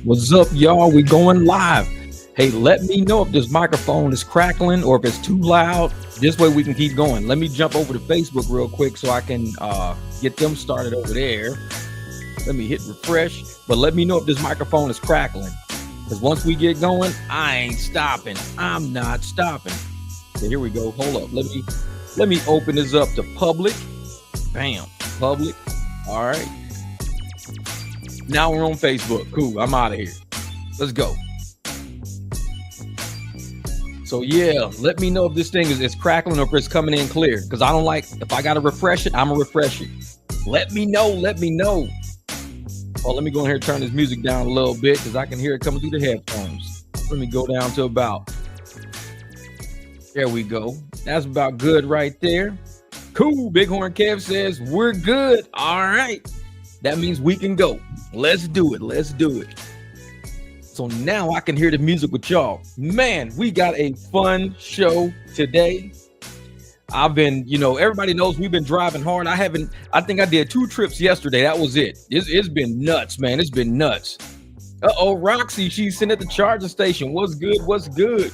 What's up, y'all? We going live. Hey, let me know if this microphone is crackling or if it's too loud. This way we can keep going. Let me jump over to Facebook real quick so I can get them started over there. Let me hit refresh, but let me know if this microphone is crackling. Because once we get going, I ain't stopping. I'm not stopping. So here we go. Hold up. Let me open this up to public. Bam. Public. All right. Now we're on Facebook. Cool. I'm out of here. Let's go. So yeah, let me know if this thing is crackling or if it's coming in clear. Because I don't like, if I got to refresh it, I'm going to refresh it. Let me know. Let me know. Oh, let me go ahead and turn this music down a little bit because I can hear it coming through the headphones. Let me go down to about. There we go. That's about good right there. Cool. Bighorn Kev says we're good. All right. That means we can go. Let's do it. Let's do it. So now I can hear the music with y'all. Man, we got a fun show today. I've been, everybody knows we've been driving hard. I think I did 2 trips yesterday. That was it. It's been nuts, man. It's been nuts. Uh-oh, Roxy, she's sitting at the charging station. What's good? What's good?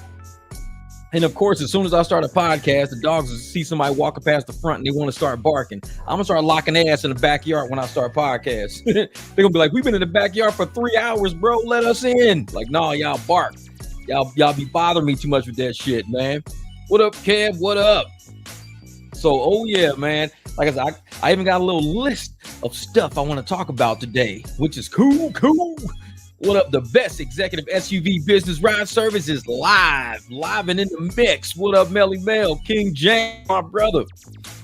And of course, as soon as I start a podcast, the dogs see somebody walking past the front and they want to start barking. I'm going to start locking their ass in the backyard when I start podcasts. They're going to be like, we've been in the backyard for 3 hours, bro. Let us in. Like, no, y'all bark. Y'all be bothering me too much with that shit, man. What up, Kev? What up? So, oh yeah, man. Like I said, I even got a little list of stuff I want to talk about today, which is cool. What up? The best executive SUV business ride service is live and in the mix. What up, Melly Mel, King James, my brother?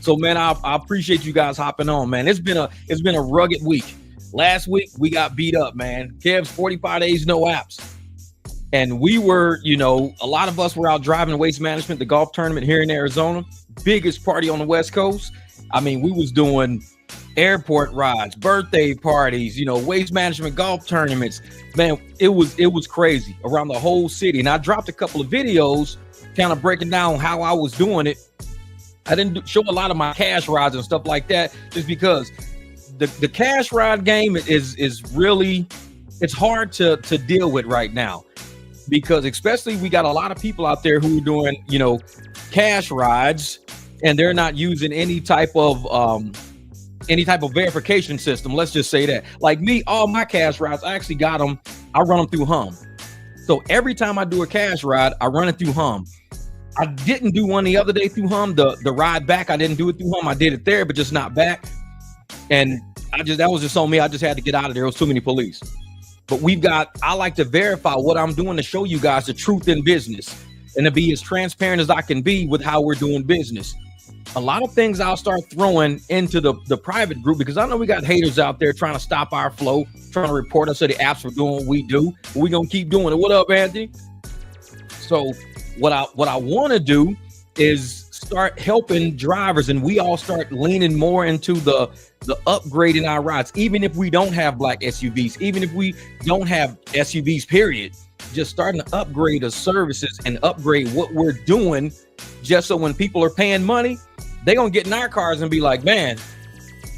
So, man, I appreciate you guys hopping on, man. It's been a rugged week. Last week we got beat up, man. Kev's 45 days no apps, and we were, a lot of us were out driving Waste Management, the golf tournament here in Arizona, biggest party on the West Coast. I mean, we was doing airport rides, birthday parties, Waste Management golf tournaments. Man, it was crazy around the whole city. And I dropped a couple of videos kind of breaking down how I was doing it. I didn't show a lot of my cash rides and stuff like that just because the cash ride game is really, it's hard to deal with right now, because especially we got a lot of people out there who are doing, cash rides, and they're not using any type of verification system. Let's just say that. Like me, all my cash rides, I actually got them. I run them through Hum. So every time I do a cash ride, I run it through Hum. I didn't do one the other day through Hum. The ride back, I didn't do it through Hum. I did it there, but just not back. And that was just on me. I just had to get out of there. There was too many police. But I like to verify what I'm doing to show you guys the truth in business and to be as transparent as I can be with how we're doing business. A lot of things I'll start throwing into the private group, because I know we got haters out there trying to stop our flow, trying to report us to the apps for doing what we do. We're going to keep doing it. What up, Anthony? So what I want to do is start helping drivers, and we all start leaning more into the upgrading our rides, even if we don't have black SUVs, even if we don't have SUVs, period. Just starting to upgrade the services and upgrade what we're doing, just so when people are paying money, they're going to get in our cars and be like, man,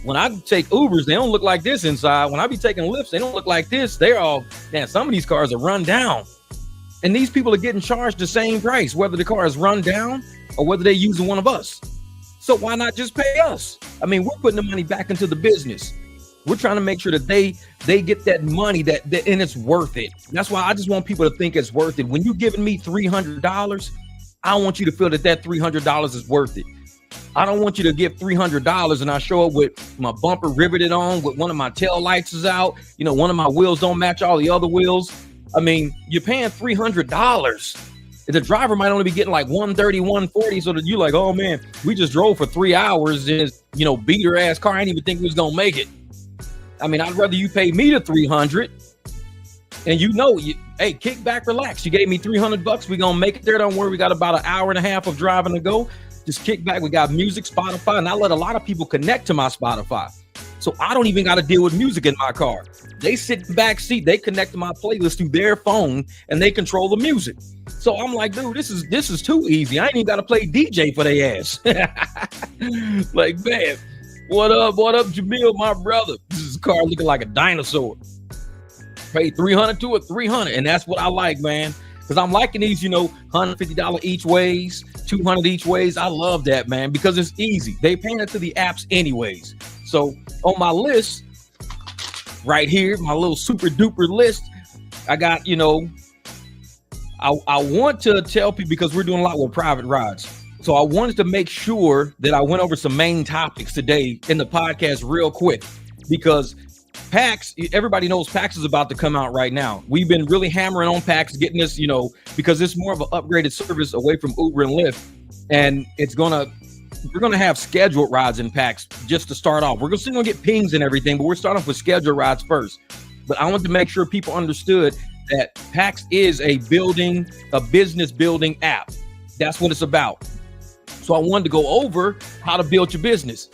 when I take Ubers, they don't look like this inside. When I be taking Lyfts, they don't look like this. They're all, man, some of these cars are run down. And these people are getting charged the same price, whether the car is run down or whether they're using one of us. So why not just pay us? I mean, we're putting the money back into the business. We're trying to make sure that they get that money that and it's worth it. That's why I just want people to think it's worth it. When you're giving me $300, I want you to feel that $300 is worth it. I don't want you to give $300 and I show up with my bumper riveted on, with one of my tail lights is out, one of my wheels don't match all the other wheels. I mean, you're paying $300. The driver might only be getting like 130, 140. So that you're like, oh man, we just drove for 3 hours and beat her ass car. I didn't even think we was gonna make it. I mean, I'd rather you pay me the $300 and hey, kick back, relax. You gave me $300. We're gonna make it there. Don't worry. We got about an hour and a half of driving to go. Just kick back. We got music, Spotify, and I let a lot of people connect to my Spotify. So I don't even got to deal with music in my car. They sit in the back seat, they connect to my playlist through their phone, and they control the music. So I'm like, dude, this is too easy. I ain't even got to play DJ for their ass. Like, man, what up, Jamil, my brother? This is a car looking like a dinosaur. Pay 300 to it, 300. And that's what I like, man. Because I'm liking these, $150 each ways, 200 each ways. I love that, man, because it's easy. They paying it to the apps anyways. So on my list right here, my little super duper list, I got, I want to tell people, because we're doing a lot with private rides. So I wanted to make sure that I went over some main topics today in the podcast real quick, because PAX, everybody knows PAX is about to come out right now. We've been really hammering on PAX, getting this, because it's more of an upgraded service away from Uber and Lyft. And we're going to have scheduled rides in PAX just to start off. We're still going to get pings and everything, but we're starting off with scheduled rides first. But I wanted to make sure people understood that PAX is a business building app. That's what it's about. So I wanted to go over how to build your business,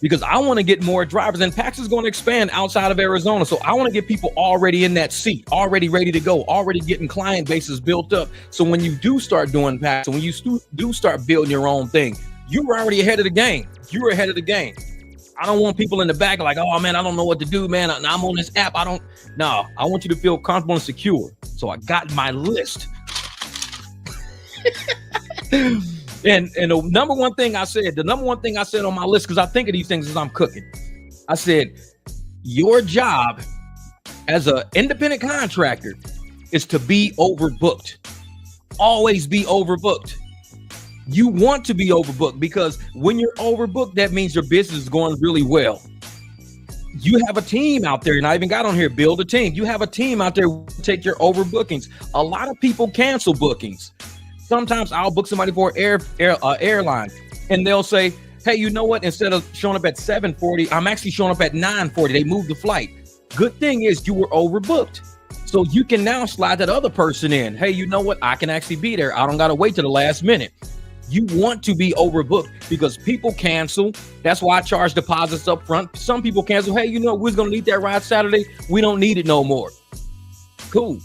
because I want to get more drivers, and PAX is going to expand outside of Arizona. So I want to get people already in that seat, already ready to go, already getting client bases built up. So when you do start doing PAX, and when you do start building your own thing, you were already ahead of the game. You were ahead of the game. I don't want people in the back like, oh man, I don't know what to do, man. I'm on this app. No, I want you to feel comfortable and secure. So I got my list. And the number one thing I said on my list, because I think of these things as I'm cooking, I said, your job as an independent contractor is to be overbooked. Always be overbooked. You want to be overbooked, because when you're overbooked, that means your business is going really well. You have a team out there, and I even got on here, build a team. You have a team out there who take your overbookings. A lot of people cancel bookings. Sometimes I'll book somebody for an airline, and they'll say, hey, you know what? Instead of showing up at 7:40, I'm actually showing up at 9:40. They moved the flight. Good thing is you were overbooked. So you can now slide that other person in. Hey, you know what? I can actually be there. I don't got to wait to the last minute. You want to be overbooked, because people cancel. That's why I charge deposits up front. Some people cancel. Hey, we're going to need that ride Saturday. We don't need it no more. Cool.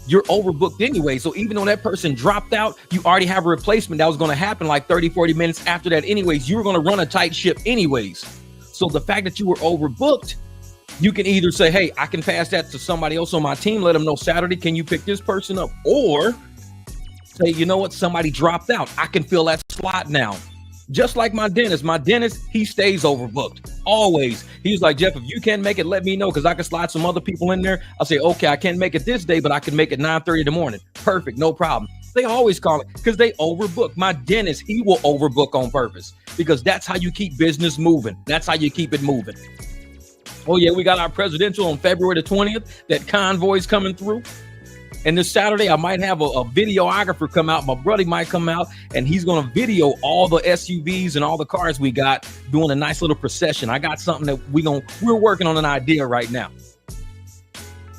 You're overbooked anyway. So even though that person dropped out, you already have a replacement that was going to happen like 30, 40 minutes after that anyways. You were going to run a tight ship anyways. So the fact that you were overbooked, you can either say, hey, I can pass that to somebody else on my team. Let them know Saturday, can you pick this person up? Or say, you know what? Somebody dropped out. I can fill that slot now. Just like my dentist. My dentist, he stays overbooked. Always. He's like, Jeff, if you can't make it, let me know, because I can slide some other people in there. I'll say, okay, I can't make it this day, but I can make it 9:30 in the morning. Perfect. No problem. They always call it, because they overbook. My dentist, he will overbook on purpose, because that's how you keep business moving. That's how you keep it moving. Oh, yeah, we got our presidential on February the 20th. That convoy's coming through. And this Saturday, I might have a videographer come out. My brother might come out, and he's going to video all the SUVs and all the cars we got, doing a nice little procession. I got something that we're working on an idea right now.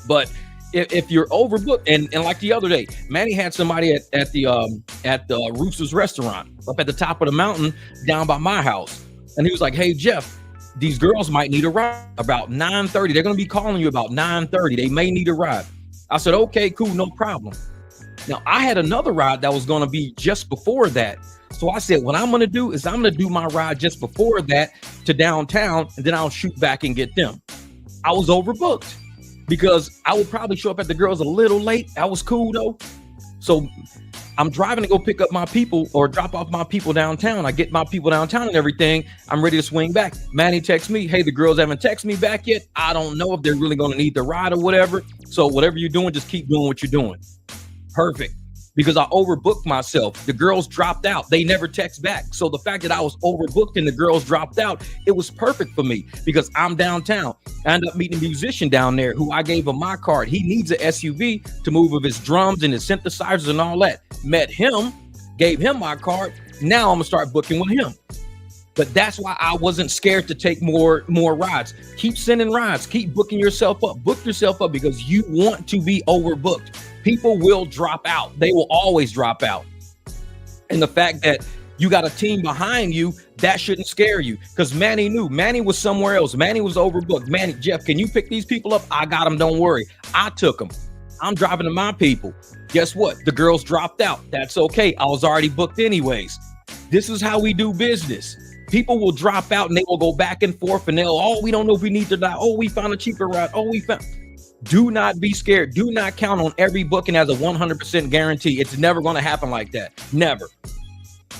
But if you're overbooked, and like the other day, Manny had somebody at the Roosters restaurant up at the top of the mountain down by my house. And he was like, hey, Jeff, these girls might need a ride about 9:30. They're going to be calling you about 9:30. They may need a ride. I said, okay, cool, no problem. Now, I had another ride that was going to be just before that. So I said, what I'm going to do is I'm going to do my ride just before that to downtown, and then I'll shoot back and get them. I was overbooked because I would probably show up at the girls a little late. That was cool, though. So I'm driving to go pick up my people or drop off my people downtown. I get my people downtown and everything. I'm ready to swing back. Manny texts me, hey, the girls haven't texted me back yet. I don't know if they're really going to need the ride or whatever. So whatever you're doing, just keep doing what you're doing. Perfect. Because I overbooked myself. The girls dropped out. They never text back. So the fact that I was overbooked and the girls dropped out, it was perfect for me because I'm downtown. I ended up meeting a musician down there who I gave him my card. He needs an SUV to move with his drums and his synthesizers and all that. Met him, gave him my card. Now I'm gonna start booking with him. But that's why I wasn't scared to take more rides. Keep sending rides. Keep booking yourself up. Book yourself up because you want to be overbooked. People will drop out. They will always drop out. And the fact that you got a team behind you, that shouldn't scare you. Because Manny knew. Manny was somewhere else. Manny was overbooked. Manny, Jeff, can you pick these people up? I got them. Don't worry. I took them. I'm driving to my people. Guess what? The girls dropped out. That's okay. I was already booked anyways. This is how we do business. People will drop out and they will go back and forth and they'll, oh, we don't know if we need to die. Oh, we found a cheaper ride. Oh, we found. Do not be scared. Do not count on every booking as a 100% guarantee. It's never going to happen like that. Never.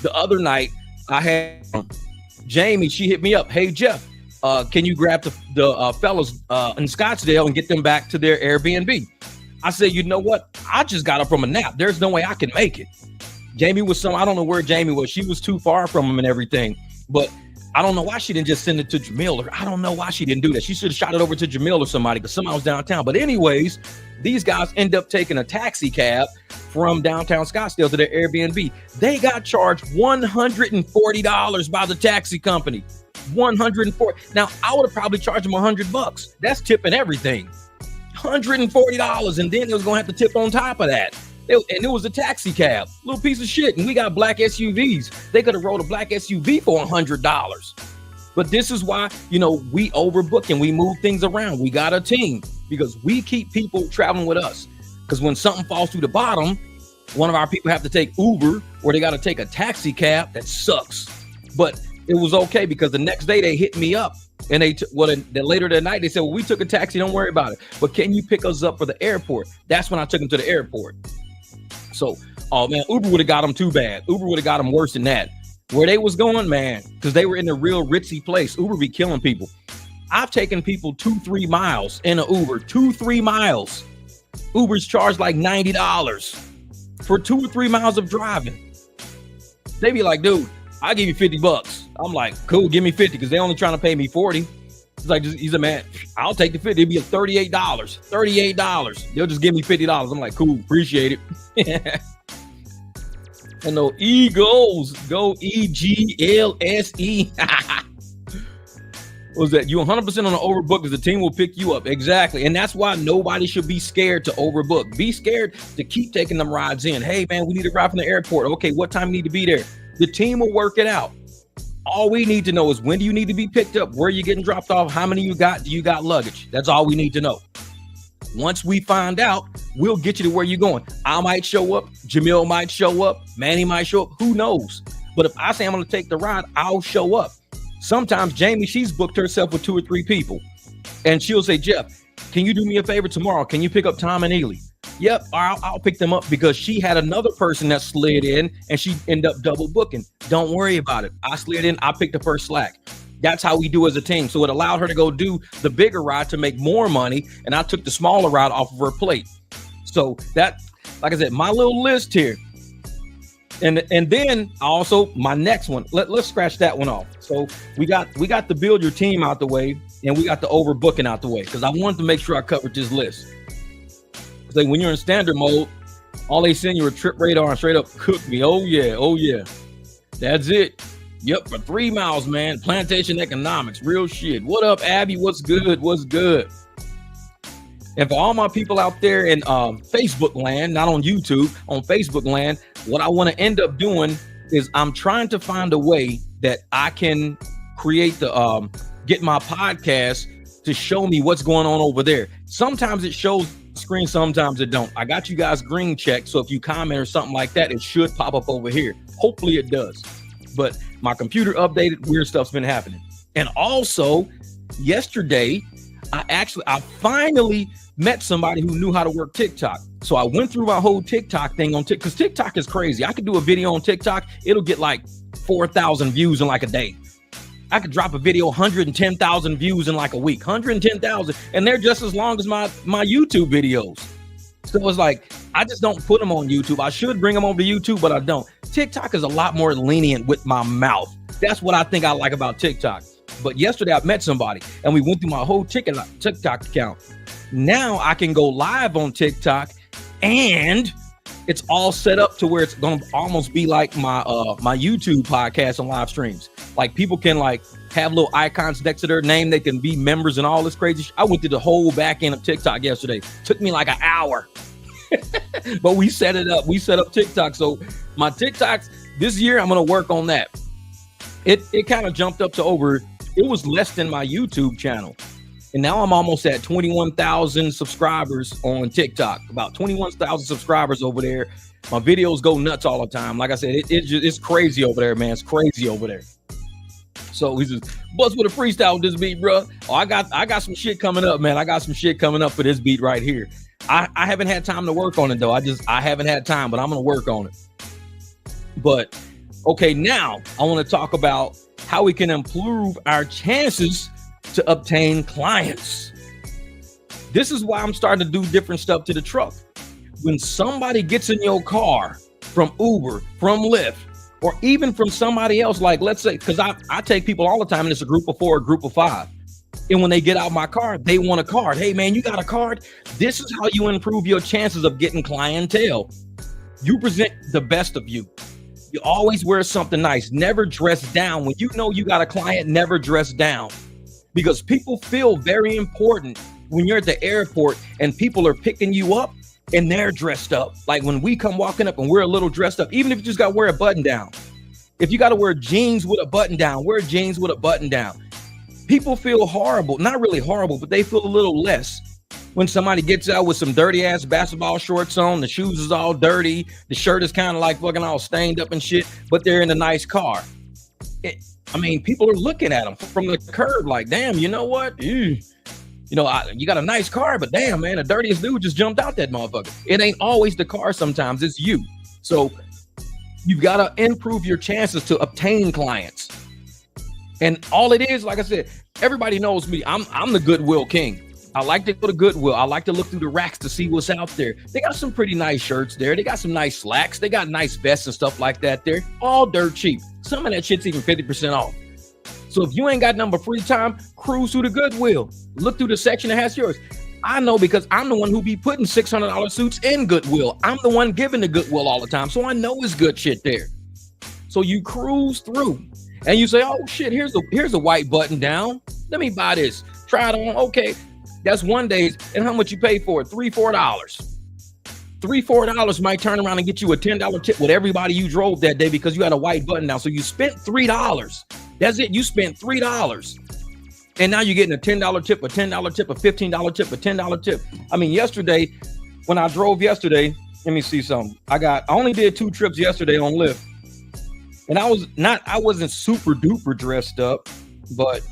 The other night, I had Jamie. She hit me up. Hey, Jeff, can you grab the fellas in Scottsdale and get them back to their Airbnb? I said, you know what? I just got up from a nap. There's no way I can make it. Jamie was I don't know where Jamie was. She was too far from him and everything. But I don't know why she didn't just send it to Jamil, or I don't know why she didn't do that. She should have shot it over to Jamil or somebody, because somebody was downtown. But anyways, these guys end up taking a taxi cab from downtown Scottsdale to their Airbnb. They got charged $140 by the taxi company. $140. Now, I would have probably charged them $100. That's tipping everything. $140, and then they was gonna have to tip on top of that. And it was a taxi cab, little piece of shit. And we got black SUVs. They could have rolled a black SUV for $100. But this is why, we overbook and we move things around. We got a team because we keep people traveling with us. Because when something falls through the bottom, one of our people have to take Uber or they got to take a taxi cab. That sucks. But it was okay because the next day they hit me up. And later that night, they said, well, we took a taxi. Don't worry about it. But can you pick us up for the airport? That's when I took them to the airport. So, oh man, Uber would have got them too bad. Uber would have got them worse than that. Where they was going, man, because they were in a real ritzy place. Uber be killing people. I've taken people 2-3 miles in an Uber, 2-3 miles. Uber's charged like $90 for 2 or 3 miles of driving. They be like, dude, I'll give you $50. I'm like, cool, give me 50 because they only trying to pay me 40. It's like, he's a man, I'll take the 50. It'd be $38. $38. They'll just give me $50. I'm like, cool, appreciate it. And no Eagles, go EGLSE. What was that? You 100% on the overbook because the team will pick you up. Exactly. And that's why nobody should be scared to overbook. Be scared to keep taking them rides in. Hey, man, we need a ride from the airport. Okay, what time you need to be there? The team will work it out. All we need to know is when do you need to be picked up? Where are you getting dropped off? How many you got? Do you got luggage? That's all we need to know. Once we find out, we'll get you to where you're going. I might show up. Jamil might show up. Manny might show up. Who knows? But if I say I'm going to take the ride, I'll show up. Sometimes Jamie, she's booked herself with 2 or 3 people. And she'll say, Jeff, can you do me a favor tomorrow? Can you pick up Tom and Ely? Yep, I'll pick them up because she had another person that slid in and she ended up double booking. Don't worry about it. I slid in. I picked the first slack. That's how we do as a team. So it allowed her to go do the bigger ride to make more money. And I took the smaller ride off of her plate. So that, like I said, my little list here. And then also my next one, let's scratch that one off. So we got to build your team out the way and we got the overbooking out the way because I wanted to make sure I covered this list. Like when you're in standard mode, all they send you a trip radar and straight up cook me. Oh yeah. That's it. Yep, for 3 miles, man. Plantation economics, real shit. What up, Abby? What's good? And for all my people out there in Facebook land, not on YouTube, on Facebook land, what I want to end up doing is I'm trying to find a way that I can create the get my podcast to show me what's going on over there. Sometimes it shows screen, sometimes it don't. I got you guys green checked, so if you comment or something like that, it should pop up over here. Hopefully it does. But my computer updated, weird stuff's been happening. And also yesterday I finally met somebody who knew how to work TikTok. So I went through my whole TikTok thing on TikTok because TikTok is crazy. I could do a video on TikTok, it'll get like 4,000 views in like a day. I could drop a video, 110,000 views in like a week, 110,000, and they're just as long as my YouTube videos. So it's like, I just don't put them on YouTube. I should bring them over to YouTube, but I don't. TikTok is a lot more lenient with my mouth. That's what I think I like about TikTok. But yesterday I met somebody and we went through my whole TikTok account. Now I can go live on TikTok and it's all set up to where it's going to almost be like my YouTube podcast on live streams. Like people can like have little icons next to their name. They can be members and all this crazy I went through the whole back end of TikTok yesterday. Took me like an hour. But we set it up. We set up TikTok. So my TikToks this year, I'm going to work on that. It kind of jumped up to it was less than my YouTube channel. And now I'm almost at 21,000 subscribers on TikTok, about 21,000 subscribers over there. My videos go nuts all the time. Like I said, it's crazy over there, man. It's crazy over there. So he says, bust with a freestyle with this beat, bro. Oh, I got some shit coming up, man. I got some shit coming up for this beat right here. I haven't had time to work on it though. I haven't had time, but I'm gonna work on it. But okay, now I want to talk about how we can improve our chances to obtain clients. This is why I'm starting to do different stuff to the truck. When somebody gets in your car from Uber, from Lyft, or even from somebody else, like let's say, because I take people all the time and it's a group of 4, a group of 5. And when they get out my car, they want a card. Hey man, you got a card? This is how you improve your chances of getting clientele. You present the best of you. You always wear something nice. Never dress down. When you know you got a client, never dress down. Because people feel very important when you're at the airport and people are picking you up and they're dressed up. Like when we come walking up and we're a little dressed up, even if you just got to wear a button down. If you got to wear jeans with a button down, wear jeans with a button down. People feel horrible. Not really horrible, but they feel a little less when somebody gets out with some dirty ass basketball shorts on, the shoes is all dirty, the shirt is kind of like fucking all stained up and shit, but they're in a nice car. People are looking at them from the curb like, damn, you know what? You got a nice car, but damn, man, the dirtiest dude just jumped out that motherfucker. It ain't always the car. Sometimes it's you. So you've got to improve your chances to obtain clients. And all it is, like I said, everybody knows me. I'm the Goodwill king. I like to go to Goodwill. I like to look through the racks to see what's out there. They got some pretty nice shirts there. They got some nice slacks. They got nice vests and stuff like that there. All dirt cheap. Some of that shit's even 50% off. So if you ain't got number free time, cruise through the Goodwill. Look through the section that has yours. I know because I'm the one who be putting $600 suits in Goodwill. I'm the one giving the Goodwill all the time. So I know it's good shit there. So you cruise through and you say, oh shit, here's a white button down. Let me buy this. Try it on. Okay. That's one day's. And how much you pay for it? $3, $4. $3, $4 might turn around and get you a $10 tip with everybody you drove that day because you had a white button down. So you spent $3. That's it. You spent $3. And now you're getting a $10 tip, a $10 tip, a $15 tip, a $10 tip. Yesterday, when I drove yesterday, let me see something. I only did 2 trips yesterday on Lyft. And I wasn't super duper dressed up, but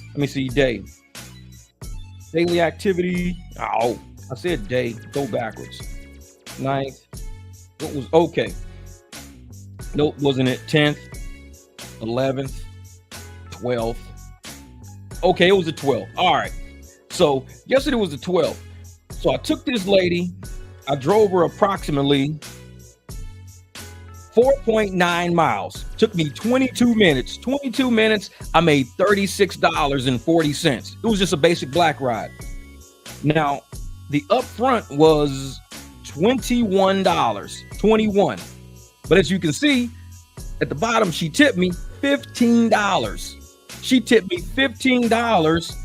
let me see, daily activity. Oh, I said day, go backwards. 9th. What was okay? Nope, wasn't it 10th, 11th, 12th? Okay, it was the 12th. All right. So yesterday was the 12th. So I took this lady, I drove her approximately 4.9 miles. Took me 22 minutes. 22 minutes, I made $36.40. It was just a basic black ride. Now, the upfront was $21. 21. But as you can see, at the bottom, she tipped me $15. She tipped me $15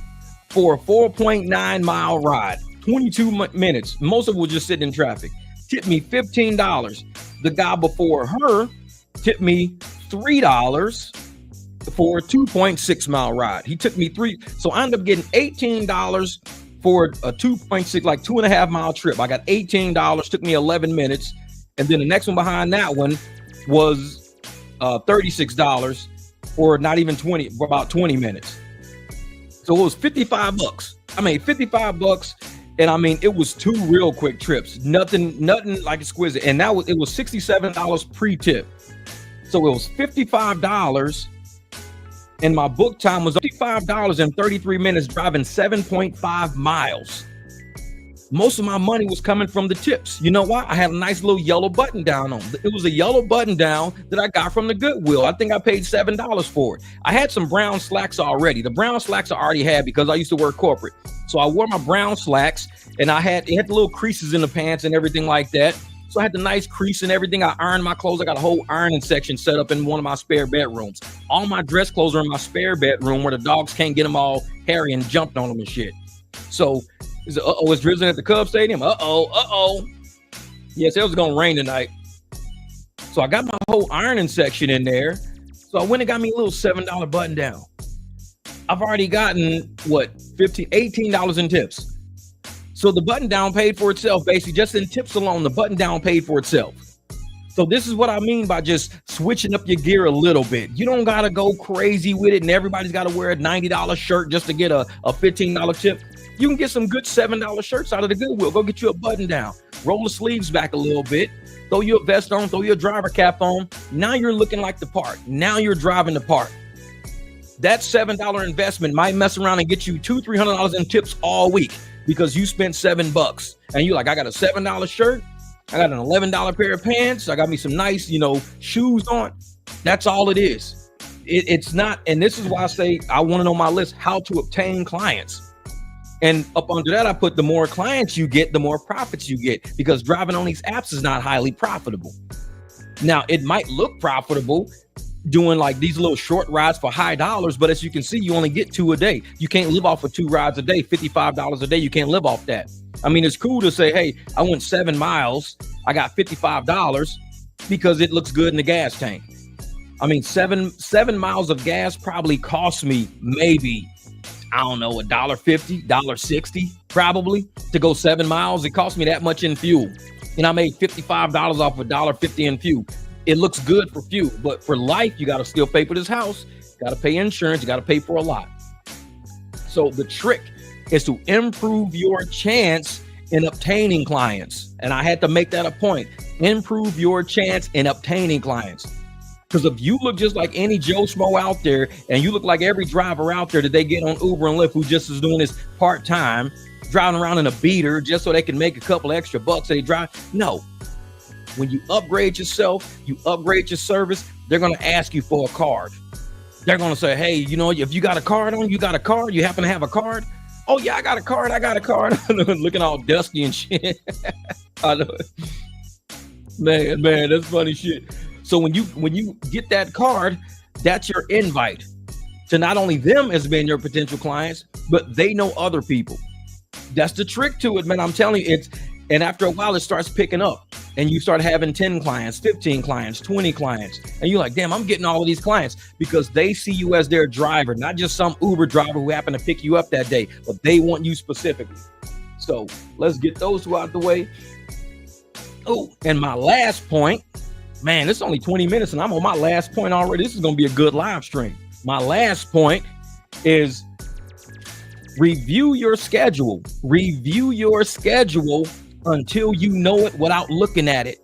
for a 4.9 mile ride. 22 minutes. Most of it was just sitting in traffic. Tipped me $15. The guy before her tipped me $3 for a 2.6 mile ride. He took me $3. So I ended up getting $18 for a 2.6, like 2.5 mile trip. I got $18, took me 11 minutes. And then the next one behind that one was $36 for not even 20, for about 20 minutes. So it was $55. I made $55. And it was 2 real quick trips. Nothing like exquisite. And it was $67 pre-tip. So it was $55. And my book time was $55 and 33 minutes driving 7.5 miles. Most of my money was coming from the tips. You know why? I had a nice little yellow button down on. It was a yellow button down that I got from the Goodwill. I think I paid $7 for it. I had some brown slacks already. The brown slacks I already had because I used to work corporate. So I wore my brown slacks and it had the little creases in the pants and everything like that. So I had the nice crease and everything. I ironed my clothes. I got a whole ironing section set up in one of my spare bedrooms. All my dress clothes are in my spare bedroom where the dogs can't get them all hairy and jumped on them and shit. So it's drizzling at the Cubs Stadium. Yes, it was going to rain tonight. So I got my whole ironing section in there. So I went and got me a little $7 button down. I've already gotten $18 in tips. So the button down paid for itself, basically just in tips alone, the button down paid for itself. So this is what I mean by just switching up your gear a little bit. You don't got to go crazy with it and everybody's got to wear a $90 shirt just to get a $15 tip. You can get some good $7 shirts out of the Goodwill. Go get you a button down, roll the sleeves back a little bit, throw you a vest on, throw your driver cap on. Now you're looking like the part. Now you're driving the part. That $7 investment might mess around and get you $200-$300 in tips all week because you spent $7 and you're like, I got a $7 shirt. I got an $11 pair of pants. I got me some nice, shoes on. That's all it is. It's not. And this is why I say I want to know my list, how to obtain clients. And up under that, I put the more clients you get, the more profits you get, because driving on these apps is not highly profitable. Now, it might look profitable doing like these little short rides for high dollars, but as you can see, you only get 2 a day. You can't live off of 2 rides a day, $55 a day. You can't live off that. I mean, it's cool to say, hey, I went 7 miles. I got $55 because it looks good in the gas tank. I mean, seven miles of gas probably cost me maybe, I don't know, $1.50, $1.60 probably to go 7 miles. It cost me that much in fuel. And I made $55 off of $1.50 in fuel. It looks good for fuel, but for life, you got to still pay for this house. You got to pay insurance. You got to pay for a lot. So the trick is to improve your chance in obtaining clients. And I had to make that a point. Improve your chance in obtaining clients. Because if you look just like any Joe Schmo out there, and you look like every driver out there that they get on Uber and Lyft who just is doing this part-time, driving around in a beater just so they can make a couple extra bucks that they drive. No. When you upgrade yourself, you upgrade your service, they're going to ask you for a card. They're going to say, hey, if you got a card on, you got a card, you happen to have a card? Oh, yeah, I got a card. Looking all dusty and shit. I know. Man, that's funny shit. So when you get that card, that's your invite to not only them as being your potential clients, but they know other people. That's the trick to it, man. I'm telling you, and after a while, it starts picking up. And you start having 10 clients, 15 clients, 20 clients. And you're like, damn, I'm getting all of these clients because they see you as their driver, not just some Uber driver who happened to pick you up that day, but they want you specifically. So let's get those two out the way. Oh, and my last point, man, it's only 20 minutes and I'm on my last point already. This is going to be a good live stream. My last point is review your schedule. Review your schedule until you know it without looking at it.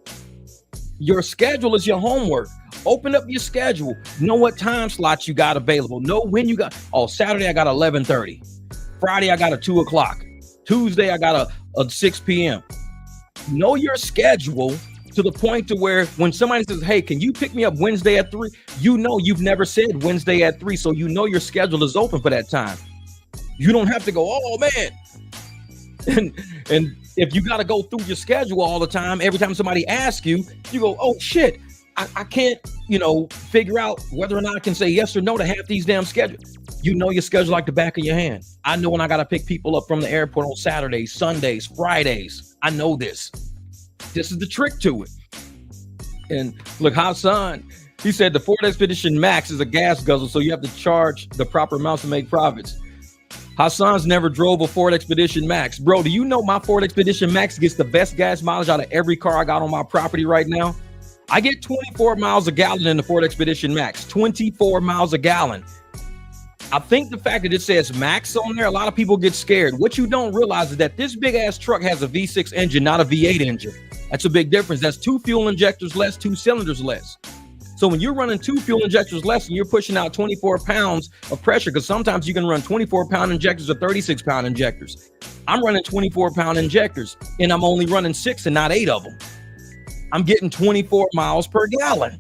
Your schedule is your homework. Open up your schedule. Know what time slots you got available. Know when you got, Saturday I got 11:30. Friday I got a 2 o'clock. Tuesday I got a 6 p.m. Know your schedule to the point to where when somebody says, hey, can you pick me up Wednesday at 3? You know you've never said Wednesday at 3, so you know your schedule is open for that time. You don't have to go, oh man. And if you got to go through your schedule all the time, every time somebody asks you, you go, oh shit, I can't, figure out whether or not I can say yes or no to half these damn schedules. You know your schedule like the back of your hand. I know when I got to pick people up from the airport on Saturdays, Sundays, Fridays. I know this. This is the trick to it. And look, Hassan, he said the Ford Expedition Max is a gas guzzle, so you have to charge the proper amounts to make profits. Hassan's never drove a Ford Expedition Max. Bro, do you know my Ford Expedition Max gets the best gas mileage out of every car I got on my property right now? I get 24 miles a gallon in the Ford Expedition Max. 24 miles a gallon. I think the fact that it says Max on there, a lot of people get scared. What you don't realize is that this big ass truck has a V6 engine, not a V8 engine. That's a big difference. That's 2 fuel injectors less, 2 cylinders less. So when you're running 2 fuel injectors less and you're pushing out 24 pounds of pressure, because sometimes you can run 24-pound injectors or 36-pound injectors. I'm running 24-pound injectors and I'm only running 6 and not 8 of them. I'm getting 24 miles per gallon.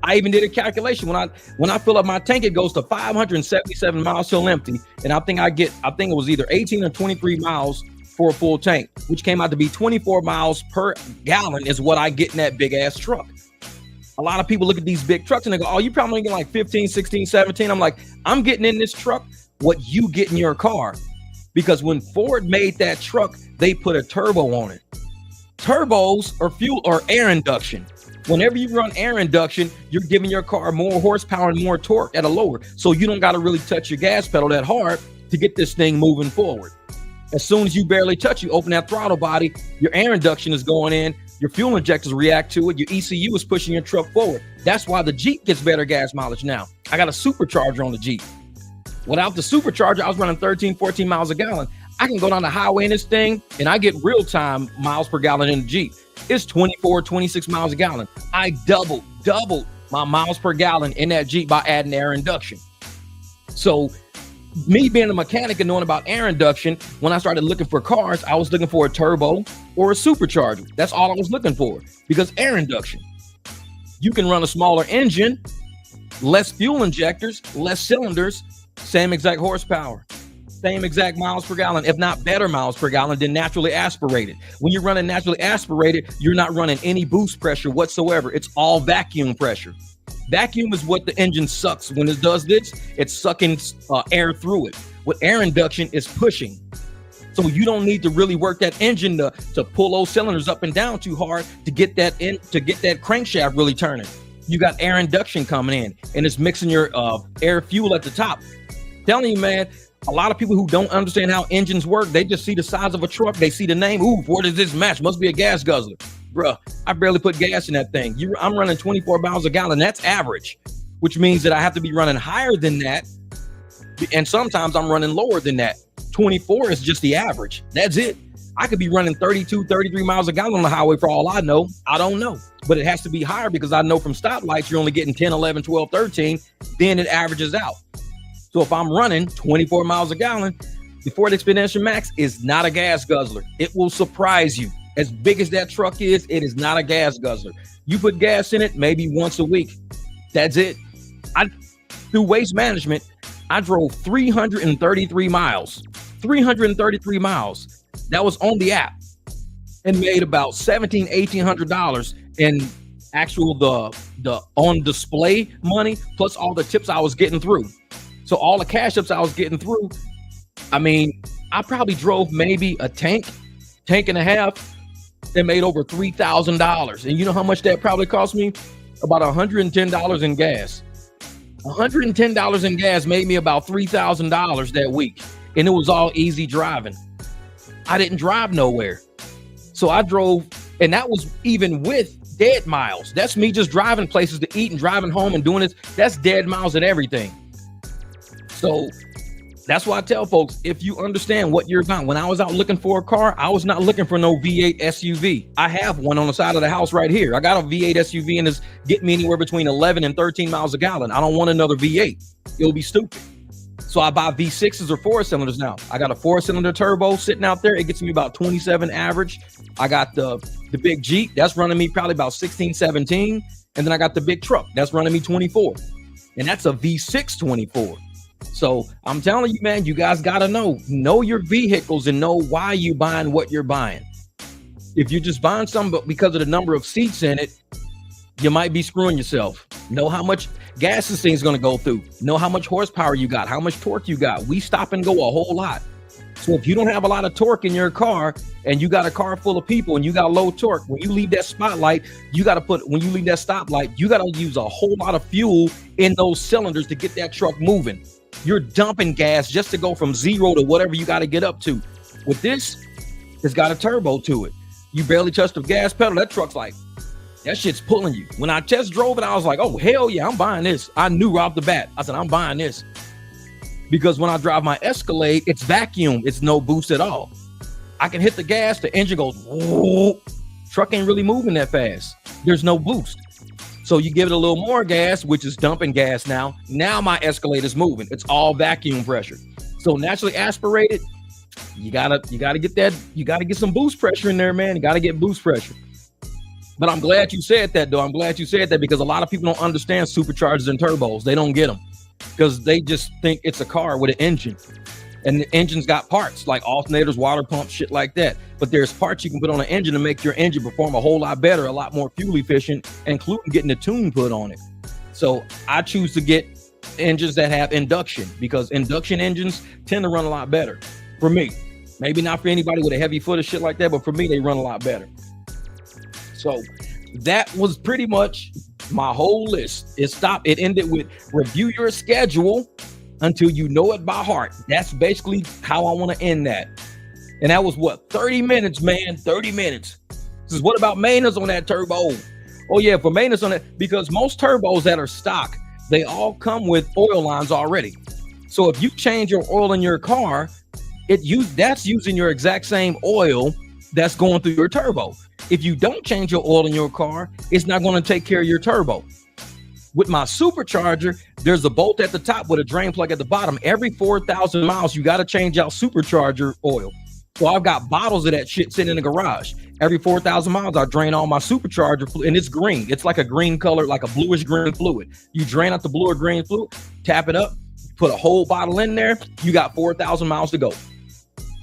I even did a calculation. When I fill up my tank, it goes to 577 miles till empty. And I think it was either 18 or 23 miles for a full tank, which came out to be 24 miles per gallon is what I get in that big ass truck. A lot of people look at these big trucks and they go, oh, you probably get like 15, 16, 17. I'm like, I'm getting in this truck what you get in your car. Because when Ford made that truck, they put a turbo on it. Turbos are fuel or air induction. Whenever you run air induction, you're giving your car more horsepower and more torque at a lower. So you don't got to really touch your gas pedal that hard to get this thing moving forward. As soon as you barely touch, you open that throttle body, your air induction is going in. Your fuel injectors react to it. Your ECU is pushing your truck forward. That's why the Jeep gets better gas mileage now. I got a supercharger on the Jeep. Without the supercharger, I was running 13, 14 miles a gallon. I can go down the highway in this thing and I get real-time miles per gallon in the Jeep. It's 24, 26 miles a gallon. I doubled my miles per gallon in that Jeep by adding air induction. So me being a mechanic and knowing about air induction, when I started looking for cars, I was looking for a turbo or a supercharger. That's all I was looking for, because air induction, you can run a smaller engine, less fuel injectors, less cylinders, same exact horsepower, same exact miles per gallon, if not better miles per gallon than naturally aspirated. When you're running naturally aspirated, you're not running any boost pressure whatsoever. It's all vacuum pressure. Vacuum is what the engine sucks. When it does this, it's sucking air through it. With air induction, it's pushing. So you don't need to really work that engine to pull those cylinders up and down too hard to get that crankshaft really turning. You got air induction coming in, and it's mixing your air fuel at the top. Telling you, man, a lot of people who don't understand how engines work, they just see the size of a truck. They see the name. Ooh, where does this match? Must be a gas guzzler. Bruh, I barely put gas in that thing. I'm running 24 miles a gallon. That's average, which means that I have to be running higher than that. And sometimes I'm running lower than that. 24 is just the average. That's it. I could be running 32, 33 miles a gallon on the highway for all I know. I don't know. But it has to be higher, because I know from stoplights, you're only getting 10, 11, 12, 13. Then it averages out. So if I'm running 24 miles a gallon, the Ford Expedition Max is not a gas guzzler. It will surprise you. As big as that truck is, it is not a gas guzzler. You put gas in it maybe once a week. That's it. Through Waste Management, I drove 333 miles. 333 miles. That was on the app, and made about $1,700, $1,800 in actual the on display money, plus all the tips I was getting through. So all the cash ups I was getting through, I mean, I probably drove maybe a tank and a half, and made over $3,000. And you know how much that probably cost me? About $110 in gas. $110 in gas made me about $3,000 that week. And it was all easy driving. I didn't drive nowhere. So I drove, and that was even with dead miles. That's me just driving places to eat and driving home and doing this. That's dead miles and everything. So that's why I tell folks, if you understand what you're buying. When I was out looking for a car, I was not looking for no V8 SUV. I have one on the side of the house right here. I got a V8 SUV, and it's getting me anywhere between 11 and 13 miles a gallon. I don't want another V8. It'll be stupid. So I buy V6s or 4-cylinders now. I got a 4-cylinder turbo sitting out there. It gets me about 27 average. I got the big Jeep. That's running me probably about 16, 17. And then I got the big truck. That's running me 24. And that's a V6 24. So I'm telling you, man, you guys got to know your vehicles and know why you buying what you're buying. If you're just buying something but because of the number of seats in it, you might be screwing yourself. Know how much gas this thing's going to go through. Know how much horsepower you got, how much torque you got. We stop and go a whole lot. So if you don't have a lot of torque in your car, and you got a car full of people and you got low torque, when you leave that spotlight, when you leave that stoplight, you got to use a whole lot of fuel in those cylinders to get that truck moving. You're dumping gas just to go from 0 to whatever you got to get up to. With this, it's got a turbo to it. You barely touch the gas pedal. That truck's like, that shit's pulling you. When I test drove it, I was like, oh, hell yeah, I'm buying this. I knew right off the bat. I said, I'm buying this. Because when I drive my Escalade, it's vacuum. It's no boost at all. I can hit the gas. The engine goes, whoa. Truck ain't really moving that fast. There's no boost. So you give it a little more gas, which is dumping gas now. Now my Escalade is moving. It's all vacuum pressure. So naturally aspirated, you gotta get that. You gotta get some boost pressure in there, man. You gotta get boost pressure. But I'm glad you said that, though. I'm glad you said that, because a lot of people don't understand superchargers and turbos. They don't get them because they just think it's a car with an engine. And the engine's got parts like alternators, water pumps, shit like that. But there's parts you can put on an engine to make your engine perform a whole lot better, a lot more fuel efficient, including getting a tune put on it. So I choose to get engines that have induction, because induction engines tend to run a lot better for me. Maybe not for anybody with a heavy foot or shit like that, but for me, they run a lot better. So that was pretty much my whole list. It ended with review your schedule until you know it by heart. That's basically how I want to end that. And that was what, 30 minutes, man, 30 minutes. Says, what about maintenance on that turbo? Oh yeah, for maintenance on it, because most turbos that are stock, they all come with oil lines already. So if you change your oil in your car, that's using your exact same oil that's going through your turbo. If you don't change your oil in your car, it's not going to take care of your turbo. With my supercharger, there's a bolt at the top with a drain plug at the bottom. Every 4,000 miles, you got to change out supercharger oil. So I've got bottles of that shit sitting in the garage. Every 4,000 miles, I drain all my supercharger fluid, and it's green. It's like a green color, like a bluish green fluid. You drain out the blue or green fluid, tap it up, put a whole bottle in there. You got 4,000 miles to go.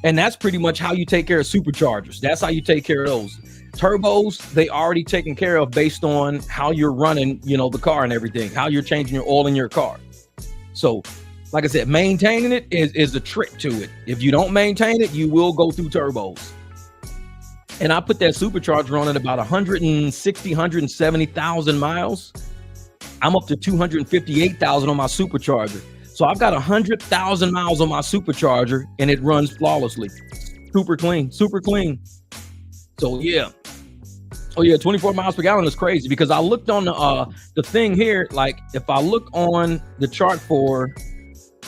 And that's pretty much how you take care of superchargers. That's how you take care of those. Turbos, they already taken care of based on how you're running, the car and everything, how you're changing your oil in your car. So, like I said, maintaining it is the trick to it. If you don't maintain it, you will go through turbos. And I put that supercharger on at about 160, 170,000 miles. I'm up to 258,000 on my supercharger. So I've got 100,000 miles on my supercharger and it runs flawlessly. Super clean, super clean. So yeah. Oh yeah, 24 miles per gallon is crazy because I looked on the thing here. Like if I look on the chart for,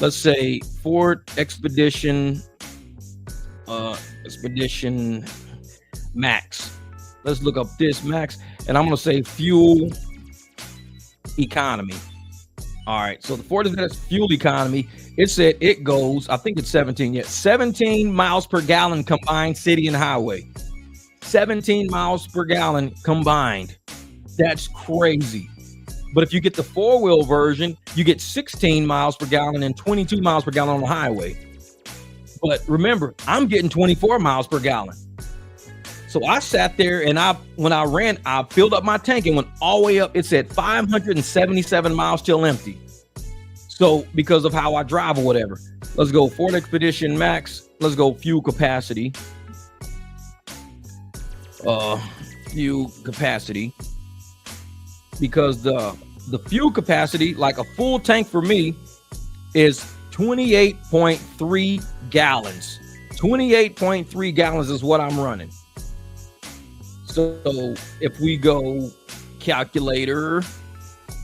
let's say Ford Expedition Max. Let's look up this Max, and I'm gonna say fuel economy. All right, so the Ford Expedition fuel economy, it said it goes, I think it's 17 miles per gallon combined city and highway. 17 miles per gallon combined. That's crazy. But if you get the four-wheel version, you get 16 miles per gallon and 22 miles per gallon on the highway. But remember, I'm getting 24 miles per gallon. So I sat there and when I ran, I filled up my tank and went all the way up. It said 577 miles till empty. So because of how I drive or whatever. Let's go Ford Expedition Max. Let's go fuel capacity. Fuel capacity. Because the fuel capacity, like a full tank for me, is 28.3 gallons. 28.3 gallons is what I'm running. So if we go calculator,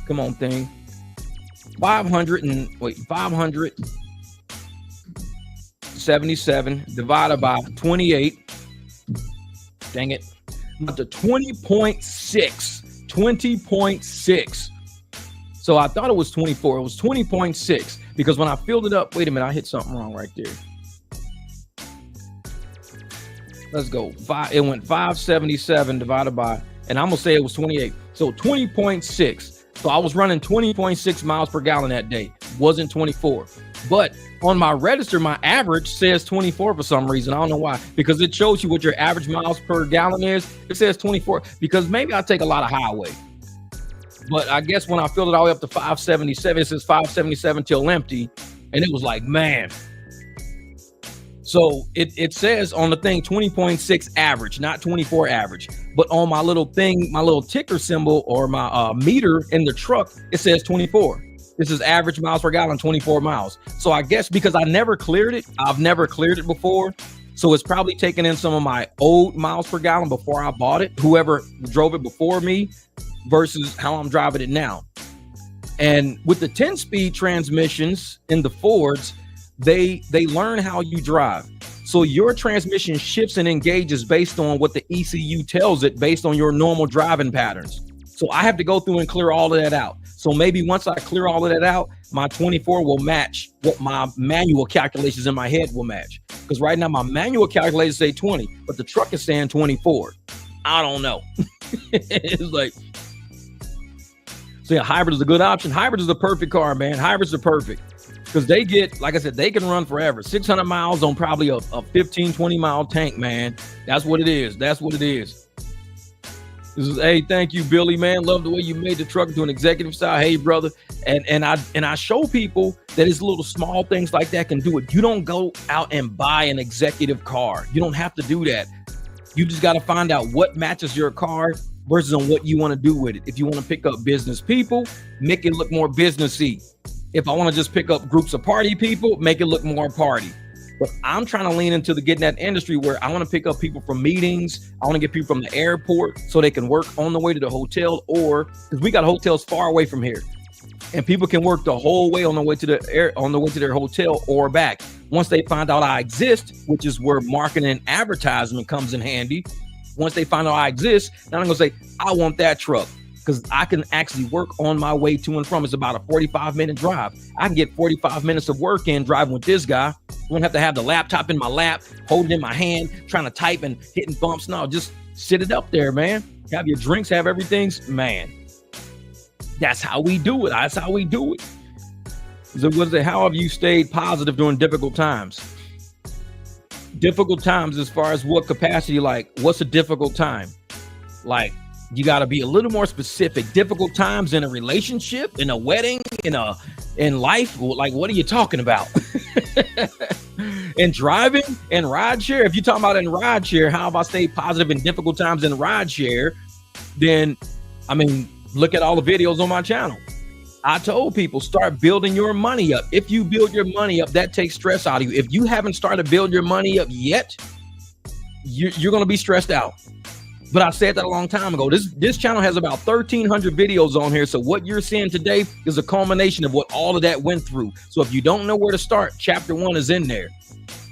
come on thing, 577 divided by 28. Dang it. Up to 20.6. So I thought it was 24. It was 20.6 because when I filled it up, wait a minute, I hit something wrong right there. Let's go. It went 577 divided by, and I'm gonna say it was 28. So 20.6. So I was running 20.6 miles per gallon that day. Wasn't 24. But on my register, my average says 24 for some reason. I don't know why. Because it shows you what your average miles per gallon is. It says 24. Because maybe I take a lot of highway. But I guess when I filled it all the way up to 577, it says 577 till empty. And it was like, man. So it says on the thing 20.6 average, not 24 average. But on my little thing, my little ticker symbol or my meter in the truck, it says 24. This is average miles per gallon, 24 miles. So I guess because I never cleared it, I've never cleared it before. So it's probably taken in some of my old miles per gallon before I bought it, whoever drove it before me versus how I'm driving it now. And with the 10-speed transmissions in the Fords, they learn how you drive. So your transmission shifts and engages based on what the ECU tells it based on your normal driving patterns. So I have to go through and clear all of that out. So maybe once I clear all of that out, my 24 will match what my manual calculations in my head will match. Because right now my manual calculators say 20, but the truck is saying 24. I don't know. It's like, so yeah, hybrid is a good option. Hybrid is the perfect car, man. Hybrids are perfect. Because they get, like I said, they can run forever. 600 miles on probably a 15, 20 mile tank, man. That's what it is. That's what it is. This is, hey, thank you, Billy, man. Love the way you made the truck into an executive style. Hey, brother. And I show people that it's little small things like that can do it. You don't go out and buy an executive car. You don't have to do that. You just got to find out what matches your car versus on what you want to do with it. If you want to pick up business people, make it look more businessy. If I want to just pick up groups of party people, make it look more party. But I'm trying to lean into getting that industry where I want to pick up people from meetings. I want to get people from the airport so they can work on the way to the hotel, or because we got hotels far away from here, and people can work the whole way on the way to their hotel or back. Once they find out I exist, which is where marketing and advertisement comes in handy. Once they find out I exist, then I'm gonna say I want that truck, because I can actually work on my way to and from. It's about a 45-minute drive. I can get 45 minutes of work in driving with this guy. I won't have to have the laptop in my lap, holding it in my hand, trying to type and hitting bumps. No, just sit it up there, man. Have your drinks, have everything. Man, that's how we do it. That's how we do it. So how have you stayed positive during difficult times? Difficult times as far as what capacity, like what's a difficult time? Like, you got to be a little more specific. Difficult times in a relationship, in a wedding, in life. Like, what are you talking about? In driving and ride share. If you're talking about in ride share, how about stay positive in difficult times in ride share? Then, I mean, look at all the videos on my channel. I told people, start building your money up. If you build your money up, that takes stress out of you. If you haven't started to build your money up yet, you're going to be stressed out. But I said that a long time ago. This channel has about 1,300 videos on here. So what you're seeing today is a culmination of what all of that went through. So if you don't know where to start, chapter 1 is in there.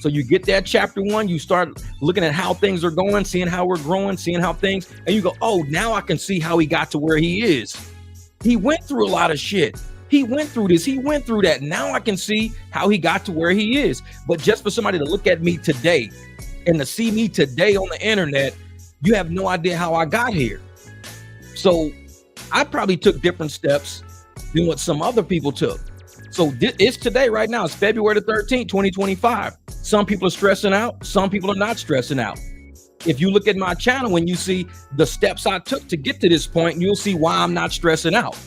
So you get that chapter 1, you start looking at how things are going, seeing how we're growing, seeing how things, and you go, oh, now I can see how he got to where he is. He went through a lot of shit. He went through this, he went through that. Now I can see how he got to where he is. But just for somebody to look at me today and to see me today on the internet, you have no idea how I got here. So I probably took different steps than what some other people took. So it's today, right now. It's February the 13th, 2025. Some people are stressing out. Some people are not stressing out. If you look at my channel, when you see the steps I took to get to this point, you'll see why I'm not stressing out.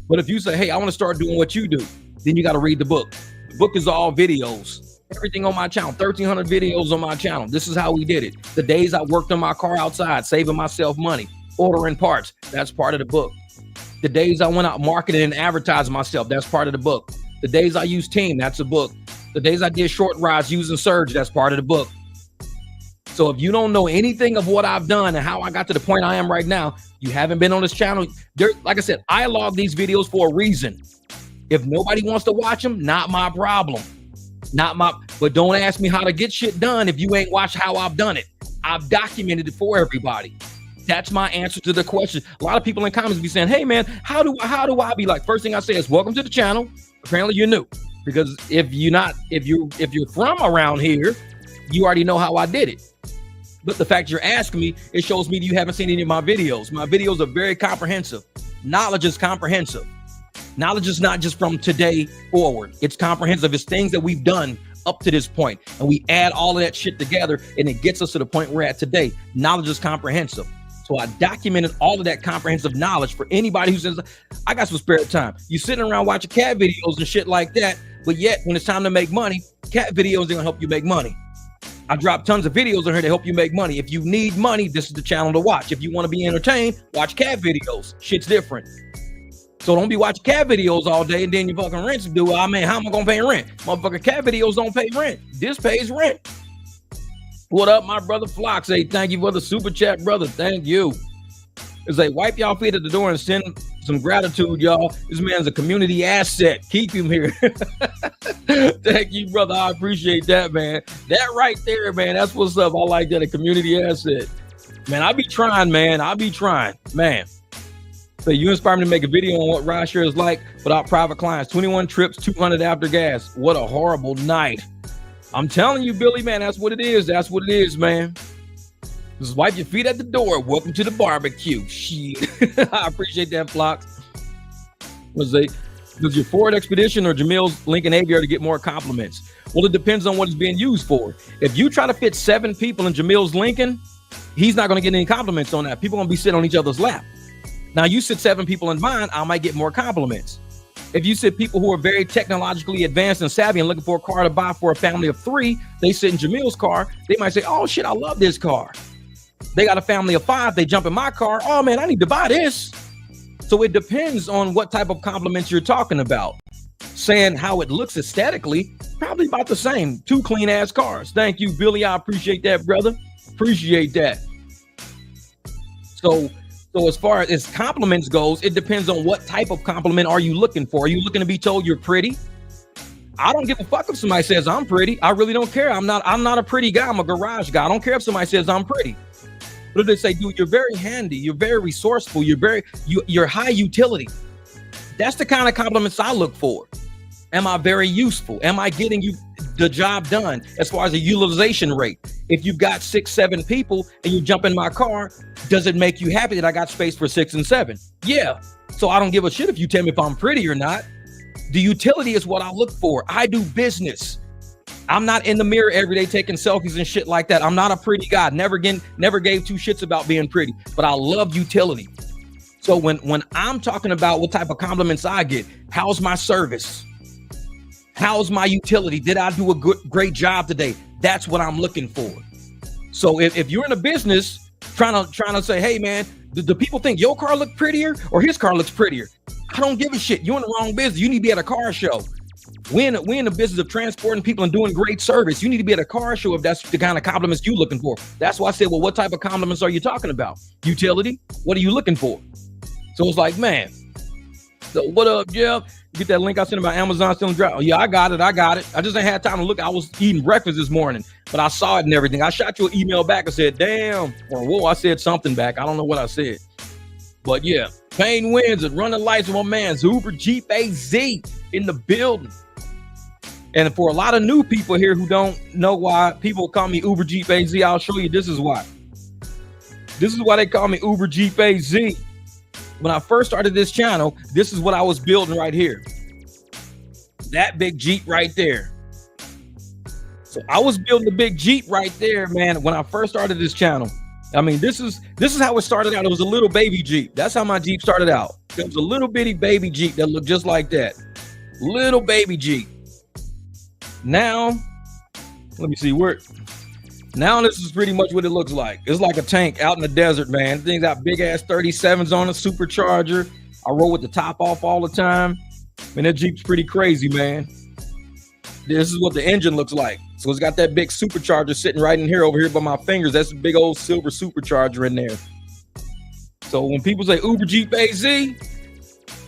But if you say, hey, I want to start doing what you do, then you got to read the book. The book is all videos. Everything on my channel, 1,300 videos on my channel. This is how we did it. The days I worked on my car outside, saving myself money, ordering parts, that's part of the book. The days I went out marketing and advertising myself, that's part of the book. The days I used Team, that's a book. The days I did short rides using Surge, that's part of the book. So if you don't know anything of what I've done and how I got to the point I am right now, you haven't been on this channel. Like I said, I log these videos for a reason. If nobody wants to watch them, not my problem. But don't ask me how to get shit done if you ain't watched how I've done it. I've documented it for everybody. That's my answer to the question. A lot of people in comments be saying, hey man, how do I be like? First thing I say is welcome to the channel. Apparently you're new, because if you're from around here, you already know how I did it. But the fact you're asking me, it shows me that you haven't seen any of my videos. My videos are very comprehensive. Knowledge is comprehensive. Knowledge is not just from today forward. It's comprehensive. It's things that we've done up to this point, and we add all of that shit together, and it gets us to the point we're at today. Knowledge is comprehensive. So I documented all of that comprehensive knowledge for anybody who says, I got some spare time. You sitting around watching cat videos and shit like that, but yet when it's time to make money, cat videos are gonna help you make money. I drop tons of videos on here to help you make money. If you need money, this is the channel to watch. If you want to be entertained, watch cat videos. Shit's different. So don't be watching cat videos all day and then your fucking rent's due. I mean, how am I gonna pay rent? Motherfucking cat videos don't pay rent. This pays rent. What up, my brother Flock? Say thank you for the super chat, brother. Thank you. It's like, wipe y'all feet at the door and send some gratitude, y'all. This man's a community asset. Keep him here. Thank you, brother. I appreciate that, man. That right there, man. That's what's up. I like that, a community asset. Man, I be trying, man. Man. So you inspired me to make a video on what rideshare is like without private clients. 21 trips, 200 after gas. What a horrible night. I'm telling you, Billy, man, that's what it is. That's what it is, man. Just wipe your feet at the door. Welcome to the barbecue. Shit. I appreciate that, Flock. Does your Ford Expedition or Jamil's Lincoln Aviator to get more compliments? Well, it depends on what it's being used for. If you try to fit 7 people in Jamil's Lincoln, he's not going to get any compliments on that. People going to be sitting on each other's lap. Now, you sit 7 people in mine, I might get more compliments. If you sit people who are very technologically advanced and savvy and looking for a car to buy for a family of 3, they sit in Jamil's car, they might say, oh shit, I love this car. They got a family of 5, they jump in my car, oh man, I need to buy this. So it depends on what type of compliments you're talking about. Saying how it looks aesthetically, Probably about the same. 2 clean ass cars. Thank you, Billy. I appreciate that, brother. Appreciate that. So as far as compliments goes, it depends on what type of compliment are you looking for. Are you looking to be told you're pretty? I don't give a fuck if somebody says I'm pretty. I really don't care. I'm not a pretty guy. I'm a garage guy. I don't care if somebody says I'm pretty. But if they say, dude, you're very handy, you're very resourceful, you're high utility. That's the kind of compliments I look for. Am I very useful? Am I getting you the job done as far as the utilization rate? If you've got 6, 7 people and you jump in my car, does it make you happy that I got space for 6 and 7? Yeah. So I don't give a shit if you tell me if I'm pretty or not. The utility is what I look for. I do business. I'm not in the mirror every day taking selfies and shit like that. I'm not a pretty guy. Never gave 2 shits about being pretty, but I love utility. So when I'm talking about what type of compliments I get, how's my service? How's my utility? Did I do a great job today? That's what I'm looking for. So if you're in a business trying to say, hey man, do people think your car look prettier or his car looks prettier? I don't give a shit. You're in the wrong business. You need to be at a car show. We're in the business of transporting people and doing great service. You need to be at a car show if that's the kind of compliments you're looking for. That's why I said, well, what type of compliments are you talking about? Utility? What are you looking for? So it's like, man, so what up, Jeff? Get that link I sent about Amazon still in draft. Oh, yeah, I got it. I just ain't had time to look. I was eating breakfast this morning, but I saw it and everything. I shot you an email back and said, damn, or whoa, I said something back. I don't know what I said. But yeah, Payne wins and running lights with my man, Uber Jeep AZ in the building. And for a lot of new people here who don't know why people call me Uber Jeep AZ, I'll show you this is why. This is why they call me Uber Jeep AZ. When I first started this channel, this is what I was building right here. That big Jeep right there. So I was building the big Jeep right there, man, when I first started this channel. I mean, this is how it started out. It was a little baby Jeep. That's how my Jeep started out. It was a little bitty baby Jeep that looked just like that. Little baby Jeep. Now, let me see where. Now this is pretty much what it looks like. It's like a tank out in the desert, man. Things got big ass 37s on it, supercharger. I roll with the top off all the time. Man, that Jeep's pretty crazy, man. This is what the engine looks like. So it's got that big supercharger sitting right in here over here by my fingers. That's a big old silver supercharger in there. So when people say Uber Jeep AZ,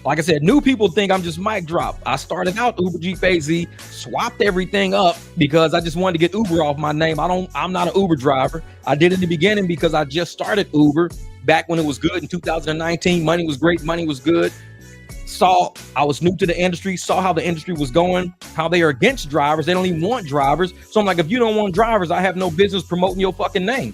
like I said, new people think I'm just mic drop. I started out Uber Jeep AZ, swapped everything up because I just wanted to get Uber off my name. I'm not an Uber driver. I did in the beginning because I just started Uber back when it was good in 2019. Money was great. Money was good. I was new to the industry, saw how the industry was going, how they are against drivers. They don't even want drivers. So I'm like, if you don't want drivers, I have no business promoting your fucking name.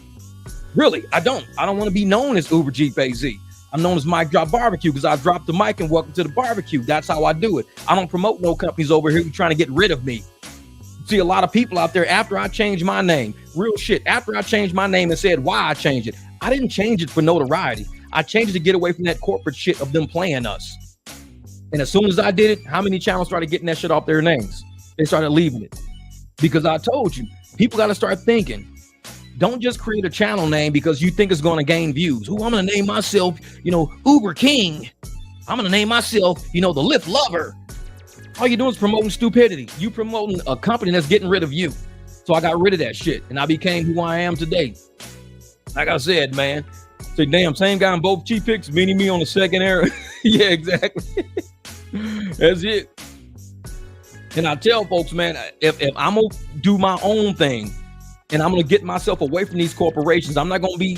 Really, I don't want to be known as Uber Jeep AZ. I'm known as Mike Drop Barbecue because I dropped the mic and welcome to the barbecue. That's how I do it. I don't promote no companies over here trying to get rid of me. See a lot of people out there after I changed my name, real shit, after I changed my name and said why I changed it. I didn't change it for notoriety. I changed it to get away from that corporate shit of them playing us. And as soon as I did it, how many channels started getting that shit off their names? They started leaving it. Because I told you, people got to start thinking. Don't just create a channel name because you think it's going to gain views. I'm going to name myself, Uber King. I'm going to name myself, the Lyft Lover. All you're doing is promoting stupidity. You promoting a company that's getting rid of you. So I got rid of that shit and I became who I am today. Like I said, man, say, damn, same guy in both cheap picks, meaning me on the second era. Yeah, exactly. That's it. And I tell folks, man, if I'm going to do my own thing, and I'm going to get myself away from these corporations. I'm not going to be,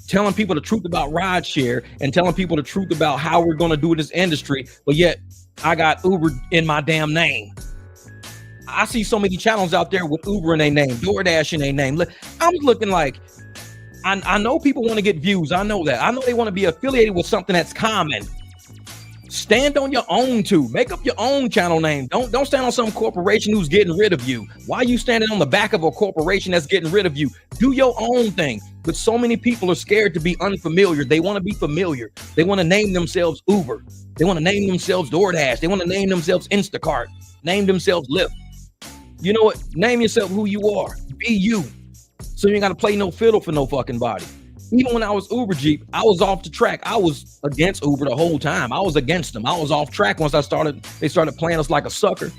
telling people the truth about rideshare and telling people the truth about how we're going to do this industry. But yet I got Uber in my damn name. I see so many channels out there with Uber in their name, DoorDash in their name. I'm looking like, I know people want to get views. I know that. I know they want to be affiliated with something that's common. Stand on your own too. Make up your own channel name. Don't stand on some corporation who's getting rid of you. Why are you standing on the back of a corporation that's getting rid of you? Do your own thing. But so many people are scared to be unfamiliar. They want to be familiar. They want to name themselves Uber. They want to name themselves DoorDash. They want to name themselves Instacart. Name themselves Lyft. You know what? Name yourself who you are. Be you. So you ain't got to play no fiddle for no fucking body. Even when I was Uber Jeep, I was off the track. I was against Uber the whole time. I was against them. I was off track once they started playing us like a sucker.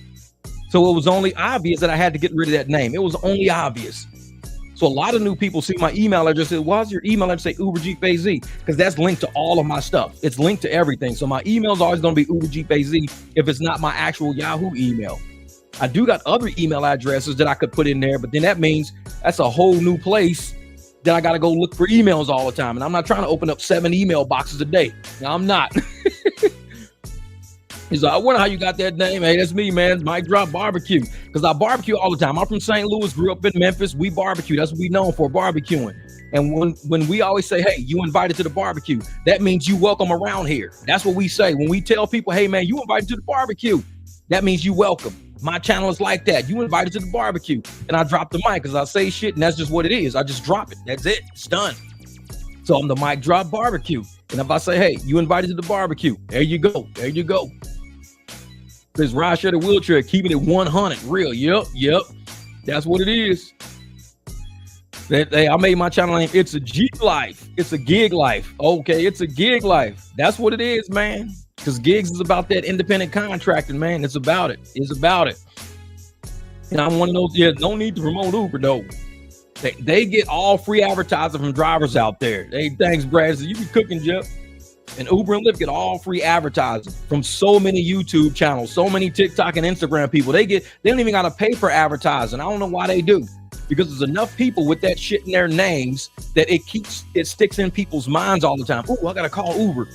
So it was only obvious that I had to get rid of that name. It was only obvious. So a lot of new people see my email address. Say, why's your email address say Uber GPayZ? Because that's linked to all of my stuff. It's linked to everything. So my email is always going to be Uber GPayZ if it's not my actual Yahoo email. I do got other email addresses that I could put in there, but then that means that's a whole new place that I got to go look for emails all the time. And I'm not trying to open up 7 email boxes a day. No, I'm not. He's like, I wonder how you got that name. Hey, that's me, man. It's Mike Drop Barbecue. Because I barbecue all the time. I'm from St. Louis, grew up in Memphis. We barbecue. That's what we known for, barbecuing. And when we always say, hey, you invited to the barbecue, that means you welcome around here. That's what we say. When we tell people, hey, man, you invited to the barbecue, that means you welcome. My channel is like that. You invited to the barbecue. And I drop the mic because I say shit, and that's just what it is. I just drop it. That's it. It's done. So I'm the Mike Drop Barbecue. And if I say, hey, you invited to the barbecue, there you go. There you go. This ride share the wheelchair, keeping it 100 real. Yep. That's what it is. Hey, I made my channel name. It's a G life. It's a gig life. Okay, it's a gig life. That's what it is, man. Because gigs is about that independent contracting, man. It's about it. It's about it. And I'm one of those. Yeah, no need to promote Uber though. They get all free advertising from drivers out there. Hey, thanks, Brad. So you be cooking, Jeff. And Uber and Lyft get all free advertising from so many YouTube channels, so many TikTok and Instagram people. They don't even got to pay for advertising. I don't know why they do, because there's enough people with that shit in their names that it sticks in people's minds all the time. Oh, I got to call Uber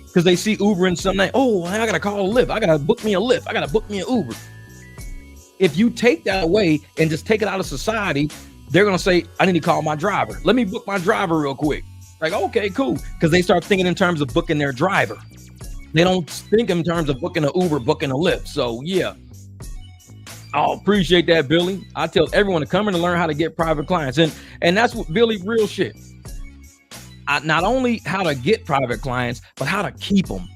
because they see Uber in some name. Oh, I got to call Lyft. I got to book me a Lyft. I got to book me an Uber. If you take that away and just take it out of society, they're going to say, I need to call my driver. Let me book my driver real quick. Like, okay, cool. Because they start thinking in terms of booking their driver. They don't think in terms of booking an Uber, booking a Lyft. So, yeah. I appreciate that, Billy. I tell everyone to come in and learn how to get private clients. And that's what Billy, real shit. Not only how to get private clients, but how to keep them.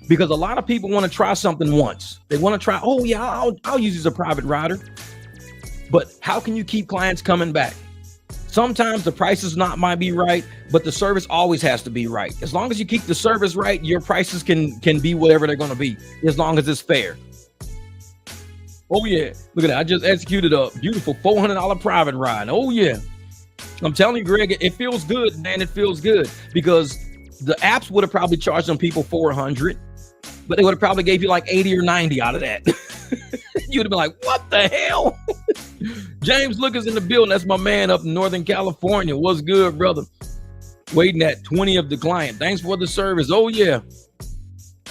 Because a lot of people want to try something once. They want to try, oh, yeah, I'll use you as a private rider. But how can you keep clients coming back? Sometimes the prices might be right, but the service always has to be right. As long as you keep the service right, your prices can be whatever they're going to be, as long as it's fair. Oh, yeah. Look at that. I just executed a beautiful $400 private ride. Oh, yeah. I'm telling you, Greg, it feels good, man. It feels good because the apps would have probably charged some people $400, but they would have probably gave you like 80 or 90 out of that. You'd have been like, what the hell? James Lucas in the building. That's my man up in Northern California. What's good, brother? Waiting at 20 of the client. Thanks for the service. Oh, yeah.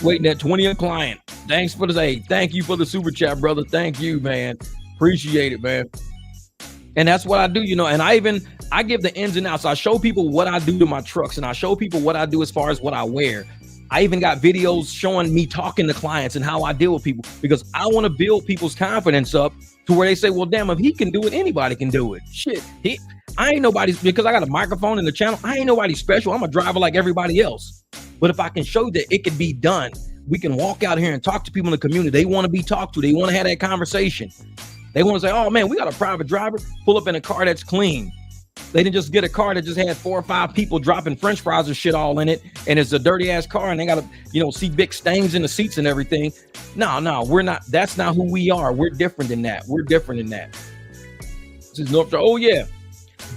Waiting at 20 of the client. Thanks for the, hey, thank you for the super chat, brother. Thank you, man. Appreciate it, man. And that's what I do, you know, and I give the ins and outs. I show people what I do to my trucks, and I show people what I do as far as what I wear. I even got videos showing me talking to clients and how I deal with people, because I want to build people's confidence up to where they say, well, damn, if he can do it, anybody can do it. Shit, I ain't nobody's, because I got a microphone in the channel. I ain't nobody special. I'm a driver like everybody else. But if I can show that it can be done, we can walk out here and talk to people in the community. They want to be talked to. They want to have that conversation. They want to say, oh, man, we got a private driver. Pull up in a car that's clean. They didn't just get a car that just had 4 or 5 people dropping French fries or shit all in it, and it's a dirty ass car, and they got to, see big stains in the seats and everything. No, we're not. That's not who we are. We're different than that. We're different than that. This is North. Oh yeah,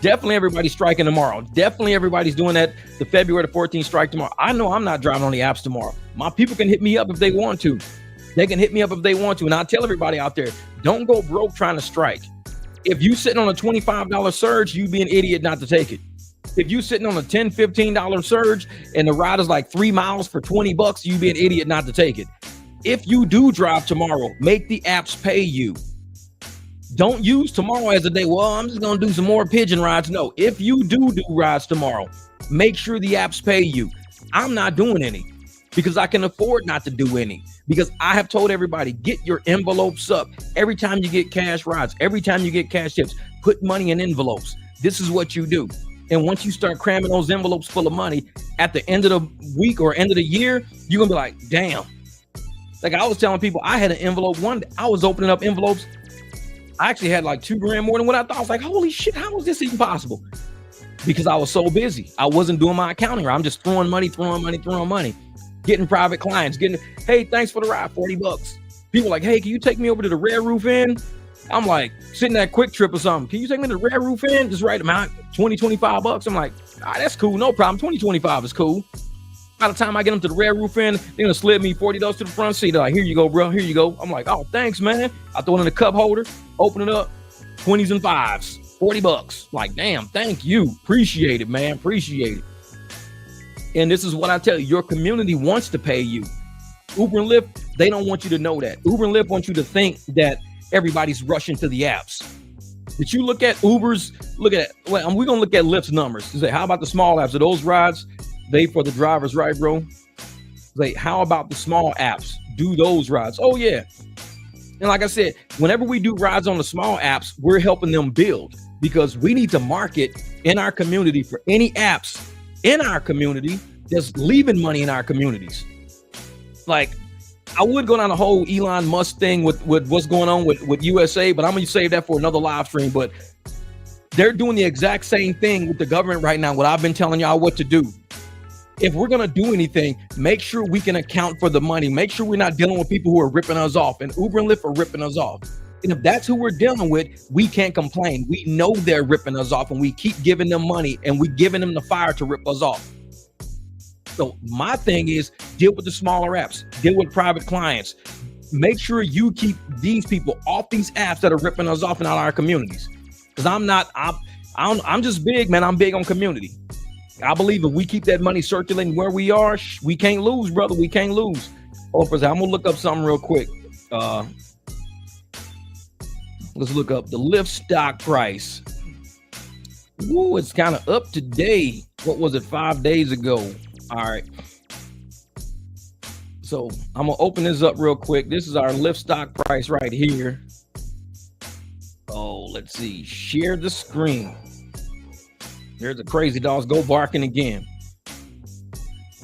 definitely everybody's striking tomorrow. Definitely everybody's doing that. The February the 14th strike tomorrow. I know I'm not driving on the apps tomorrow. My people can hit me up if they want to. They can hit me up if they want to, and I tell everybody out there, don't go broke trying to strike. If you sitting on a $25 surge, you be an idiot not to take it. If you sitting on a $10, $15 surge and the ride is like 3 miles for $20, you be an idiot not to take it. If you do drive tomorrow, make the apps pay you. Don't use tomorrow as a day. Well, I'm just going to do some more pigeon rides. No, if you do rides tomorrow, make sure the apps pay you. I'm not doing any because I can afford not to do any. Because I have told everybody, get your envelopes up. Every time you get cash rides, every time you get cash tips, put money in envelopes. This is what you do. And once you start cramming those envelopes full of money, at the end of the week or end of the year, you're going to be like, damn. Like I was telling people, I had an envelope one day. I was opening up envelopes. I actually had like $2 grand more than what I thought. I was like, holy shit, how was this even possible? Because I was so busy. I wasn't doing my accounting right. I'm just throwing money. Getting private clients, hey, thanks for the ride, $40. People like, hey, can you take me over to the Red Roof Inn? I'm like, sitting at Quick Trip or something. Can you take me to the Red Roof Inn? Just right amount, 20, 25 bucks. I'm like, that's cool. No problem. 20, 25 is cool. By the time I get them to the Red Roof Inn, they're going to slip me $40 to the front seat. They're like, here you go, bro. Here you go. I'm like, oh, thanks, man. I throw it in the cup holder, open it up, 20s and 5s, 40 bucks. Like, damn, thank you. Appreciate it, man. Appreciate it. And this is what I tell you. Your community wants to pay you. Uber and Lyft, they don't want you to know that. Uber and Lyft want you to think that everybody's rushing to the apps. Did you look at Uber's? Look at, well, we're going to look at Lyft's numbers. Say, how about the small apps? Are those rides? They for the drivers, right, bro? Say, how about the small apps? Do those rides? Oh, yeah. And like I said, whenever we do rides on the small apps, we're helping them build because we need to market in our community for any apps in our community that's leaving money in our communities. Like, I would go down the whole Elon Musk thing with what's going on with USA, but I'm going to save that for another live stream. But they're doing the exact same thing with the government right now, what I've been telling y'all what to do. If we're going to do anything, make sure we can account for the money. Make sure we're not dealing with people who are ripping us off. And Uber and Lyft are ripping us off. And if that's who we're dealing with, we can't complain. We know they're ripping us off and we keep giving them money and we're giving them the fire to rip us off. So my thing is deal with the smaller apps, deal with private clients. Make sure you keep these people off these apps that are ripping us off in our communities. Because I'm just big, man. I'm big on community. I believe if we keep that money circulating where we are, we can't lose, brother. We can't lose. Oh, I'm gonna look up something real quick. Let's look up the Lyft stock price. Woo, it's kind of up today. What was it, 5 days ago? All right. So I'm gonna open this up real quick. This is our Lyft stock price right here. Oh, let's see. Share the screen. There's the crazy dogs go barking again.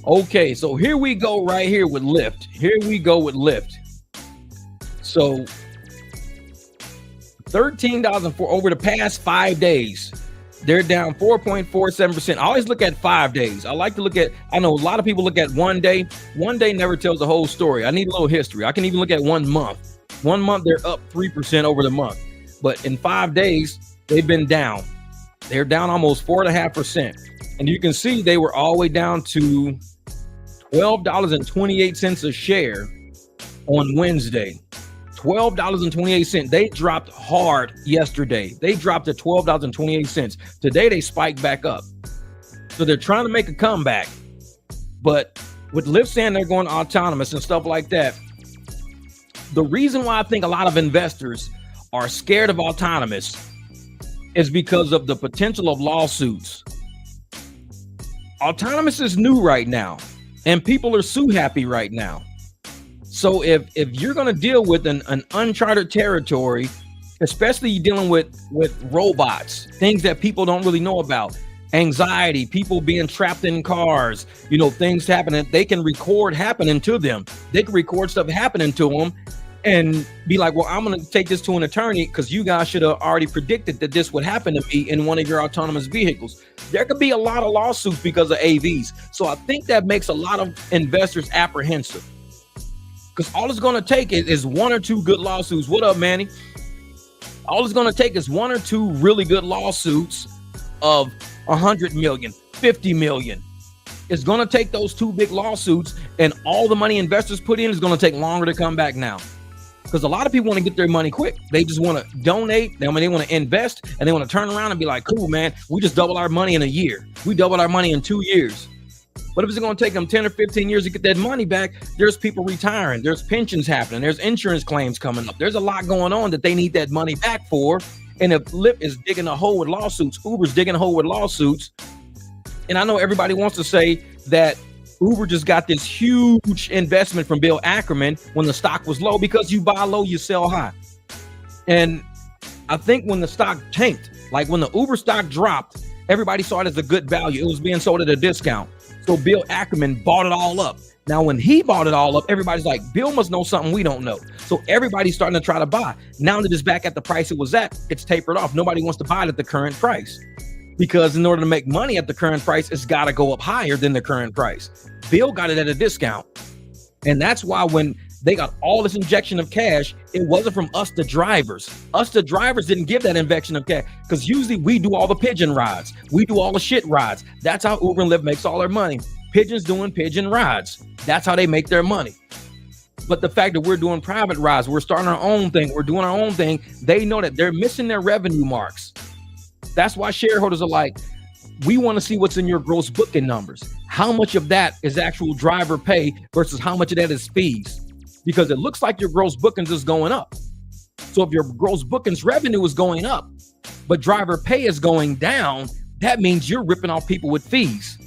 Okay, so here we go right here with Lyft. Here we go with Lyft. So $13 for over the past 5 days. They're down 4.47%. I always look at 5 days. I like to look at, I know a lot of people look at 1 day. 1 day never tells the whole story. I need a little history. I can even look at 1 month. 1 month, they're up 3% over the month. But in 5 days, they've been down. They're down almost 4.5%. And you can see they were all the way down to $12.28 a share on Wednesday. $12.28. They dropped hard yesterday. They dropped to $12.28. Today they spiked back up. So they're trying to make a comeback. But with Lyft saying they're going autonomous and stuff like that, the reason why I think a lot of investors are scared of autonomous is because of the potential of lawsuits. Autonomous is new right now, and people are sue happy right now. So if you're going to deal with an uncharted territory, especially dealing with robots, things that people don't really know about, anxiety, people being trapped in cars, things happening, they can record happening to them. They can record stuff happening to them and be like, well, I'm going to take this to an attorney because you guys should have already predicted that this would happen to me in one of your autonomous vehicles. There could be a lot of lawsuits because of AVs. So I think that makes a lot of investors apprehensive. Because all it's going to take is 1 or 2 good lawsuits. What up, Manny? All it's going to take is 1 or 2 really good lawsuits of 100 million, 50 million. It's going to take those 2 big lawsuits, and all the money investors put in is going to take longer to come back now. Because a lot of people want to get their money quick. They just want to donate. They want to invest, and they want to turn around and be like, cool, man, we just doubled our money in a year. We doubled our money in 2 years. But if it's going to take them 10 or 15 years to get that money back, there's people retiring. There's pensions happening. There's insurance claims coming up. There's a lot going on that they need that money back for. And if Lyft is digging a hole with lawsuits, Uber's digging a hole with lawsuits. And I know everybody wants to say that Uber just got this huge investment from Bill Ackman when the stock was low, because you buy low, you sell high. And I think when the stock tanked, like when the Uber stock dropped, everybody saw it as a good value. It was being sold at a discount. So Bill Ackman bought it all up. Now, when he bought it all up, everybody's like, Bill must know something we don't know. So everybody's starting to try to buy. Now that it's back at the price it was at, it's tapered off. Nobody wants to buy it at the current price, because in order to make money at the current price, it's got to go up higher than the current price. Bill got it at a discount. And that's why when They got all this injection of cash. It wasn't from us, the drivers. Us, the drivers, didn't give that injection of cash, because usually we do all the pigeon rides. We do all the shit rides. That's how Uber and Lyft makes all their money. Pigeons doing pigeon rides. That's how they make their money. But the fact that we're doing private rides, we're starting our own thing, we're doing our own thing, they know that they're missing their revenue marks. That's why shareholders are like, we want to see what's in your gross booking numbers. How much of that is actual driver pay versus how much of that is fees? Because it looks like your gross bookings is going up. So if your gross bookings revenue is going up, but driver pay is going down, that means you're ripping off people with fees.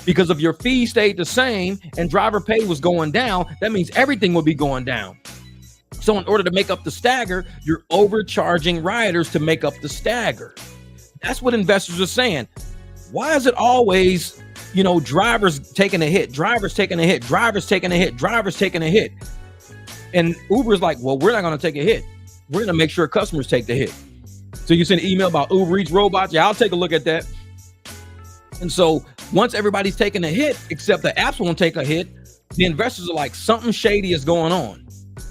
Because if your fee stayed the same and driver pay was going down, that means everything will be going down. So in order to make up the stagger, you're overcharging riders to make up the stagger. That's what investors are saying. Why is it always, drivers taking a hit, drivers taking a hit, drivers taking a hit, drivers taking a hit? And Uber's like, well, we're not going to take a hit. We're going to make sure customers take the hit. So you send an email about Uber Eats robots. Yeah, I'll take a look at that. And so once everybody's taking a hit, except the apps won't take a hit, the investors are like, something shady is going on.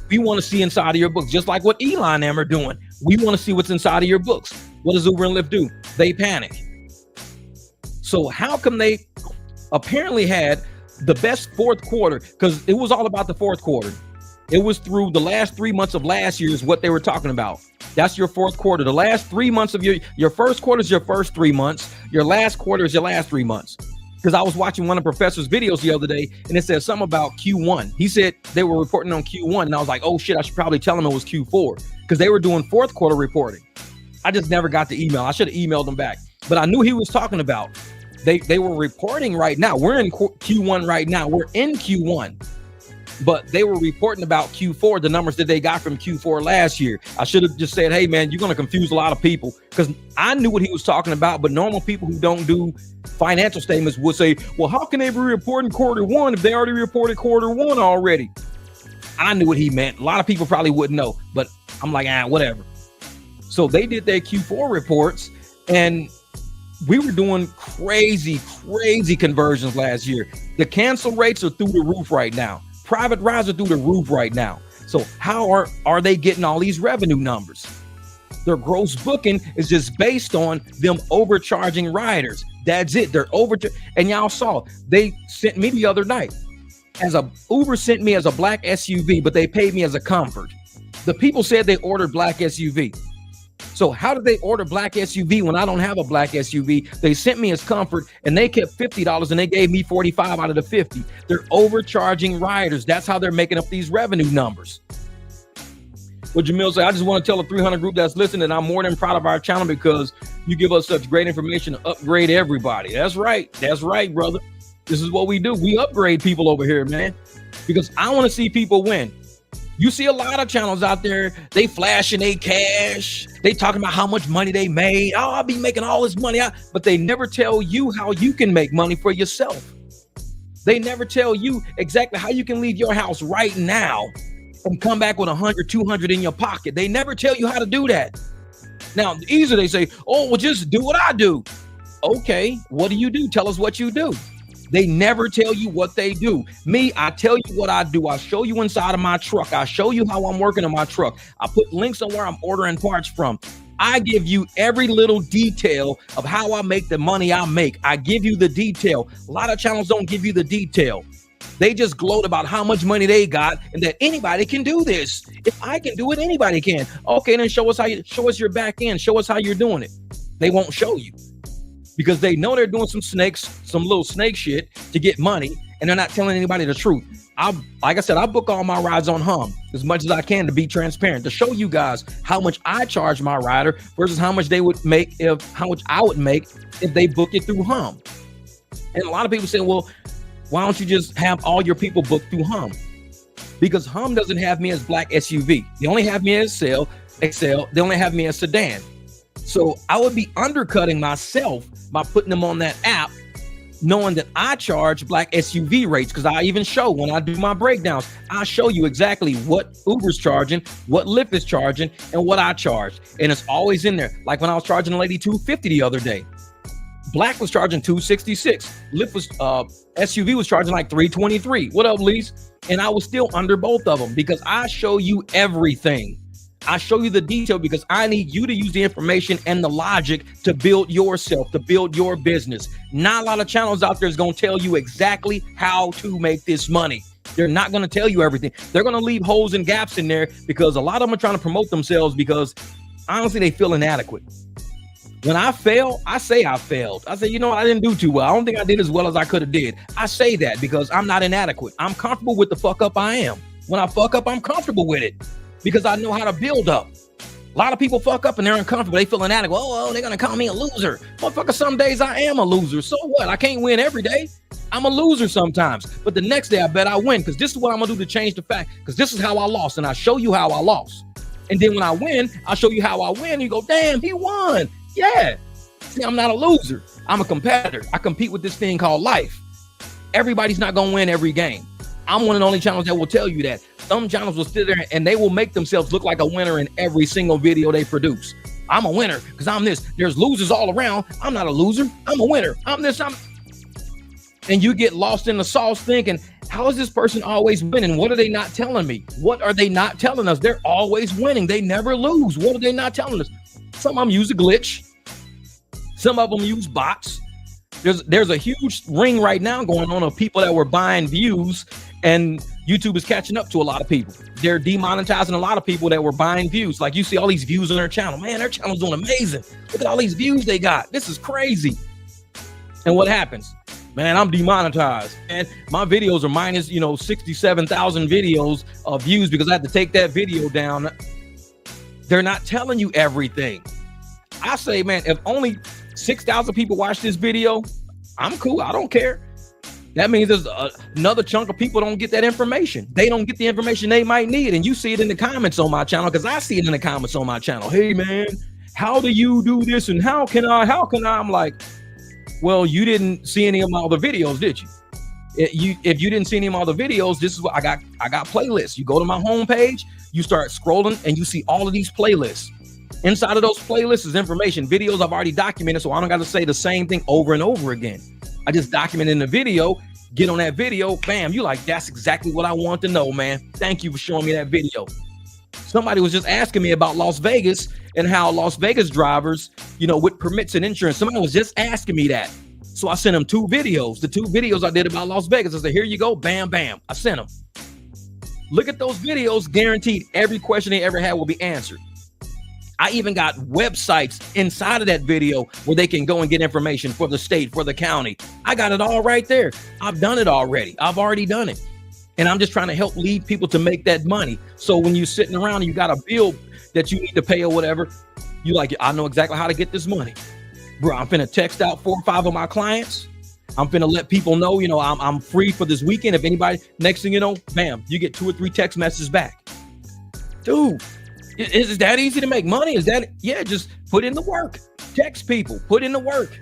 We want to see inside of your books, just like what Elon and them are doing. We want to see what's inside of your books. What does Uber and Lyft do? They panic. So how come they apparently had the best fourth quarter? Because it was all about the fourth quarter. It was through the last 3 months of last year is what they were talking about. That's your fourth quarter. The last 3 months of your first quarter is your first 3 months. Your last quarter is your last 3 months. Because I was watching one of the professor's videos the other day, and it said something about Q1. He said they were reporting on Q1, and I was like, oh shit, I should probably tell them it was Q4, because they were doing fourth quarter reporting. I just never got the email. I should have emailed them back, but I knew he was talking about. They were reporting right now. We're in Q1 right now. We're in Q1. But they were reporting about Q4, the numbers that they got from Q4 last year. I should have just said, hey, man, you're going to confuse a lot of people, because I knew what he was talking about. But normal people who don't do financial statements would say, well, how can they be reporting quarter one if they already reported quarter one already? I knew what he meant. A lot of people probably wouldn't know, but I'm like, whatever. So they did their Q4 reports, and we were doing crazy conversions last year. The cancel rates are through the roof right now. Private rides are through the roof right now. So how are they getting all these revenue numbers? Their gross booking is just based on them overcharging riders. That's it. They're and y'all saw, they sent me the other night Uber sent me as a black SUV, but they paid me as a Comfort. The people said they ordered black SUV. So how did they order black SUV when I don't have a black SUV? They sent me as Comfort, and they kept $50 and they gave me $45 out of the 50. They're overcharging riders. That's how they're making up these revenue numbers. Well, Jamil said, I just want to tell the 300 group that's listening that I'm more than proud of our channel because you give us such great information to upgrade everybody. That's right. That's right, brother. This is what we do. We upgrade people over here, man, because I want to see people win. You see a lot of channels out there, they flashing their cash. They talking about how much money they made. Oh, I'll be making all this money. But they never tell you how you can make money for yourself. They never tell you exactly how you can leave your house right now and come back with 100, 200 in your pocket. They never tell you how to do that. Now, easy they say, oh, well, just do what I do. Okay, what do you do? Tell us what you do. They never tell you what they do. Me, I tell you what I do. I show you inside of my truck. I show you how I'm working on my truck. I put links on where I'm ordering parts from. I give you every little detail of how I make the money I make. I give you the detail. A lot of channels don't give you the detail. They just gloat about how much money they got and that anybody can do this. If I can do it, anybody can. Okay, then show us your back end. Show us how you're doing it. They won't show you, because they know they're doing some little snake shit to get money, and they're not telling anybody the truth. Like I said, I book all my rides on Hum as much as I can to be transparent, to show you guys how much I charge my rider versus how much they would make how much I would make if they book it through Hum. And a lot of people say, well, why don't you just have all your people booked through Hum? Because Hum doesn't have me as black SUV. They only have me as Excel. They only have me as sedan. So I would be undercutting myself by putting them on that app, knowing that I charge black SUV rates, because I even show when I do my breakdowns, I show you exactly what Uber's charging, what Lyft is charging, and what I charge. And it's always in there. Like when I was charging a lady $250 the other day, black was charging $266. Lyft was SUV was charging like $323. What up, Lise? And I was still under both of them because I show you everything. I show you the detail because I need you to use the information and the logic to build yourself, to build your business. Not a lot of channels out there is going to tell you exactly how to make this money. They're not going to tell you everything. They're going to leave holes and gaps in there because a lot of them are trying to promote themselves because honestly, they feel inadequate. When I fail, I say I failed. I say, you know, I didn't do too well. I don't think I did as well as I could have did. I say that because I'm not inadequate. I'm comfortable with the fuck up I am. When I fuck up, I'm comfortable with it because I know how to build up. A lot of people fuck up and they're uncomfortable. They feel inadequate. Oh, they're going to call me a loser. Motherfucker, some days I am a loser. So what? I can't win every day. I'm a loser sometimes. But the next day I bet I win because this is what I'm going to do to change the fact because this is how I lost and I show you how I lost. And then when I win, I'll show you how I win. You go, damn, he won. Yeah. See, I'm not a loser. I'm a competitor. I compete with this thing called life. Everybody's not going to win every game. I'm one of the only channels that will tell you that. Some channels will sit there and they will make themselves look like a winner in every single video they produce. I'm a winner because I'm this. There's losers all around. I'm not a loser. I'm a winner. I'm this. And you get lost in the sauce thinking, how is this person always winning? What are they not telling me? What are they not telling us? They're always winning. They never lose. What are they not telling us? Some of them use a glitch. Some of them use bots. There's a huge ring right now going on of people that were buying views, and YouTube is catching up to a lot of people. They're demonetizing a lot of people that were buying views. Like you see all these views on their channel. Man, their channel's doing amazing. Look at all these views they got. This is crazy. And what happens? Man, I'm demonetized. And my videos are minus, 67,000 videos of views because I had to take that video down. They're not telling you everything. I say, man, if only 6,000 people watch this video, I'm cool. I don't care. That means there's another chunk of people don't get that information. They don't get the information they might need. And you see it in the comments on my channel because I see it in the comments on my channel. Hey, man, how do you do this? And how can I? I'm like, well, you didn't see any of my other videos, did you? If you didn't see any of my other videos, this is what I got. I got playlists. You go to my homepage, you start scrolling, and you see all of these playlists. Inside of those playlists is information, videos I've already documented, so I don't got to say the same thing over and over again. I just document in the video, get on that video, bam, you like, that's exactly what I want to know, man. Thank you for showing me that video. Somebody was just asking me about Las Vegas and how Las Vegas drivers, with permits and insurance, somebody was just asking me that. So I sent them 2 videos. The 2 videos I did about Las Vegas, I said, here you go, bam, bam. I sent them. Look at those videos, guaranteed every question they ever had will be answered. I even got websites inside of that video where they can go and get information for the state, for the county. I got it all right there. I've done it already. I've already done it. And I'm just trying to help lead people to make that money. So when you're sitting around and you got a bill that you need to pay or whatever, you like, I know exactly how to get this money. Bro, I'm finna text out 4 or 5 of my clients. I'm finna let people know, I'm free for this weekend. If anybody, next thing you know, bam, you get 2 or 3 text messages back. Dude. Is it that easy to make money? Yeah, just put in the work. Text people, put in the work.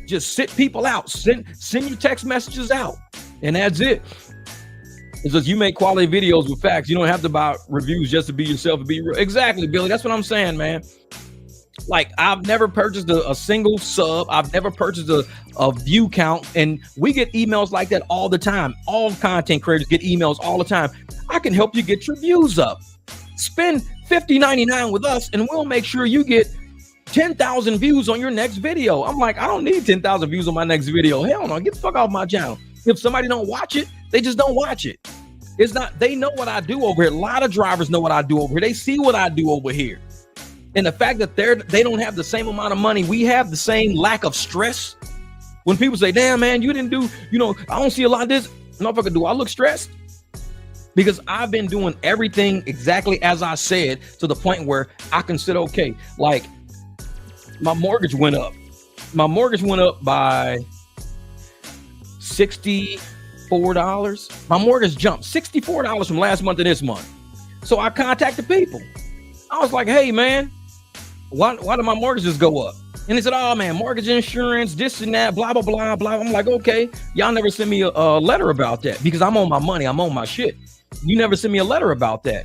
Just sit people out. Send your text messages out. And that's it. It's just you make quality videos with facts. You don't have to buy reviews just to be yourself and be real. Exactly, Billy. That's what I'm saying, man. Like, I've never purchased a single sub. I've never purchased a view count. And we get emails like that all the time. All content creators get emails all the time. I can help you get your views up. Spend $50.99 with us and we'll make sure you get 10,000 views on your next video. I'm like, I don't need 10,000 views on my next video. Hell no, get the fuck off my channel. If somebody don't watch it, they just don't watch it. It's not, they know what I do over here. A lot of drivers know what I do over here. They see what I do over here. And the fact that they don't have the same amount of money, we have the same lack of stress. When people say, damn, man, you didn't do, I don't see a lot of this. Motherfucker, do I look stressed? Because I've been doing everything exactly as I said to the point where I can sit okay. Like, my mortgage went up. My mortgage went up by $64. My mortgage jumped $64 from last month to this month. So I contacted people. I was like, hey, man, why did my mortgages go up? And they said, oh, man, mortgage insurance, this and that, blah, blah, blah, blah. I'm like, okay, y'all never send me a letter about that because I'm on my money. I'm on my shit. You never sent me a letter about that.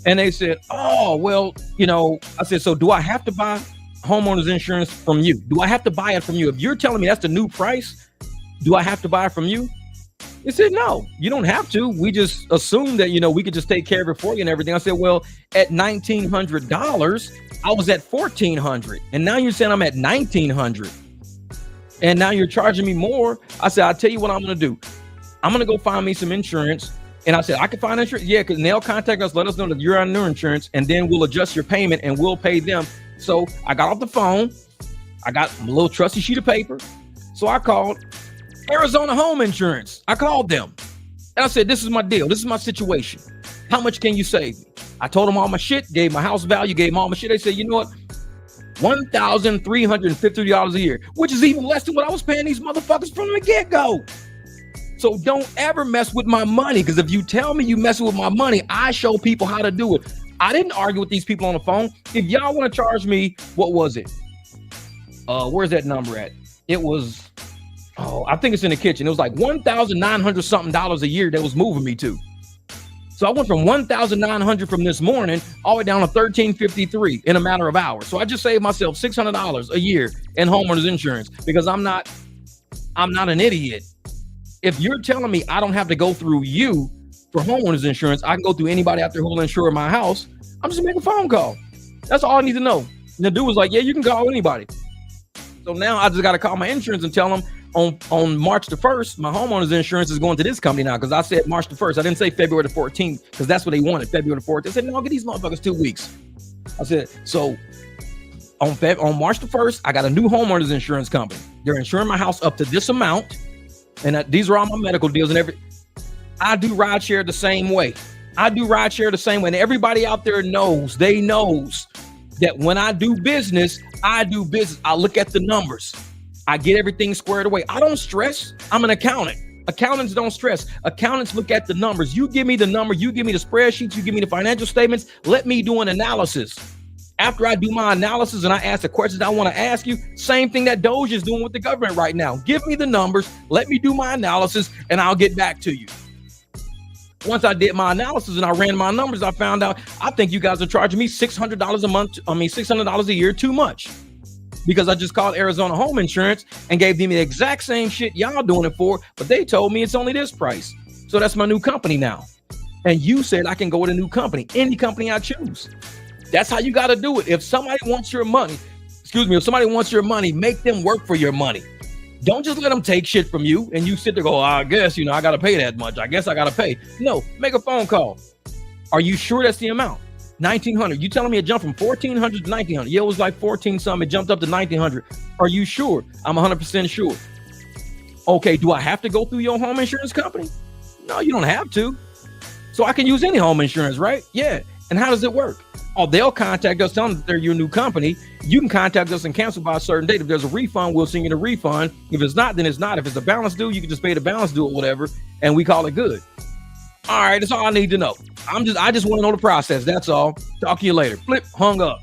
And they said, oh, well, I said, so do I have to buy homeowners insurance from you? Do I have to buy it from you? If you're telling me that's the new price, do I have to buy it from you? They said, no, you don't have to. We just assumed that, we could just take care of it for you and everything. I said, well, at $1,900, I was at $1,400. And now you're saying I'm at $1,900. And now you're charging me more. I said, I'll tell you what I'm going to do. I'm going to go find me some insurance. And I said, I can find insurance. Yeah, because they'll contact us, let us know that you're on new insurance, and then we'll adjust your payment and we'll pay them. So I got off the phone. I got a little trusty sheet of paper. So I called Arizona Home Insurance. I called them and I said, this is my deal. This is my situation. How much can you save me? I told them all my shit, gave my house value, gave them all my shit. They said, you know what? $1,350 a year, which is even less than what I was paying these motherfuckers from the get-go. So don't ever mess with my money, because if you tell me you messing with my money, I show people how to do it. I didn't argue with these people on the phone. If y'all want to charge me, what was it? Where's that number at? It was, I think it's in the kitchen. It was like $1,900 something a year that was moving me to. So I went from $1,900 from this morning all the way down to $1,353 in a matter of hours. So I just saved myself $600 a year in homeowners insurance, because I'm not an idiot. If you're telling me I don't have to go through you for homeowners insurance, I can go through anybody out there who will insure my house. I'm just making a phone call. That's all I need to know. And the dude was like, yeah, you can call anybody. So now I just got to call my insurance and tell them on March the 1st, my homeowners insurance is going to this company now, because I said March the 1st. I didn't say February the 14th, because that's what they wanted, February the 14th. They said, no, give these motherfuckers 2 weeks. I said, so on March the 1st, I got a new homeowners insurance company. They're insuring my house up to this amount. And these are all my medical deals and everything. I do rideshare the same way. And everybody out there knows that when I do business. I look at the numbers. I get everything squared away. I don't stress. I'm an accountant. Accountants don't stress. Accountants look at the numbers. You give me the number, you give me the spreadsheets, you give me the financial statements. Let me do an analysis. After I do my analysis and I ask the questions I want to ask you, same thing that Doge is doing with the government right now. Give me the numbers, let me do my analysis, and I'll get back to you. Once I did my analysis and I ran my numbers, I found out I think you guys are charging me $600 a month. $600 a year too much, because I just called Arizona Home Insurance and gave them the exact same shit y'all doing it for, but they told me it's only this price. So that's my new company now. And you said I can go with a new company, any company I choose. That's how you got to do it. If somebody wants your money, make them work for your money. Don't just let them take shit from you and you sit there and go, I guess, I got to pay that much. I guess I got to pay. No, make a phone call. Are you sure that's the amount? $1,900. You telling me it jumped from $1,400 to $1,900? Yeah, it was like 14 something. It jumped up to $1,900. Are you sure? I'm 100% sure. Okay, do I have to go through your home insurance company? No, you don't have to. So I can use any home insurance, right? Yeah. And how does it work? Oh, they'll contact us, tell them that they're your new company. You can contact us and cancel by a certain date. If there's a refund, we'll send you the refund. If it's not, then it's not. If it's a balance due, you can just pay the balance due or whatever, and we call it good. All right, that's all I need to know. I just want to know the process. That's all. Talk to you later. Flip, hung up.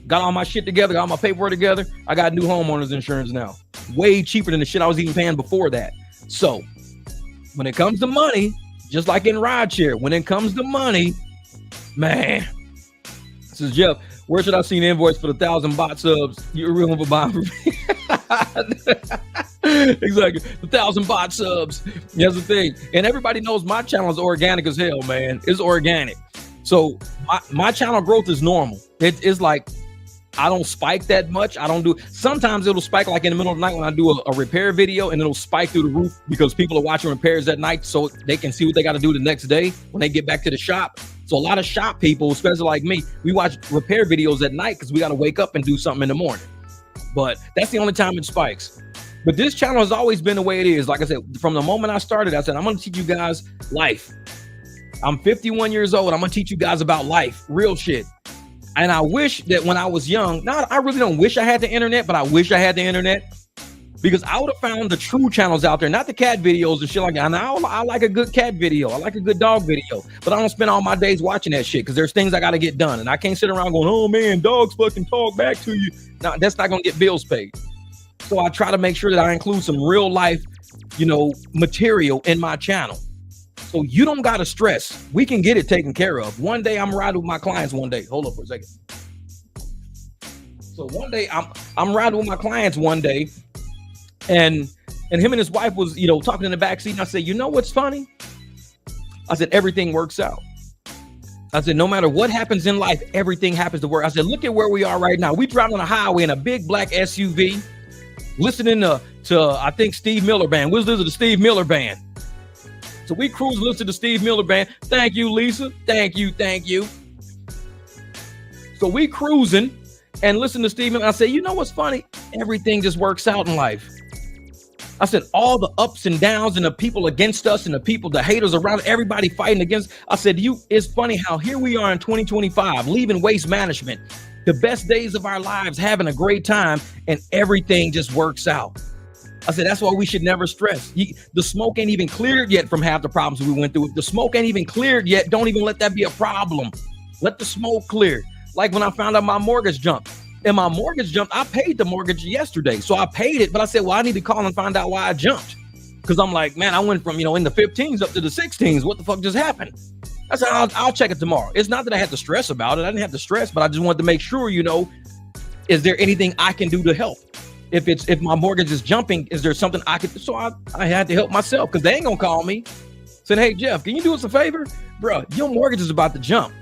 Got all my shit together, got all my paperwork together. I got new homeowners insurance now. Way cheaper than the shit I was even paying before that. So when it comes to money, just like in rideshare, when it comes to money, man. This is Jeff. Where should I see an invoice for the 1,000 bot subs? You're real for buying for me. Exactly. The 1,000 bot subs. That's the thing. And everybody knows my channel is organic as hell, man. It's organic. So my channel growth is normal. It's like, I don't spike that much. Sometimes it'll spike like in the middle of the night when I do a repair video, and it'll spike through the roof because people are watching repairs at night so they can see what they got to do the next day when they get back to the shop. So a lot of shop people, especially like me, we watch repair videos at night because we got to wake up and do something in the morning. But that's the only time it spikes. But this channel has always been the way it is. Like I said, from the moment I started, I said, I'm going to teach you guys life. I'm 51 years old. I'm going to teach you guys about life, real shit. And I wish that when I was young, I really don't wish I had the internet, but I wish I had the internet, because I would have found the true channels out there, not the cat videos and shit like that. And I like a good cat video. I like a good dog video, but I don't spend all my days watching that shit because there's things I got to get done. And I can't sit around going, oh man, dogs fucking talk back to you. No, that's not going to get bills paid. So I try to make sure that I include some real life, material in my channel. So you don't got to stress. We can get it taken care of. One day I'm riding with my clients one day. Hold up for a second. So one day I'm riding with my clients one day, and And him and his wife was, talking in the backseat. And I said, you know what's funny? I said, everything works out. I said, no matter what happens in life, everything happens to work. I said, look at where we are right now. We drive on the highway in a big black SUV, listening to I think Steve Miller Band. We was listening to Steve Miller Band. So we cruise, listen to Steve Miller Band. Thank you, Lisa. Thank you. So we cruising and listen to Steve Miller. I said, you know what's funny? Everything just works out in life. I said, all the ups and downs and the people against us and the haters around, everybody fighting against. I said, it's funny how here we are in 2025, leaving waste management, the best days of our lives, having a great time, and everything just works out. I said, that's why we should never stress. The smoke ain't even cleared yet from half the problems we went through. If the smoke ain't even cleared yet, don't even let that be a problem. Let the smoke clear. Like when I found out my mortgage jumped. And my mortgage jumped, I paid the mortgage yesterday. So I paid it, but I said, well, I need to call and find out why I jumped. Because I'm like, man, I went from, in the 15s up to the 16s. What the fuck just happened? I said, I'll check it tomorrow. It's not that I had to stress about it. I didn't have to stress, but I just wanted to make sure, is there anything I can do to help? If my mortgage is jumping, is there something I could? So I had to help myself because they ain't going to call me. Said, hey, Jeff, can you do us a favor? Bro, your mortgage is about to jump.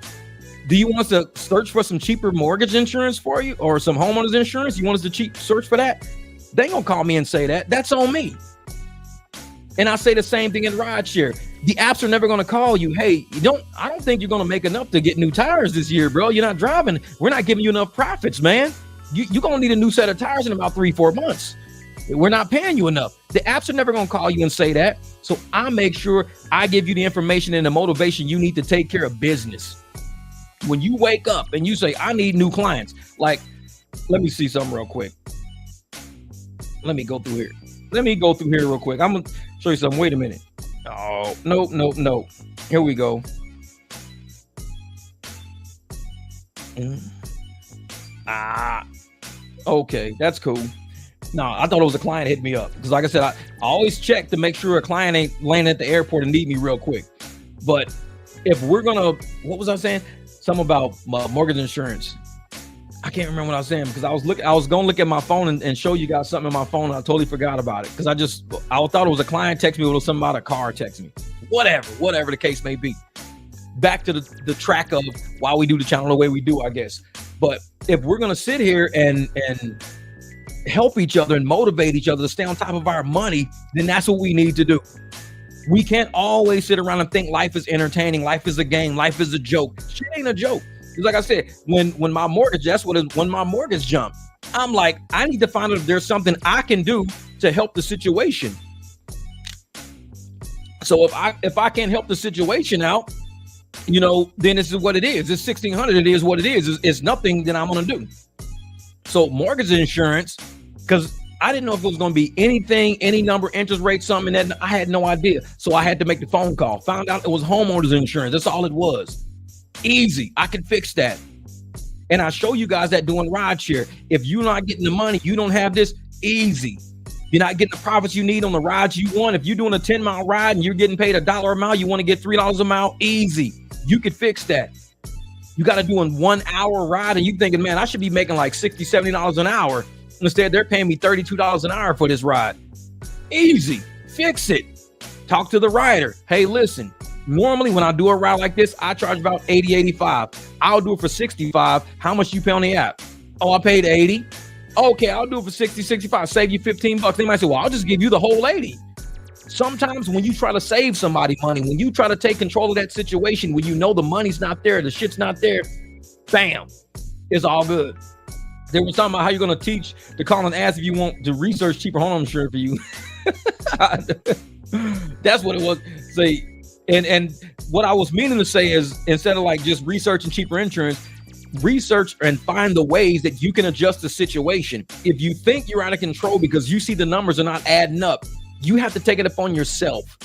Do you want us to search for some cheaper mortgage insurance for you or some homeowners insurance? You want us to search for that? They ain't gonna call me and say that. That's on me. And I say the same thing in rideshare. The apps are never gonna call you. Hey, I don't think you're gonna make enough to get new tires this year, bro. You're not driving. We're not giving you enough profits, man. You're gonna need a new set of tires in about 3-4 months. We're not paying you enough. The apps are never gonna call you and say that. So I make sure I give you the information and the motivation you need to take care of business. When you wake up and you say, I need new clients, like, let me see something real quick. Let me go through here. Real quick. I'm going to show you something. Wait a minute. Oh, no. Here we go. Okay. That's cool. No, I thought it was a client hit me up. Because like I said, I always check to make sure a client ain't landing at the airport and need me real quick. But if we're going to, what was I saying? Something about mortgage insurance. I can't remember what I was saying because I was going to look at my phone and show you guys something on my phone. And I totally forgot about it because I thought it was a client text me or it was something about a car text me. Whatever the case may be. Back to the track of why we do the channel the way we do, I guess. But if we're going to sit here and help each other and motivate each other to stay on top of our money, then that's what we need to do. We can't always sit around and think life is entertaining. Life is a game. Life is a joke. Shit ain't a joke. Because like I said, when my mortgage, when my mortgage jumped, I'm like, I need to find out if there's something I can do to help the situation. So if I can't help the situation out, then this is what it is. It's $1,600. It is what it is. It's nothing that I'm going to do. So mortgage insurance, because I didn't know if it was going to be anything, any number, interest rate, something that I had no idea. So I had to make the phone call. Found out it was homeowners insurance. That's all it was. Easy. I can fix that. And I show you guys that doing rideshare. If you're not getting the money, you don't have this, easy. You're not getting the profits you need on the rides you want. If you're doing a 10-mile ride and you're getting paid $1 a mile, you want to get $3 a mile, easy. You can fix that. You got to do a 1 hour ride and you thinking, man, I should be making like $60, $70 an hour. Instead, they're paying me $32 an hour for this ride. Easy. Fix it. Talk to the rider. Hey, listen, normally when I do a ride like this, I charge about $80, $85. I'll do it for $65. How much you pay on the app? Oh, I paid $80. Okay, I'll do it for $60, $65. Save you $15. They might say, well, I'll just give you the whole $80. Sometimes when you try to save somebody money, when you try to take control of that situation, when you know the money's not there, the shit's not there, bam, it's all good. They were talking about how you're going to teach to call and ask if you want to research cheaper home insurance for you. That's what it was. Say, and what I was meaning to say is instead of like just researching cheaper insurance, research and find the ways that you can adjust the situation. If you think you're out of control because you see the numbers are not adding up, you have to take it upon yourself.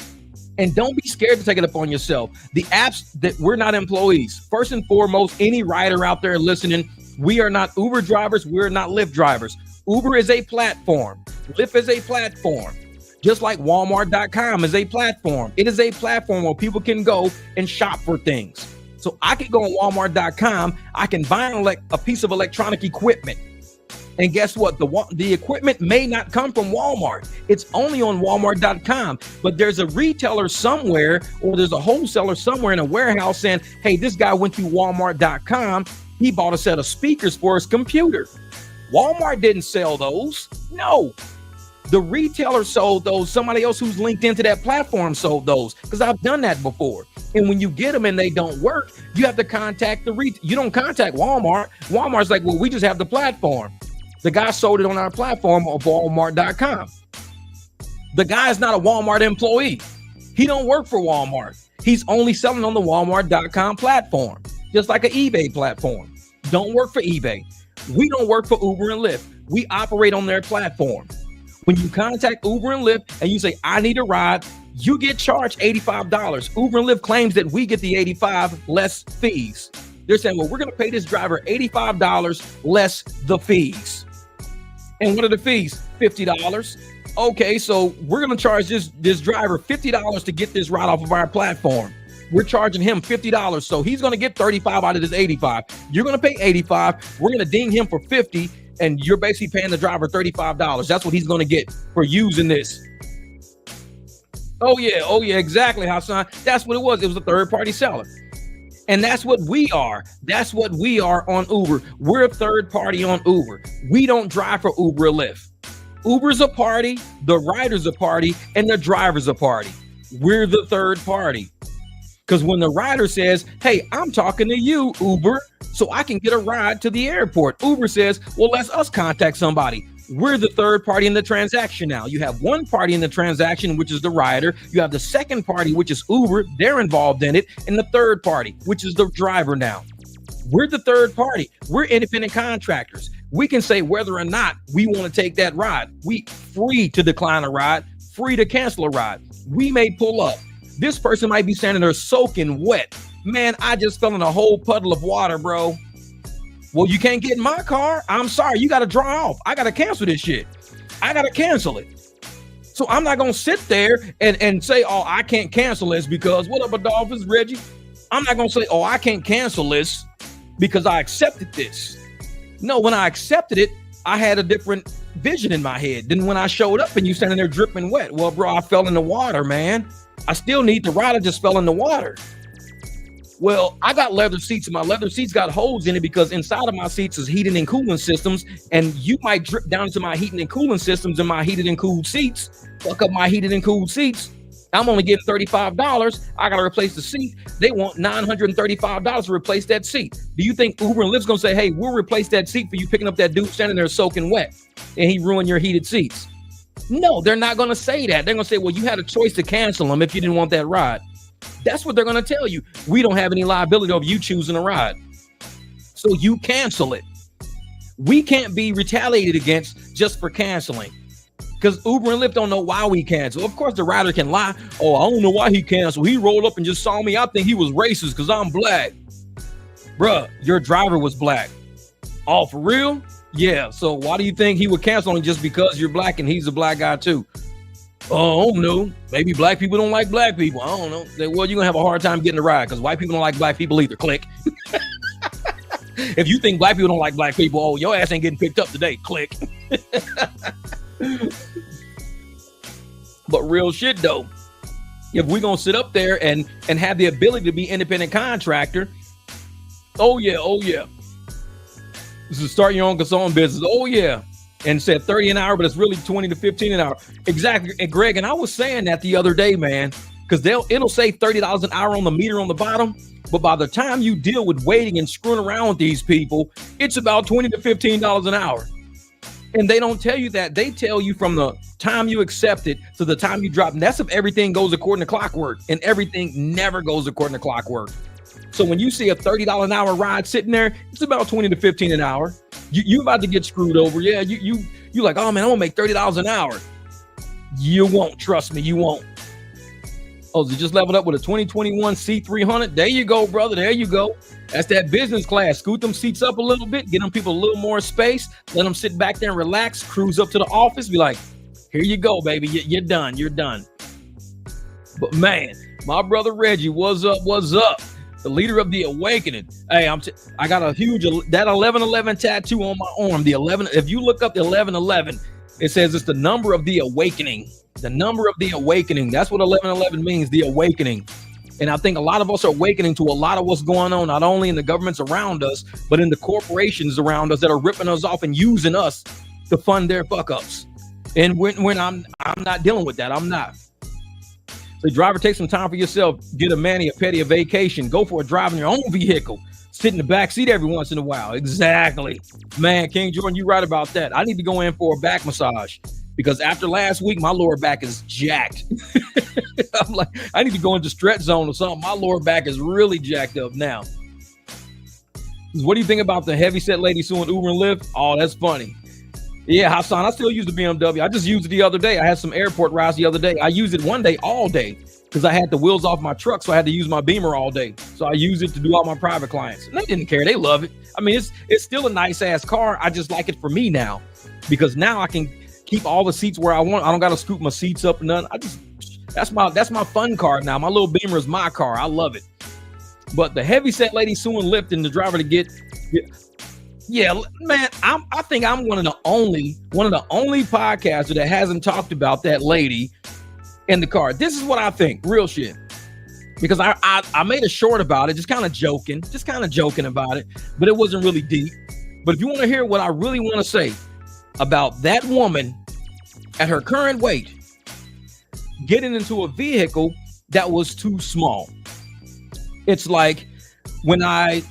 And don't be scared to take it upon yourself. The apps that we're not employees. First and foremost, any rider out there listening, we are not Uber drivers. We're not Lyft drivers. Uber is a platform. Lyft is a platform. Just like Walmart.com is a platform. It is a platform where people can go and shop for things. So I can go on Walmart.com. I can buy a piece of electronic equipment And guess what? The equipment may not come from Walmart. It's only on Walmart.com. But there's a retailer somewhere, or there's a wholesaler somewhere in a warehouse saying, hey, this guy went through Walmart.com. He bought a set of speakers for his computer. Walmart didn't sell those. No. The retailer sold those. Somebody else who's linked into that platform sold those, because I've done that before. And when you get them and they don't work, you have to contact you don't contact Walmart. Walmart's like, well, we just have the platform. The guy sold it on our platform of Walmart.com. The guy is not a Walmart employee. He don't work for Walmart. He's only selling on the Walmart.com platform, just like an eBay platform. Don't work for eBay. We don't work for Uber and Lyft. We operate on their platform. When you contact Uber and Lyft and you say, I need a ride, you get charged $85. Uber and Lyft claims that we get the $85 less fees. They're saying, well, we're going to pay this driver $85 less the fees. And what are the fees? $50. Okay, so we're going to charge this driver $50 to get this ride off of our platform. We're charging him $50, so he's going to get $35 out of this $85. You're going to pay $85. We're going to ding him for $50, and you're basically paying the driver $35. That's what he's going to get for using this. Oh yeah, exactly, Hassan. That's what it was. It was a third-party seller. And that's what we are. That's what we are on Uber. We're a third party on Uber. We don't drive for Uber or Lyft. Uber's a party, the rider's a party, and the driver's a party. We're the third party. Because when the rider says, hey, I'm talking to you, Uber, so I can get a ride to the airport, Uber says, well, let us contact somebody. We're the third party in the transaction now. You have one party in the transaction, which is the rider. You have the second party, which is Uber. They're involved in it. And the third party, which is the driver now. We're the third party. We're independent contractors. We can say whether or not we want to take that ride. We free to decline a ride, free to cancel a ride. We may pull up. This person might be standing there soaking wet. Man, I just fell in a whole puddle of water, bro. Well, you can't get in my car. I'm sorry. You got to dry off. I got to cancel this shit. I got to cancel it. So I'm not going to sit there and say, oh, I can't cancel this because what up, Adolphus, Reggie? I'm not going to say, oh, I can't cancel this because I accepted this. No, when I accepted it, I had a different vision in my head than when I showed up and you standing there dripping wet. Well, bro, I fell in the water, man. I still need the ride. I just fell in the water. Well, I got leather seats, and my leather seats got holes in it because inside of my seats is heating and cooling systems, and you might drip down into my heating and cooling systems and my heated and cooled seats, fuck up my heated and cooled seats. I'm only getting $35. I got to replace the seat. They want $935 to replace that seat. Do you think Uber and Lyft's going to say, hey, we'll replace that seat for you picking up that dude standing there soaking wet and he ruined your heated seats? No, they're not going to say that. They're going to say, well, you had a choice to cancel them if you didn't want that ride. That's what they're going to tell you. We don't have any liability over you choosing a ride. So you cancel it. We can't be retaliated against just for canceling. Because Uber and Lyft don't know why we cancel. Of course, the rider can lie. Oh, I don't know why he canceled. He rolled up and just saw me. I think he was racist because I'm black. Bruh, your driver was black. Oh, for real? Yeah. So why do you think he would cancel on just because you're black and he's a black guy too? Oh, I don't know. Maybe black people don't like black people. I don't know. Well, you're going to have a hard time getting a ride because white people don't like black people either. Click. If you think black people don't like black people, oh, your ass ain't getting picked up today. Click. But real shit, though. If we're going to sit up there and have the ability to be independent contractor, oh, yeah. This is start your own consulting business. Oh, yeah. And said 30 an hour, but it's really 20 to 15 an hour. Exactly. And Greg, and I was saying that the other day, man, because it'll say $30 an hour on the meter on the bottom. But by the time you deal with waiting and screwing around with these people, it's about $20 to $15 an hour. And they don't tell you that. They tell you from the time you accept it to the time you drop. And that's if everything goes according to clockwork. And everything never goes according to clockwork. So when you see a $30 an hour ride sitting there, it's about 20 to 15 an hour. You about to get screwed over. Yeah, you like, oh man, I'm gonna make $30 an hour. You won't, trust me, you won't. Oh, so just leveled up with a 2021 C300. There you go, brother. There you go. That's that business class. Scoot them seats up a little bit, get them people a little more space, let them sit back there and relax, cruise up to the office, be like, here you go, baby. You're done. You're done. But man, my brother Reggie, what's up? The leader of the awakening. Hey, I got a huge that 1111 tattoo on my arm. The 11. If you look up the 1111, it says it's the number of the awakening. The number of the awakening. That's what 1111 means. The awakening. And I think a lot of us are awakening to a lot of what's going on, not only in the governments around us, but in the corporations around us that are ripping us off and using us to fund their fuck ups. And when I'm not dealing with that, I'm not. So driver, take some time for yourself. Get a mani, a petty, a vacation. Go for a drive in your own vehicle. Sit in the back seat every once in a while. Exactly. Man, King Jordan, you're right about that. I need to go in for a back massage because after last week, my lower back is jacked. I'm like, I need to go into stretch zone or something. My lower back is really jacked up now. What do you think about the heavyset lady suing Uber and Lyft? Oh, that's funny. Yeah, Hassan, I still use the BMW. I just used it the other day. I had some airport rides the other day. I used it one day all day because I had the wheels off my truck, so I had to use my Beamer all day. So I use it to do all my private clients. And they didn't care. They love it. I mean, it's still a nice-ass car. I just like it for me now because now I can keep all the seats where I want. I don't got to scoop my seats up and nothing. That's my fun car now. My little Beamer is my car. I love it. But the heavyset lady suing Lyft and the driver to get yeah, man, I think I'm one of the only podcasters that hasn't talked about that lady in the car. This is what I think, real shit. Because I made a short about it, just kind of joking about it, but it wasn't really deep. But if you want to hear what I really want to say about that woman at her current weight, getting into a vehicle that was too small. It's like when I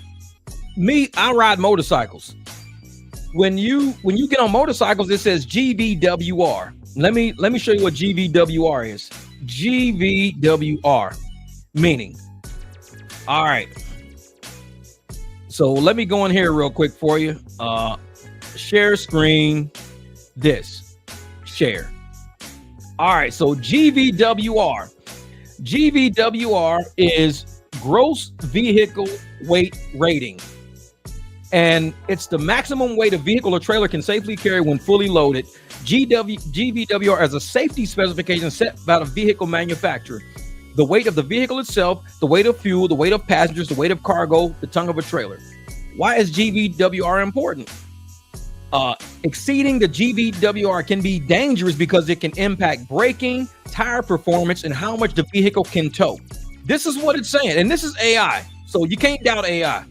ride motorcycles. When you get on motorcycles, it says GVWR. Let me show you what GVWR is. GVWR meaning. All right. So let me go in here real quick for you. Share screen. This. Share. All right. So GVWR. GVWR is gross vehicle weight rating. And it's the maximum weight a vehicle or trailer can safely carry when fully loaded. GVWR as a safety specification set by the vehicle manufacturer. The weight of the vehicle itself, the weight of fuel, the weight of passengers, the weight of cargo, the tongue of a trailer. Why is GVWR important? Exceeding the GVWR can be dangerous because it can impact braking, tire performance, and how much the vehicle can tow. This is what it's saying, and this is AI, so you can't doubt AI.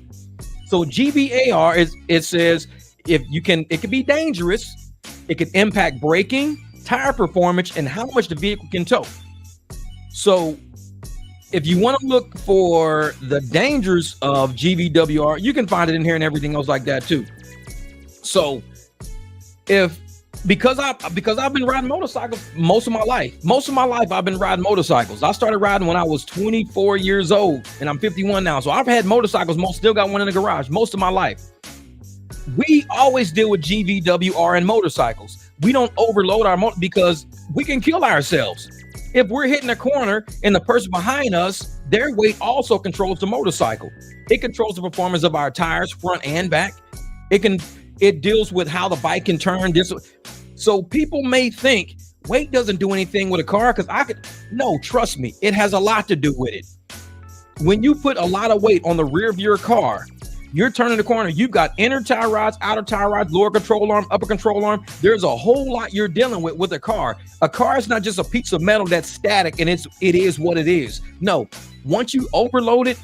So GVAR it says it can be dangerous, it can impact braking, tire performance, and how much the vehicle can tow. So if you want to look for the dangers of GVWR, you can find it in here and everything else like that too. So because I've been riding motorcycles most of my life I've been riding motorcycles. I started riding when I was 24 years old and I'm 51 now. So I've had motorcycles, still got one in the garage most of my life. We always deal with GVWR and motorcycles. We don't overload our motor because we can kill ourselves. If we're hitting a corner and the person behind us, their weight also controls the motorcycle. It controls the performance of our tires, front and back. It deals with how the bike can turn this. So people may think weight doesn't do anything with a car no, trust me, it has a lot to do with it. When you put a lot of weight on the rear of your car, you're turning the corner, you've got inner tie rods, outer tie rods, lower control arm, upper control arm. There's a whole lot you're dealing with a car. A car is not just a piece of metal that's static and it is what it is. No, once you overload it.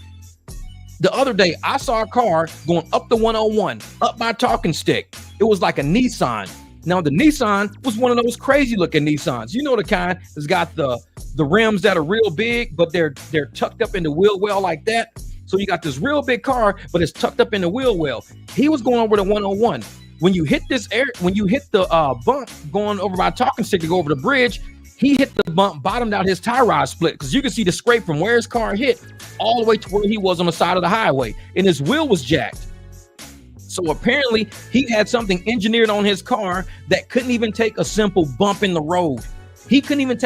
The other day, I saw a car going up the 101, up my talking stick. It was like a Nissan. Now, the Nissan was one of those crazy looking Nissans. You know, the kind that's got the rims that are real big, but they're tucked up in the wheel well like that. So you got this real big car, but it's tucked up in the wheel well. He was going over the 101. When you hit the bump going over my talking stick to go over the bridge, he hit the bump, bottomed out, his tie rod split because you can see the scrape from where his car hit all the way to where he was on the side of the highway, and his wheel was jacked. So apparently he had something engineered on his car that couldn't even take a simple bump in the road. He couldn't even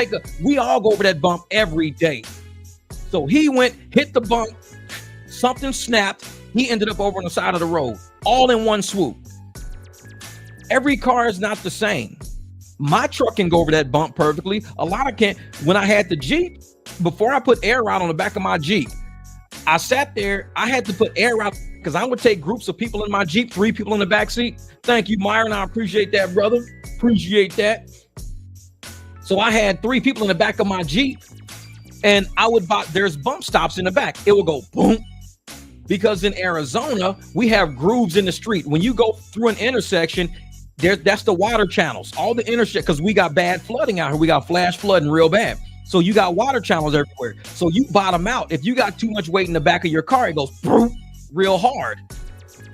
we all go over that bump every day. So he hit the bump, something snapped, he ended up over on the side of the road, all in one swoop. Every car is not the same. My truck can go over that bump perfectly. A lot of can't. When I had the Jeep, before I put air out on the back of my Jeep, I sat there. I had to put air out because I would take groups of people in my Jeep, 3 people in the back seat. Thank you, Myron. I appreciate that, brother. Appreciate that. So I had 3 people in the back of my Jeep, and there's bump stops in the back. It will go boom. Because in Arizona, we have grooves in the street. When you go through an intersection, that's the water channels. All the intersections, because we got bad flooding out here. We got flash flooding real bad. So you got water channels everywhere. So you bottom out. If you got too much weight in the back of your car, it goes boom, real hard.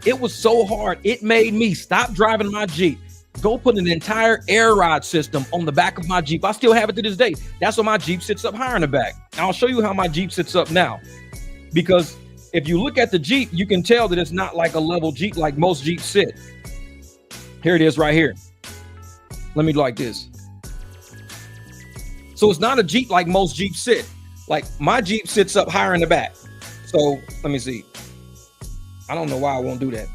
It was so hard. It made me stop driving my Jeep. Go put an entire air ride system on the back of my Jeep. I still have it to this day. That's why my Jeep sits up higher in the back. I'll show you how my Jeep sits up now. Because if you look at the Jeep, you can tell that it's not like a level Jeep like most Jeeps sit. Here it is right here. Let me do like this. So it's not a Jeep like most Jeeps sit. Like my Jeep sits up higher in the back. So let me see. I don't know why I won't do that.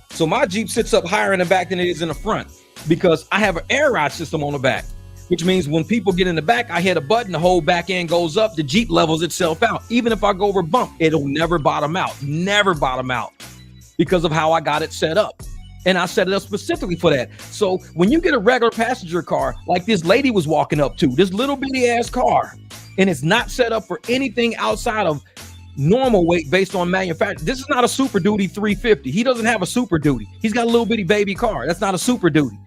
So my Jeep sits up higher in the back than it is in the front because I have an air ride system on the back, which means when people get in the back, I hit a button, the whole back end goes up, the Jeep levels itself out. Even if I go over bump, it'll never bottom out because of how I got it set up. And I set it up specifically for that. So when you get a regular passenger car, like this lady was walking up to, this little bitty ass car, and it's not set up for anything outside of normal weight based on manufacturer. This is not a Super Duty 350. He doesn't have a Super Duty. He's got a little bitty baby car. That's not a Super Duty.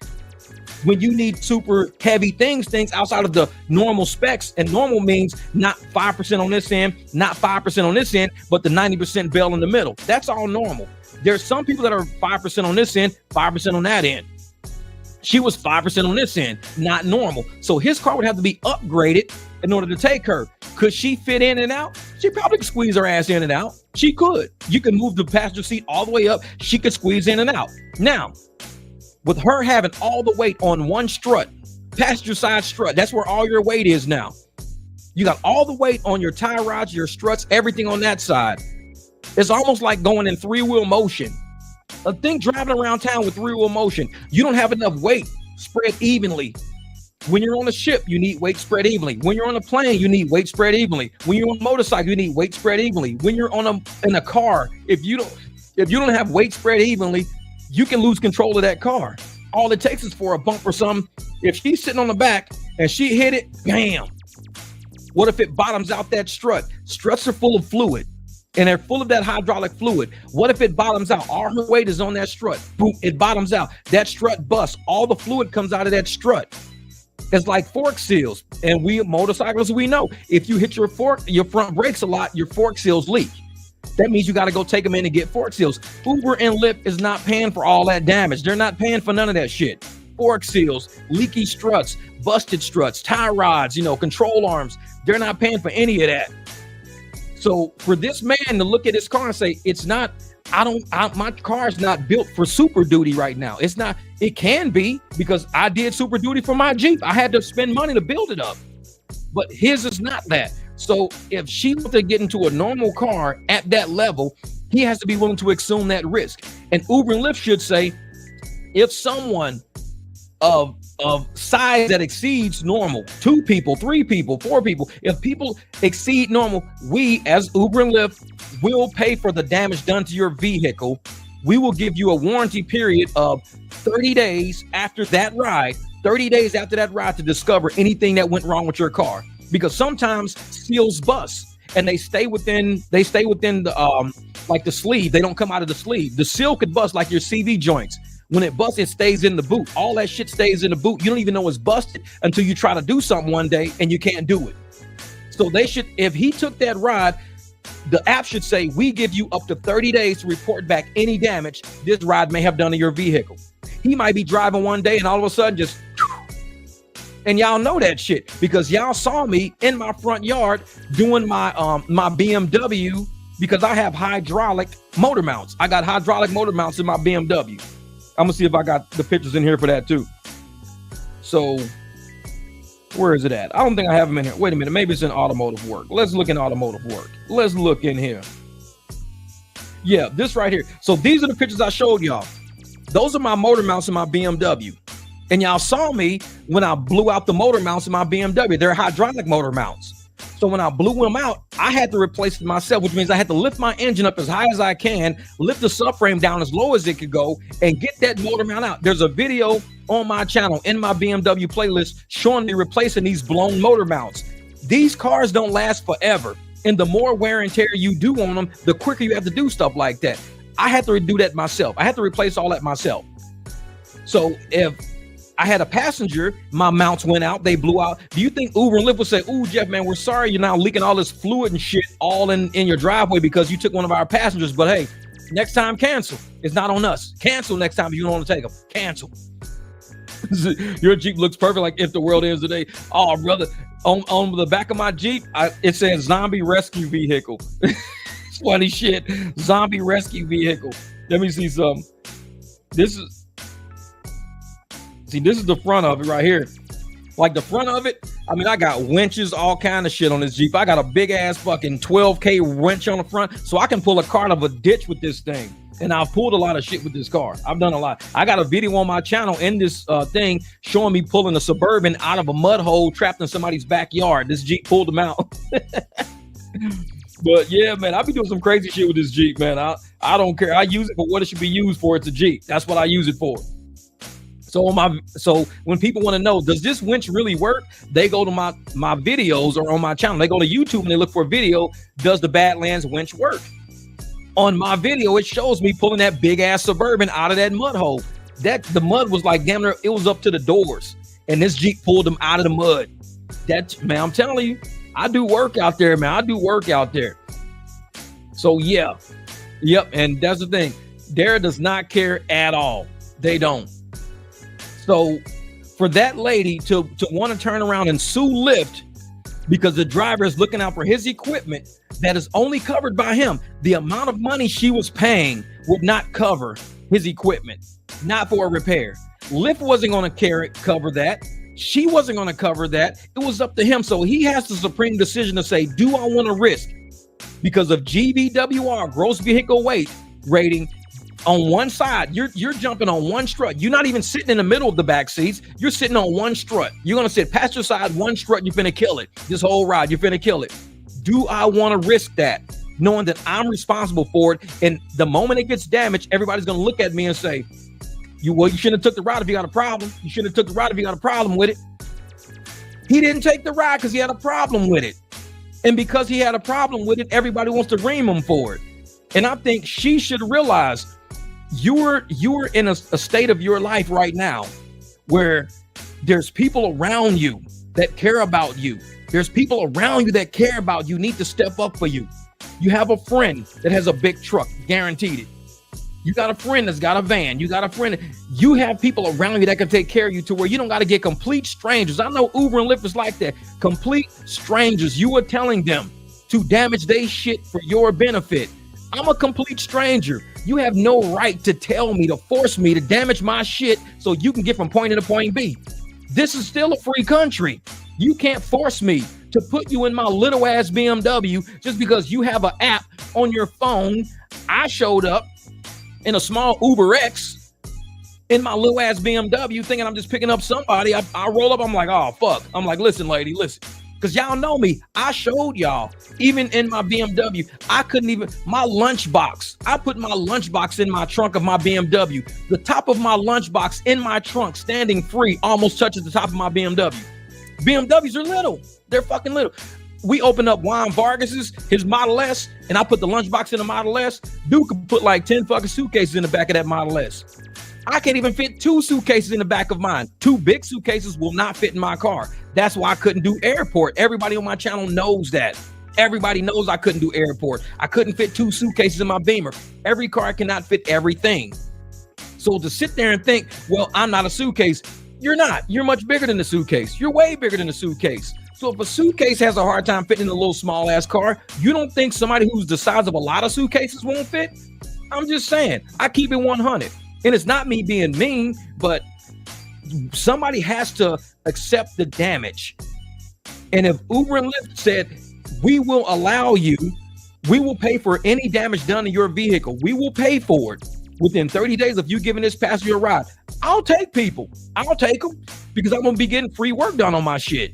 When you need super heavy things outside of the normal specs, and normal means not 5% on this end, not 5% on this end, but the 90% bell in the middle. That's all normal. There's some people that are 5% on this end, 5% on that end. She was 5% on this end, not normal. So his car would have to be upgraded in order to take her. Could she fit in and out? She probably could squeeze her ass in and out. She could. You can move the passenger seat all the way up. She could squeeze in and out. Now, with her having all the weight on one strut, passenger side strut, that's where all your weight is now. You got all the weight on your tie rods, your struts, everything on that side. It's almost like going in 3-wheel motion. Think driving around town with 3-wheel motion. You don't have enough weight spread evenly. When you're on a ship, you need weight spread evenly. When you're on a plane, you need weight spread evenly. When you're on a motorcycle, you need weight spread evenly. When you're in a car, if you don't have weight spread evenly, you can lose control of that car. All it takes is for a bump or something. If she's sitting on the back and she hit it, bam. What if it bottoms out that strut? Struts are full of fluid. And they're full of that hydraulic fluid. What if it bottoms out? All her weight is on that strut. Boom, it bottoms out. That strut busts. All the fluid comes out of that strut. It's like fork seals. And we motorcyclists, we know if you hit your front brakes a lot, your fork seals leak. That means you got to go take them in and get fork seals. Uber and Lyft is not paying for all that damage. They're not paying for none of that shit. Fork seals, leaky struts, busted struts, tie rods, control arms. They're not paying for any of that. So for this man to look at his car and say, my car's not built for Super Duty right now. It's not, it can be because I did Super Duty for my Jeep. I had to spend money to build it up, but his is not that. So if she wants to get into a normal car at that level, he has to be willing to assume that risk. And Uber and Lyft should say, if someone of size that exceeds normal, 2 people, 3 people, 4 people, if people exceed normal, we as Uber and Lyft will pay for the damage done to your vehicle. We will give you a warranty period of 30 days after that ride, 30 days after that ride to discover anything that went wrong with your car. Because sometimes seals bust and they stay within the like the sleeve. They don't come out of the sleeve. The seal could bust like your CV joints. When it busts, it stays in the boot. All that shit stays in the boot. You don't even know it's busted until you try to do something one day and you can't do it. So they should, if he took that ride, the app should say, we give you up to 30 days to report back any damage this ride may have done to your vehicle. He might be driving one day and all of a sudden just, and y'all know that shit because y'all saw me in my front yard doing my my BMW because I have hydraulic motor mounts. I got hydraulic motor mounts in my BMW. I'm gonna see if I got the pictures in here for that too. So where is it at? I don't think I have them in here. Wait a minute, maybe it's in automotive work. Let's look in automotive work. Let's look in here. Yeah, this right here. So these are the pictures I showed y'all. Those are my motor mounts in my BMW. And y'all saw me when I blew out the motor mounts in my BMW. They're hydraulic motor mounts. So when I blew him out, I had to replace it myself, which means I had to lift my engine up as high as I can, lift the subframe down as low as it could go, and get that motor mount out. There's a video on my channel in my BMW playlist showing me replacing these blown motor mounts. These cars don't last forever. And the more wear and tear you do on them, the quicker you have to do stuff like that. I had to do that myself. I had to replace all that myself. So if I had a passenger, my mounts went out, they blew out. Do you think Uber and Lyft would say, "Ooh, Jeff, man, we're sorry you're now leaking all this fluid and shit all in your driveway because you took one of our passengers, but hey, next time cancel. It's not on us. Cancel next time if you don't want to take them. Cancel." Your Jeep looks perfect like if the world ends today. Oh, brother, on the back of my Jeep, it says zombie rescue vehicle. It's funny shit. Zombie rescue vehicle. Let me see some. This is the front of it right here. Like the front of it, I mean, I got winches, all kind of shit on this Jeep. I got a big ass fucking 12K wrench on the front, so I can pull a car out of a ditch with this thing. And I've pulled a lot of shit with this car. I've done a lot. I got a video on my channel in this thing showing me pulling a Suburban out of a mud hole trapped in somebody's backyard. This Jeep pulled them out. But yeah, man, I be doing some crazy shit with this Jeep, man. I don't care. I use it for what it should be used for. It's a Jeep. That's what I use it for. So when people want to know, does this winch really work? They go to my videos or on my channel. They go to YouTube and they look for a video. Does the Badlands winch work? On my video, it shows me pulling that big ass Suburban out of that mud hole. The mud was like damn near, it was up to the doors. And this Jeep pulled them out of the mud. Man, I'm telling you, I do work out there, man. I do work out there. So yeah. Yep. And that's the thing. Dara does not care at all. They don't. So for that lady to want to turn around and sue Lyft because the driver is looking out for his equipment that is only covered by him, the amount of money she was paying would not cover his equipment, not for a repair. Lyft wasn't going to cover that. She wasn't going to cover that. It was up to him. So he has the supreme decision to say, do I want to risk? Because of GVWR, gross vehicle weight rating, on one side, you're jumping on one strut. You're not even sitting in the middle of the back seats. You're sitting on one strut. You're going to sit passenger side, one strut. You're finna kill it. This whole ride, you're finna kill it. Do I want to risk that? Knowing that I'm responsible for it. And the moment it gets damaged, everybody's going to look at me and say, you shouldn't have took the ride if you got a problem. You shouldn't have took the ride if you got a problem with it. He didn't take the ride because he had a problem with it. And because he had a problem with it, everybody wants to ream him for it. And I think she should realize you're in a state of your life right now where there's people around you that care about you. There's people around you that care about you, need to step up for you. You have a friend that has a big truck, guaranteed it. You got a friend that's got a van. You got a friend. You have people around you that can take care of you to where you don't got to get complete strangers. I know Uber and Lyft is like that. Complete strangers. You are telling them to damage their shit for your benefit. I'm a complete stranger. You have no right to tell me, to force me to damage my shit so you can get from point A to point B. This is still a free country. You can't force me to put you in my little ass BMW just because you have an app on your phone. I showed up in a small Uber X in my little ass BMW thinking I'm just picking up somebody. I roll up, I'm like, oh, fuck. I'm like, listen, lady, listen. Because y'all know me. I showed y'all, even in my BMW, I couldn't even, my lunchbox. I put my lunchbox in my trunk of my BMW. The top of my lunchbox in my trunk, standing free, almost touches the top of my BMW. BMWs are little. They're fucking little. We opened up Juan Vargas's, his Model S, and I put the lunchbox in the Model S. Dude could put like 10 fucking suitcases in the back of that Model S. I can't even fit 2 suitcases in the back of mine. 2 big suitcases will not fit in my car. That's why I couldn't do airport. Everybody on my channel knows that. Everybody knows I couldn't do airport. I couldn't fit 2 suitcases in my Beamer. Every car cannot fit everything. So to sit there and think, well, I'm not a suitcase. You're not. You're much bigger than the suitcase. You're way bigger than the suitcase. So if a suitcase has a hard time fitting in a little small ass car, you don't think somebody who's the size of a lot of suitcases won't fit? I'm just saying, I keep it 100. And it's not me being mean, but somebody has to accept the damage. And if Uber and Lyft said, we will allow you, we will pay for any damage done to your vehicle. We will pay for it within 30 days of you giving this passenger a ride. I'll take people. I'll take them because I'm going to be getting free work done on my shit.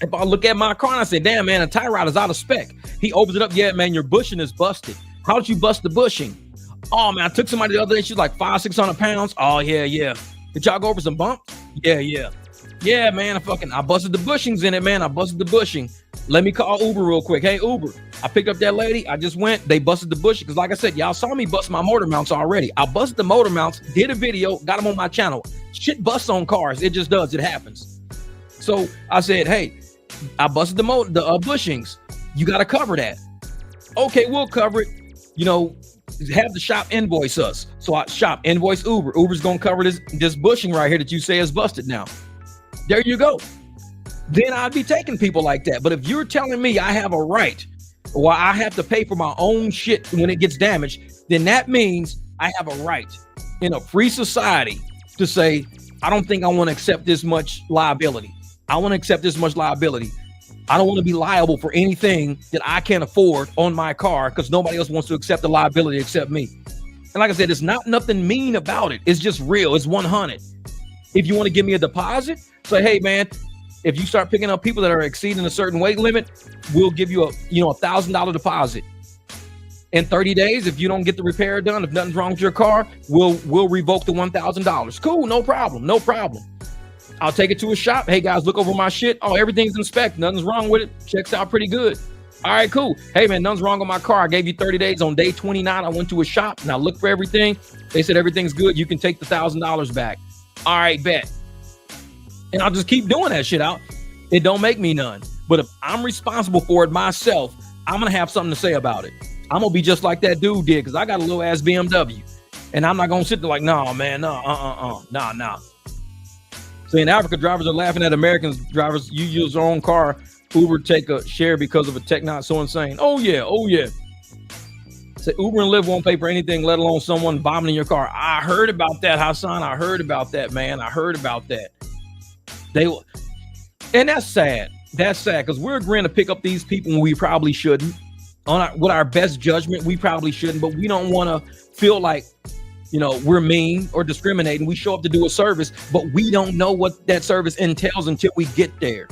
If I look at my car and I say, damn, man, a tie rod is out of spec. He opens it up. Yeah, man, your bushing is busted. How did you bust the bushing? Oh, man, I took somebody the other day. She's like 500-600 pounds. Oh, yeah. Did y'all go over some bumps? Yeah. Yeah, man, I busted the bushings in it, man. I busted the bushing. Let me call Uber real quick. Hey, Uber, I picked up that lady. I just went. They busted the bushing. Because like I said, y'all saw me bust my motor mounts already. I busted the motor mounts, did a video, got them on my channel. Shit busts on cars. It just does. It happens. So I said, hey, I busted the bushings. You got to cover that. Okay, we'll cover it. Have the shop invoice us. So I shop invoice Uber. Uber's going to cover this bushing right here that you say is busted now. There you go. Then I'd be taking people like that. But if you're telling me I have a right or I have to pay for my own shit when it gets damaged, then that means I have a right in a free society to say, I don't think I want to accept this much liability. I want to accept this much liability. I don't want to be liable for anything that I can't afford on my car because nobody else wants to accept the liability except me. And like I said, it's not nothing mean about it. It's just real. It's 100. If you want to give me a deposit, say, hey, man, if you start picking up people that are exceeding a certain weight limit, we'll give you a $1,000 deposit. In 30 days, if you don't get the repair done, if nothing's wrong with your car, we'll revoke the $1,000. Cool, no problem. I'll take it to a shop. Hey, guys, look over my shit. Oh, everything's in spec. Nothing's wrong with it. Checks out pretty good. All right, cool. Hey, man, nothing's wrong with my car. I gave you 30 days. On day 29, I went to a shop and I looked for everything. They said everything's good. You can take the $1,000 back. All right, bet. And I'll just keep doing that shit out. It don't make me none. But if I'm responsible for it myself, I'm going to have something to say about it. I'm going to be just like that dude did because I got a little ass BMW. And I'm not going to sit there like, nah. So in Africa, drivers are laughing at Americans. Drivers, you use your own car. Uber take a share because of a tech not so insane. Oh, yeah. Say Uber and Lyft won't pay for anything, let alone someone vomiting your car. I heard about that, Hassan. I heard about that, man. I heard about that. And that's sad. That's sad because we're agreeing to pick up these people when we probably shouldn't. With our best judgment, we probably shouldn't, but we don't want to feel like, we're mean or discriminating. We show up to do a service, but we don't know what that service entails until we get there.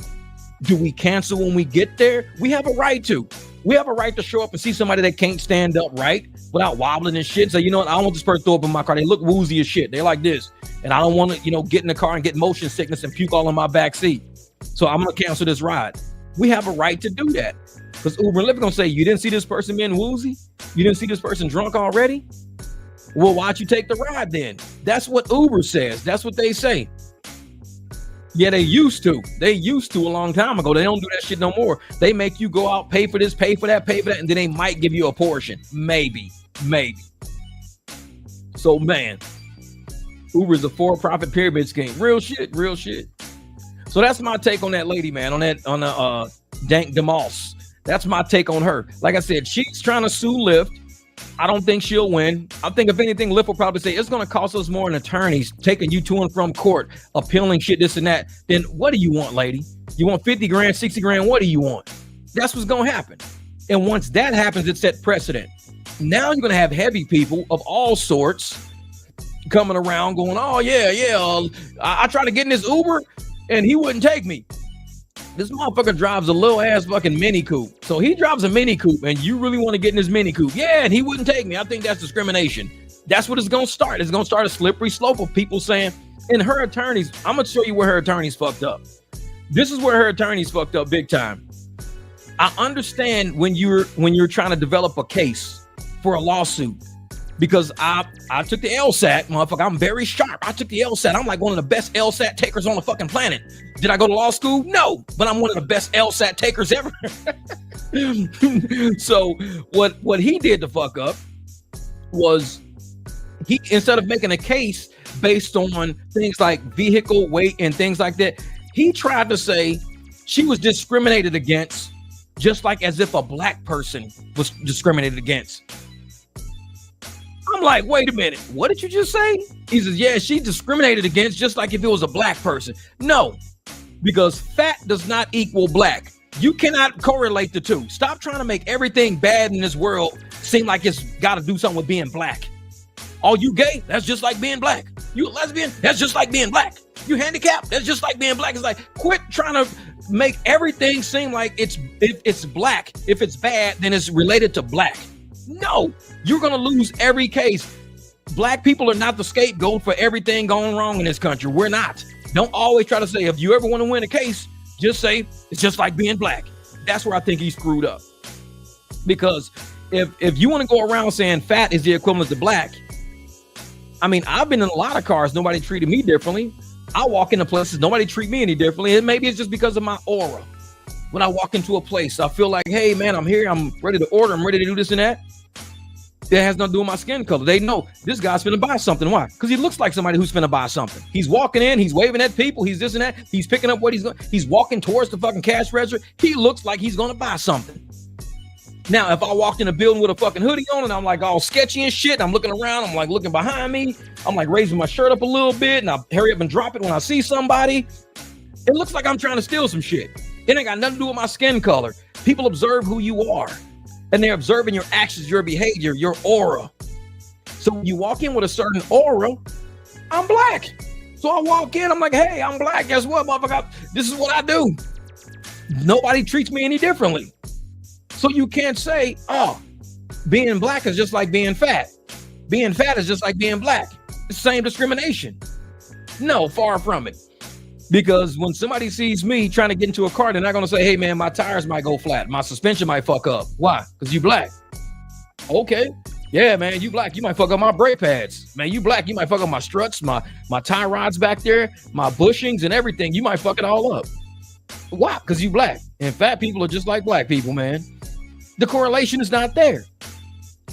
Do we cancel when we get there? We have a right to. We have a right to show up and see somebody that can't stand up right without wobbling and shit. So, you know what? I don't want this person to throw up in my car. They look woozy as shit. They're like this. And I don't want to, get in the car and get motion sickness and puke all in my back seat. So I'm going to cancel this ride. We have a right to do that. Because Uber and Lyft are going to say, you didn't see this person being woozy? You didn't see this person drunk already? Well, why'd you take the ride then? That's what Uber says. That's what they say. Yeah, they used to. They used to a long time ago. They don't do that shit no more. They make you go out, pay for this, pay for that, and then they might give you a portion. Maybe. So, man, Uber is a for-profit pyramid scheme. Real shit. So that's my take on that lady, man, on the Dank DeMoss. That's my take on her. Like I said, she's trying to sue Lyft. I don't think she'll win. I think if anything, Lyft will probably say it's going to cost us more in attorneys taking you to and from court, appealing shit, this and that. Then what do you want, lady? You want 50 grand, 60 grand? What do you want? That's what's going to happen. And once that happens, it set precedent. Now you're going to have heavy people of all sorts coming around going, oh, yeah. I tried to get in this Uber and he wouldn't take me. This motherfucker drives a little ass fucking Mini Coupe. So he drives a Mini Coupe and you really want to get in this Mini Coupe. Yeah, and he wouldn't take me. I think that's discrimination. That's what it's going to start. It's going to start a slippery slope of people saying, and her attorneys, I'm going to show you where her attorneys fucked up. This is where her attorneys fucked up big time. I understand when you're trying to develop a case for a lawsuit. Because I took the LSAT, motherfucker. I'm very sharp. I took the LSAT. I'm like one of the best LSAT takers on the fucking planet. Did I go to law school? No, but I'm one of the best LSAT takers ever. So what he did to fuck up was he, instead of making a case based on things like vehicle weight and things like that, he tried to say she was discriminated against, just like as if a black person was discriminated against. I'm like, wait a minute, what did you just say? He says, yeah, she discriminated against just like if it was a black person. No, because fat does not equal black. You cannot correlate the two. Stop trying to make everything bad in this world seem like it's got to do something with being black. Oh, you gay? That's just like being black. You a lesbian? That's just like being black. You handicapped. That's just like being black. It's like, quit trying to make everything seem like if it's black, if it's bad, then it's related to black. No, you're going to lose every case. Black people are not the scapegoat for everything going wrong in this country. We're not. Don't always try to say, if you ever want to win a case, just say it's just like being black. That's where I think he's screwed up. Because if you want to go around saying fat is the equivalent to black, I mean, I've been in a lot of cars. Nobody treated me differently. I walk into places, nobody treat me any differently. And maybe it's just because of my aura. When I walk into a place, I feel like, hey, man, I'm here. I'm ready to order. I'm ready to do this and that. It has nothing to do with my skin color. They know this guy's finna buy something. Why? Because he looks like somebody who's finna buy something. He's walking in, he's waving at people, he's this and that. He's picking up what he's walking towards the fucking cash register. He looks like he's gonna buy something. Now, if I walked in a building with a fucking hoodie on and I'm like all sketchy and shit, I'm looking around, I'm like looking behind me, I'm like raising my shirt up a little bit and I hurry up and drop it when I see somebody. It looks like I'm trying to steal some shit. It ain't got nothing to do with my skin color. People observe who you are. And they're observing your actions, your behavior, your aura. So when you walk in with a certain aura, I'm black. So I walk in, I'm like, hey, I'm black. Guess what, motherfucker? This is what I do. Nobody treats me any differently. So you can't say, oh, being black is just like being fat. Being fat is just like being black. It's the same discrimination. No, far from it. Because when somebody sees me trying to get into a car, they're not going to say, hey, man, my tires might go flat. My suspension might fuck up. Why? Because you black. Okay. Yeah, man, you black. You might fuck up my brake pads. Man, you black. You might fuck up my struts, my tie rods back there, my bushings and everything. You might fuck it all up. Why? Because you black. And fat people are just like black people, man. The correlation is not there.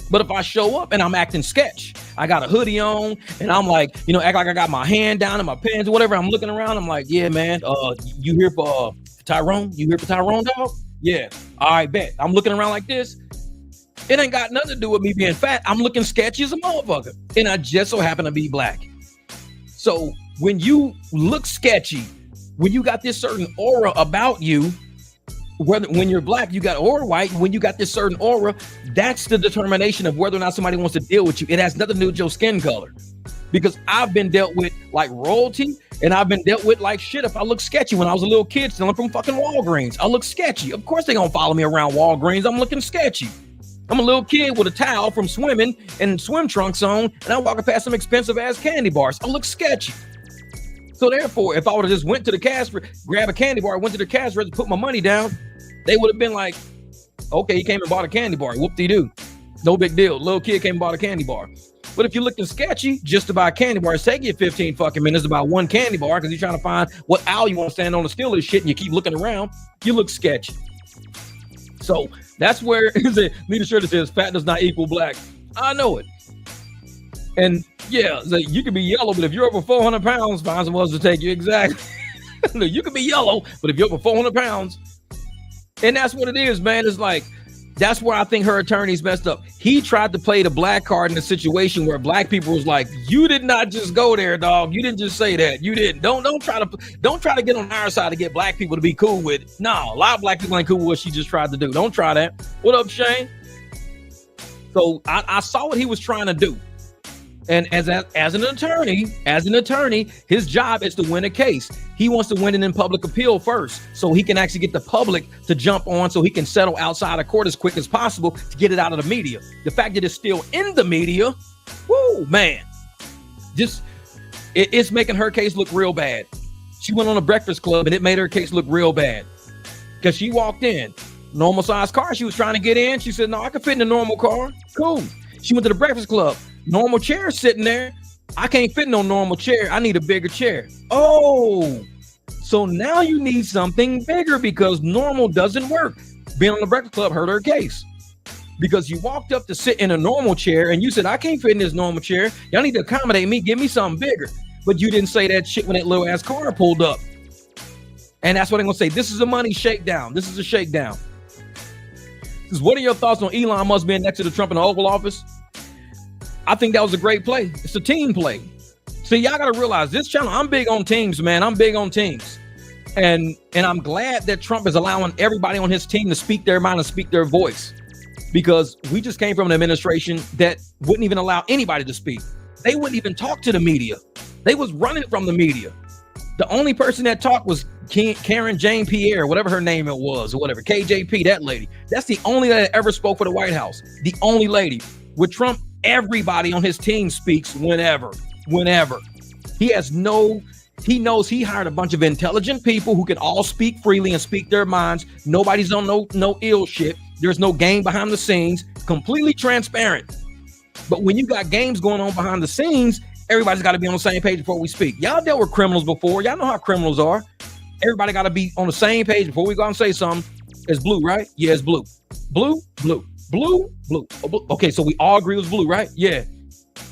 But if I show up and I'm acting sketch, I got a hoodie on and I'm like, act like I got my hand down in my pants or whatever. I'm looking around. I'm like, yeah, man, you here for Tyrone? You here for Tyrone, dog? Yeah. All right, bet. I'm looking around like this. It ain't got nothing to do with me being fat. I'm looking sketchy as a motherfucker. And I just so happen to be black. So when you look sketchy, when you got this certain aura about you, when you're black, you got or white, when you got this certain aura, that's the determination of whether or not somebody wants to deal with you. It has nothing to do with your skin color. Because I've been dealt with like royalty, and I've been dealt with like shit if I look sketchy. When I was a little kid stealing from fucking Walgreens, I look sketchy. Of course they gonna follow me around Walgreens. I'm looking sketchy. I'm a little kid with a towel from swimming and swim trunks on, and I'm walking past some expensive ass candy bars. I look sketchy. So therefore, if I would have just went to the cash, grab a candy bar, went to the cash register, put my money down, they would have been like, okay, he came and bought a candy bar. Whoop-de-doo. No big deal. Little kid came and bought a candy bar. But if you're looking sketchy, just to buy a candy bar, it's taking you 15 fucking minutes to buy one candy bar because you're trying to find what aisle you want to stand on to steal this shit and you keep looking around, you look sketchy. So that's where need a shirt that says fat does not equal black. I know it. And yeah, so you can be yellow, but if you're over 400 pounds, find someone else to take you. Exactly. You can be yellow, but if you're over 400 pounds, and that's what it is, man. It's like, that's where I think her attorney's messed up. He tried to play the black card in a situation where black people was like, you did not just go there, dog. You didn't just say that. You didn't. Don't try to get on our side to get black people to be cool with it. No, a lot of black people ain't cool with what she just tried to do. Don't try that. What up, Shane? So I saw what he was trying to do. And as an attorney, his job is to win a case. He wants to win it in public appeal first, so he can actually get the public to jump on, so he can settle outside of court as quick as possible to get it out of the media. The fact that it's still in the media, whoo, man, it's making her case look real bad. She went on a Breakfast Club and it made her case look real bad because she walked in, normal size car she was trying to get in. She said, no, I can fit in a normal car. Cool. She went to the Breakfast Club. Normal chair sitting there. I can't fit in no normal chair. I need a bigger chair. Oh, so now you need something bigger because normal doesn't work. Being on the Breakfast Club hurt her case because you walked up to sit in a normal chair and you said, I can't fit in this normal chair. Y'all need to accommodate me. Give me something bigger. But you didn't say that shit when that little ass car pulled up. And that's what I'm going to say. This is a money shakedown. This is a shakedown. What are your thoughts on Elon Musk being next to the Trump in the Oval Office? I think that was a great play. It's a team play. See, y'all got to realize this channel, I'm big on teams, man. I'm big on teams. And I'm glad that Trump is allowing everybody on his team to speak their mind and speak their voice, because we just came from an administration that wouldn't even allow anybody to speak. They wouldn't even talk to the media. They was running from the media. The only person that talked was Karen Jane Pierre, whatever her name it was, or whatever, KJP, that lady. That's the only lady that ever spoke for the White House. The only lady. With Trump, everybody on his team speaks whenever. He knows he hired a bunch of intelligent people who can all speak freely and speak their minds. Nobody's on no ill shit. There's no game behind the scenes, completely transparent. But when you got games going on behind the scenes, everybody's got to be on the same page before we speak. Y'all dealt with criminals before. Y'all know how criminals are. Everybody got to be on the same page before we go and say something. It's blue, right? Yeah, it's blue. Blue. Okay, so we all agree it was blue, right? Yeah.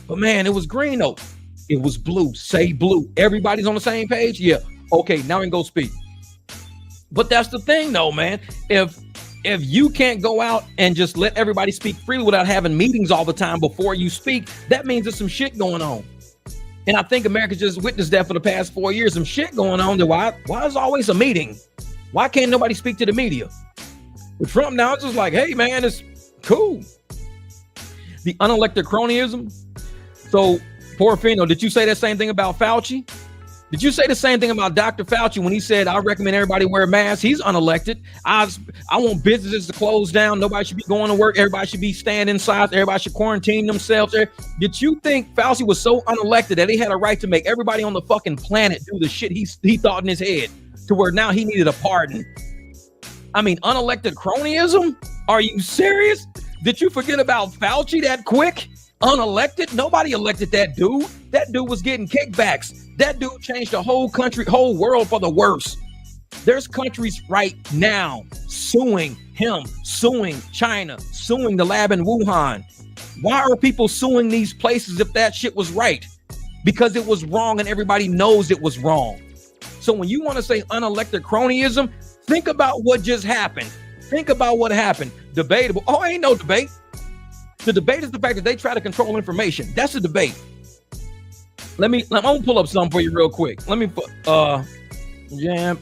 But man, it was green though. It was blue. Say blue. Everybody's on the same page? Yeah. Okay, now we can go speak. But that's the thing though, man. If you can't go out and just let everybody speak freely without having meetings all the time before you speak, that means there's some shit going on. And I think America's just witnessed that for the past 4 years. Some shit going on. Why is always a meeting? Why can't nobody speak to the media? With Trump now, it's just like, hey, man, it's cool. The unelected cronyism. So, Porfino, did you say that same thing about Fauci? Did you say the same thing about Dr. Fauci when he said, I recommend everybody wear masks? He's unelected. I want businesses to close down. Nobody should be going to work. Everybody should be staying inside. Everybody should quarantine themselves. Did you think Fauci was so unelected that he had a right to make everybody on the fucking planet do the shit he thought in his head to where now he needed a pardon? I mean, unelected cronyism? Are you serious? Did you forget about Fauci that quick? Unelected? Nobody elected that dude. That dude was getting kickbacks. That dude changed the whole country, whole world for the worse. There's countries right now suing him, suing China, suing the lab in Wuhan. Why are people suing these places if that shit was right? Because it was wrong and everybody knows it was wrong. So when you want to say unelected cronyism, think about what just happened. Think about what happened. Debatable. Oh, ain't no debate. The debate is the fact that they try to control information. That's the debate. I'm gonna pull up something for you real quick. Let me put jam.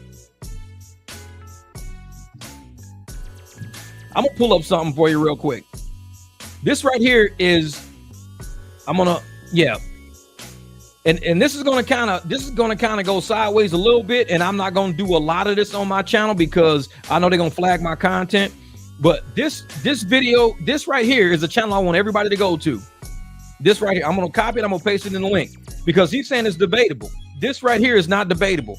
I'm gonna pull up something for you real quick. This right here is and this is gonna kind of go sideways a little bit, and I'm not gonna do a lot of this on my channel because I know they're gonna flag my content. But this video, this right here is a channel I want everybody to go to. This right here, I'm gonna copy it, I'm gonna paste it in the link because he's saying it's debatable. This right here is not debatable.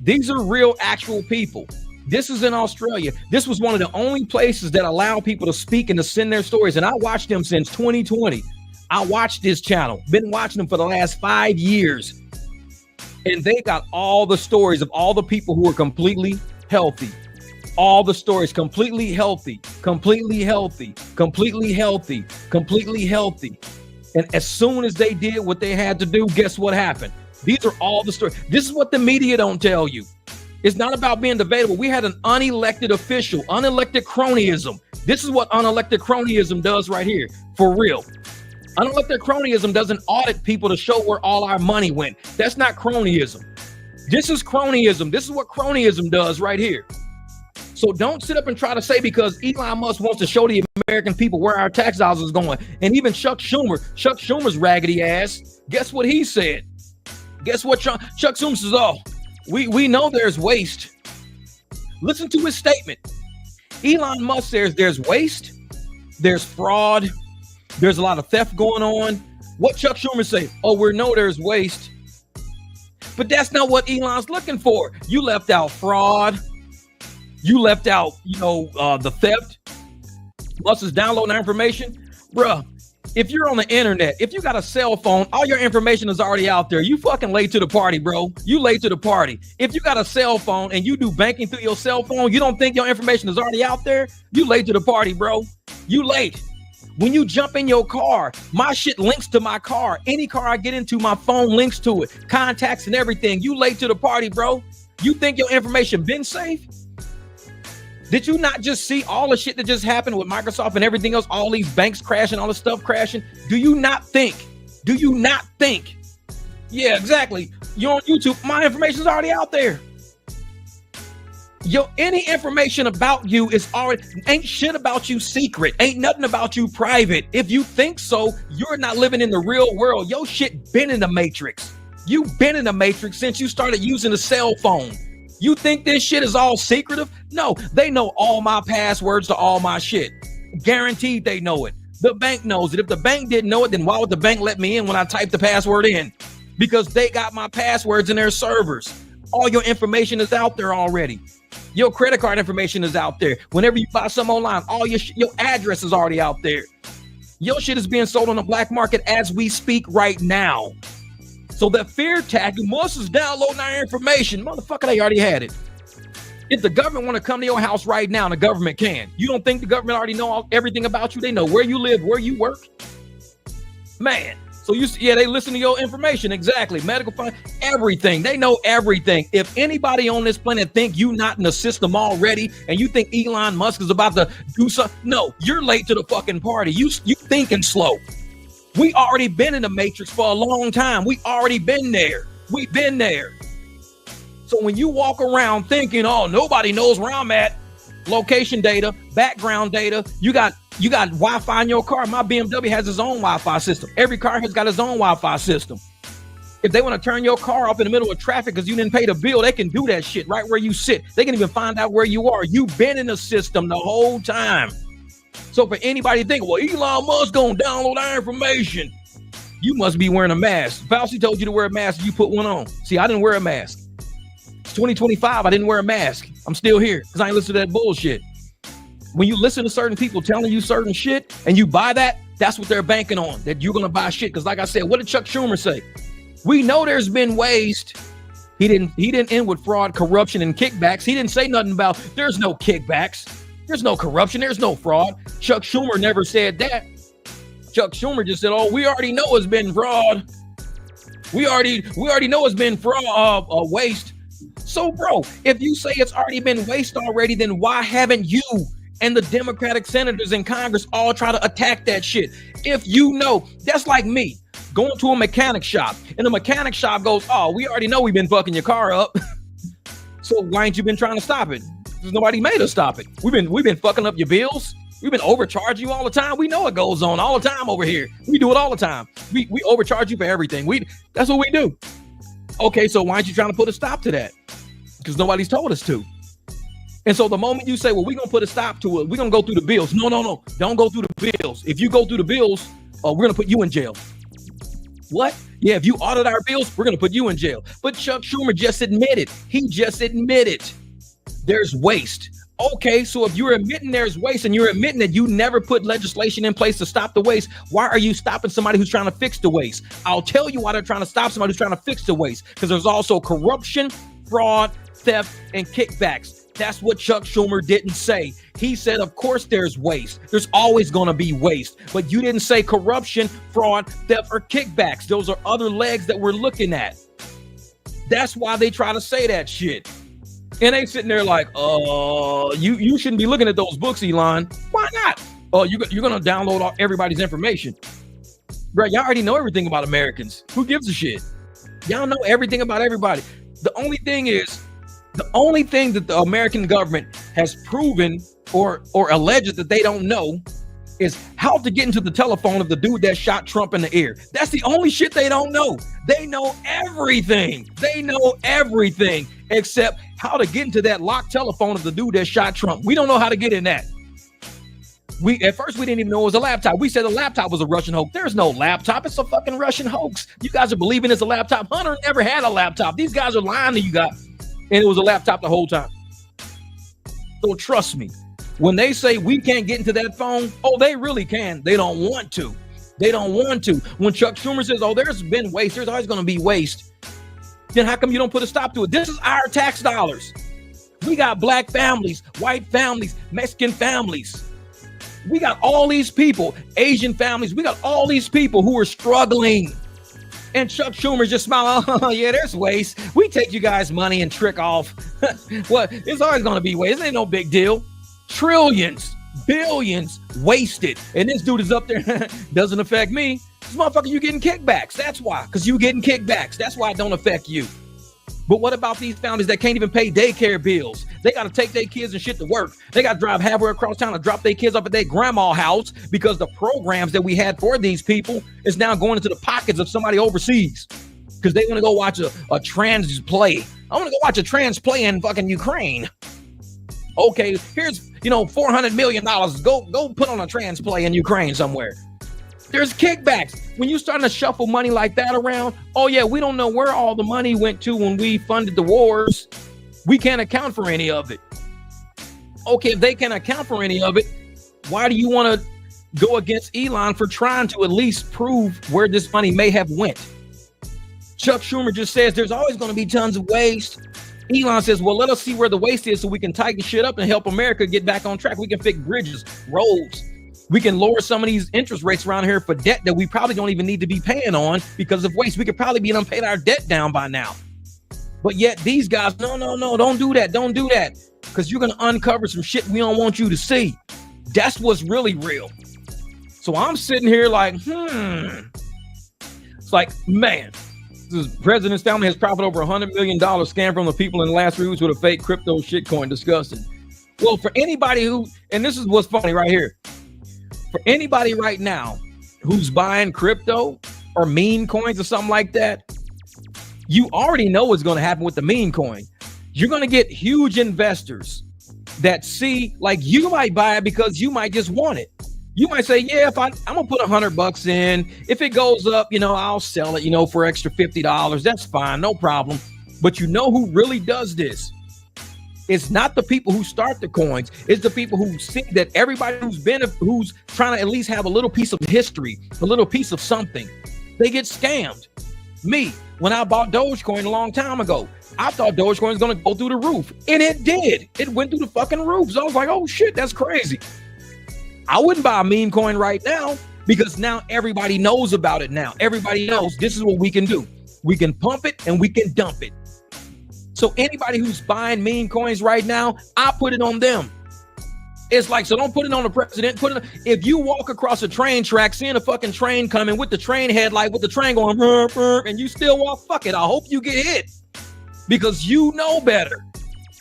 These are real, actual people. This is in Australia. This was one of the only places that allow people to speak and to send their stories. And I watched them since 2020. I watched this channel, been watching them for the last 5 years. And they got all the stories of all the people who are completely healthy. All the stories, completely healthy. And as soon as they did what they had to do, guess what happened? These are all the stories. This is what the media don't tell you. It's not about being debatable. We had an unelected official, unelected cronyism. This is what unelected cronyism does right here, for real. Unelected cronyism doesn't audit people to show where all our money went. That's not cronyism. This is cronyism. This is what cronyism does right here. So don't sit up and try to say because Elon Musk wants to show the American people where our tax dollars is going. And even Chuck Schumer's raggedy ass, guess what he said? Guess what Chuck Schumer says? Oh, we know there's waste. Listen to his statement. Elon Musk says there's waste, there's fraud, there's a lot of theft going on. What Chuck Schumer say? Oh, we know there's waste. But that's not what Elon's looking for. You left out fraud. You left out, the theft. Musk is downloading our information. Bruh, if you're on the internet, if you got a cell phone, all your information is already out there. You fucking late to the party, bro. You late to the party. If you got a cell phone and you do banking through your cell phone, you don't think your information is already out there? You late to the party, bro. You late. When you jump in your car, my shit links to my car. Any car I get into, my phone links to it. Contacts and everything. You late to the party, bro. You think your information been safe? Did you not just see all the shit that just happened with Microsoft and everything else? All these banks crashing, all the stuff crashing. Do you not think? Yeah, exactly. You're on YouTube. My information is already out there. Any information about you is already, ain't shit about you secret. Ain't nothing about you private. If you think so, you're not living in the real world. Your shit been in the Matrix. You've been in the matrix since you started using a cell phone. You think this shit is all secretive? No, they know all my passwords to all my shit. Guaranteed they know it. The bank knows it. If the bank didn't know it, then why would the bank let me in when I type the password in? Because they got my passwords in their servers. All your information is out there already. Your credit card information is out there. Whenever you buy something online, all your address is already out there. Your shit is being sold on the black market as we speak right now. So the fear tactic, most is downloading our information. Motherfucker, they already had it. If the government want to come to your house right now, the government can. You don't think the government already know everything about you? They know where you live, where you work. Man, so they listen to your information. Exactly. Medical fund, everything. They know everything. If anybody on this planet think you not in the system already and you think Elon Musk is about to do something, no, you're late to the fucking party. You thinking slow. We already been in the matrix for a long time. We already been there. We've been there. So when you walk around thinking, oh, nobody knows where I'm at, location data, background data, you got Wi-Fi in your car. My BMW has its own Wi-Fi system. Every car has got its own Wi-Fi system. If they want to turn your car off in the middle of traffic because you didn't pay the bill, they can do that shit right where you sit. They can even find out where you are. You've been in the system the whole time. So for anybody to think, well, Elon Musk gonna download our information, you must be wearing a mask. Fauci told you to wear a mask, you put one on. See, I didn't wear a mask. It's 2025, I didn't wear a mask. I'm still here because I ain't listen to that bullshit. When you listen to certain people telling you certain shit and you buy that, that's what they're banking on, that you're gonna buy shit. Because like I said, what did Chuck Schumer say? We know there's been waste. He didn't end with fraud, corruption, and kickbacks. He didn't say nothing about there's no kickbacks. There's no corruption. There's no fraud. Chuck Schumer never said that. Chuck Schumer just said, oh, we already know it's been fraud. We already know it's been fraud, waste. So, bro, if you say it's already been waste already, then why haven't you and the Democratic senators in Congress all try to attack that shit? If you know, that's like me going to a mechanic shop and the mechanic shop goes, oh, we already know we've been fucking your car up. So why ain't you been trying to stop it? Because nobody made us stop it. We've been fucking up your bills. We've been overcharging you all the time. We know it goes on all the time over here. We do it all the time. We overcharge you for everything. That's what we do. Okay, so why aren't you trying to put a stop to that? Because nobody's told us to. And so the moment you say, well, we're going to put a stop to it, we're going to go through the bills. No. Don't go through the bills. If you go through the bills, we're going to put you in jail. What? Yeah, if you audit our bills, we're going to put you in jail. But Chuck Schumer just admitted. He just admitted there's waste. Okay, so if you're admitting there's waste and you're admitting that you never put legislation in place to stop the waste, why are you stopping somebody who's trying to fix the waste? I'll tell you why they're trying to stop somebody who's trying to fix the waste. Because there's also corruption, fraud, theft, and kickbacks. That's what Chuck Schumer didn't say. He said, of course, there's waste. There's always going to be waste. But you didn't say corruption, fraud, theft, or kickbacks. Those are other legs that we're looking at. That's why they try to say that shit. And they sitting there like, you shouldn't be looking at those books, Elon. Why not? You're going to download everybody's information. Bro, y'all already know everything about Americans. Who gives a shit? Y'all know everything about everybody. The only thing that the American government has proven or alleged that they don't know is how to get into the telephone of the dude that shot Trump in the ear. That's the only shit they don't know. They know everything. They know everything except how to get into that locked telephone of the dude that shot Trump. We don't know how to get in that. At first we didn't even know it was a laptop. We said the laptop was a Russian hoax. There's no laptop. It's a fucking Russian hoax. You guys are believing it's a laptop. Hunter never had a laptop. These guys are lying to you guys. And it was a laptop the whole time. So trust me, when they say we can't get into that phone, they really can. They don't want to. They don't want to. When Chuck Schumer says, there's been waste, there's always going to be waste, then how come you don't put a stop to it? This is our tax dollars. We got black families, white families, Mexican families. We got all these people, Asian families. We got all these people who are struggling. And Chuck Schumer just smile. Oh, yeah, there's waste. We take you guys' money and trick off. Well, it's always going to be waste. It ain't no big deal. Trillions, billions wasted. And this dude is up there. Doesn't affect me. This motherfucker, you getting kickbacks. That's why. Because you getting kickbacks. That's why it don't affect you. But what about these families that can't even pay daycare bills? They got to take their kids and shit to work. They got to drive halfway across town to drop their kids off at their grandma's house because the programs that we had for these people is now going into the pockets of somebody overseas. because they want to go watch a trans play. I want to go watch a trans play in fucking Ukraine. Okay, here's, $400 million. Go put on a trans play in Ukraine somewhere. There's kickbacks. When you starting to shuffle money like that around, oh yeah, we don't know where all the money went to when we funded the wars. We can't account for any of it. Okay, if they can't account for any of it, why do you want to go against Elon for trying to at least prove where this money may have went? Chuck Schumer just says there's always going to be tons of waste. Elon says, well, let us see where the waste is so we can tighten shit up and help America get back on track. We can fix bridges, roads. We can lower some of these interest rates around here for debt that we probably don't even need to be paying on because of waste. We could probably be paid our debt down by now. But yet these guys, no, don't do that. Don't do that. Because you're going to uncover some shit we don't want you to see. That's what's really real. So I'm sitting here like, It's like, man, this president's family has profited over $100 million scam from the people in the last 3 weeks with a fake crypto shitcoin. Disgusting. Well, for anybody who, and this is what's funny right here. For anybody right now who's buying crypto or meme coins or something like that, you already know what's going to happen with the meme coin. You're going to get huge investors that see, like, you might buy it because you might just want it. You might say, yeah, I'm going to put $100 in. If it goes up, I'll sell it, for extra $50. That's fine. No problem. But you know who really does this? It's not the people who start the coins. It's the people who see that everybody who's trying to at least have a little piece of history, a little piece of something, they get scammed. Me, when I bought Dogecoin a long time ago, I thought Dogecoin was going to go through the roof. And it did. It went through the fucking roof. So I was like, oh shit, that's crazy. I wouldn't buy a meme coin right now because now everybody knows about it now. Everybody knows this is what we can do. We can pump it and we can dump it. So anybody who's buying meme coins right now, I put it on them. It's like, so don't put it on the president. If you walk across a train track, seeing a fucking train coming with the train headlight, with the train going, and you still walk, fuck it. I hope you get hit because you know better.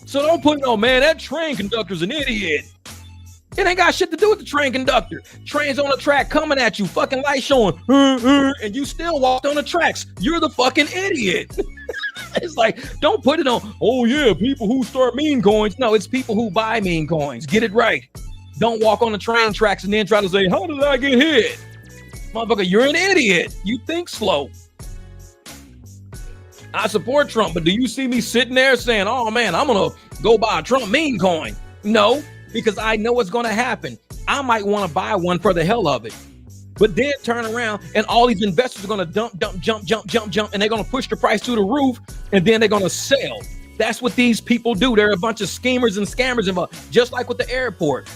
So don't put it on, man, that train conductor's an idiot. It ain't got shit to do with the train conductor. Trains on the track coming at you, fucking light showing, and you still walked on the tracks. You're the fucking idiot. It's like, don't put it on, oh yeah, people who start meme coins. No, it's people who buy meme coins. Get it right. Don't walk on the train tracks and then try to say, how did I get hit? Motherfucker, you're an idiot. You think slow. I support Trump, but do you see me sitting there saying, oh man, I'm going to go buy a Trump meme coin? No, because I know what's going to happen. I might want to buy one for the hell of it. But then turn around and all these investors are going to dump, jump, and they're going to push the price to the roof, and then they're going to sell. That's what these people do. They're a bunch of schemers and scammers, just like with the airport.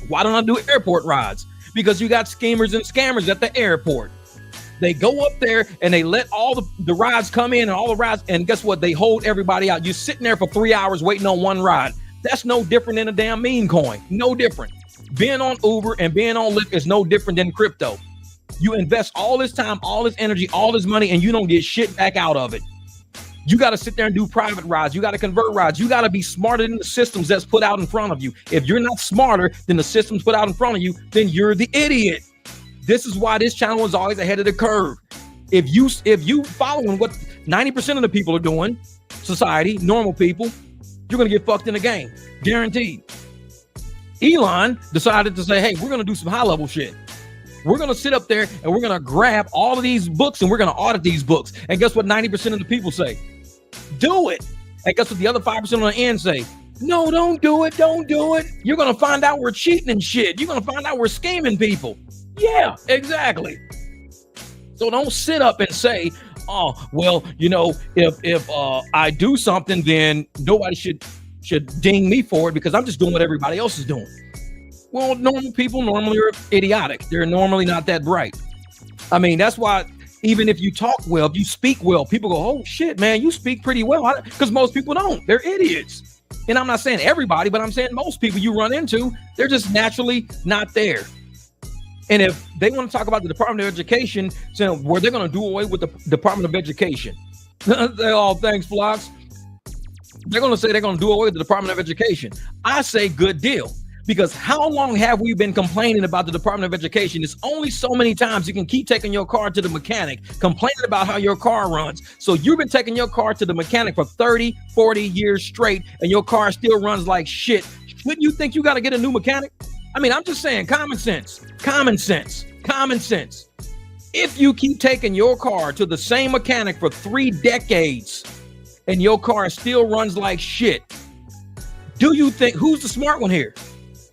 Why don't I do airport rides? Because you got schemers and scammers at the airport. They go up there and they let all the rides come in and all the rides, and guess what? They hold everybody out. You're sitting there for 3 hours waiting on one ride. That's no different than a damn meme coin. No different. Being on Uber and being on Lyft is no different than crypto. You invest all this time, all this energy, all this money, and you don't get shit back out of it. You got to sit there and do private rides. You got to convert rides. You got to be smarter than the systems that's put out in front of you. If you're not smarter than the systems put out in front of you, then you're the idiot. This is why this channel is always ahead of the curve. If you following what 90% of the people are doing, society, normal people, you're going to get fucked in the game. Guaranteed. Elon decided to say, hey, we're going to do some high level shit. We're going to sit up there and we're going to grab all of these books and we're going to audit these books. And guess what 90% of the people say? Do it. And guess what the other 5% on the end say? No, don't do it. Don't do it. You're going to find out we're cheating and shit. You're going to find out we're scamming people. Yeah, exactly. So don't sit up and say, oh, well, if I do something, then nobody should ding me for it because I'm just doing what everybody else is doing. Well, normal people normally are idiotic. They're normally not that bright. I mean, that's why even if you talk well, if you speak well, people go, oh shit, man, you speak pretty well. Because most people don't. They're idiots. And I'm not saying everybody, but I'm saying most people you run into, they're just naturally not there. And if they want to talk about the Department of Education, saying where they're going to do away with the Department of Education. They all thanks, Flocks. They're going to say they're going to do away with the Department of Education. I say good deal. Because how long have we been complaining about the Department of Education? It's only so many times you can keep taking your car to the mechanic, complaining about how your car runs. So you've been taking your car to the mechanic for 30, 40 years straight, and your car still runs like shit. Wouldn't you think you got to get a new mechanic? I mean, I'm just saying, common sense. If you keep taking your car to the same mechanic for 3 decades and your car still runs like shit, do you think, who's the smart one here?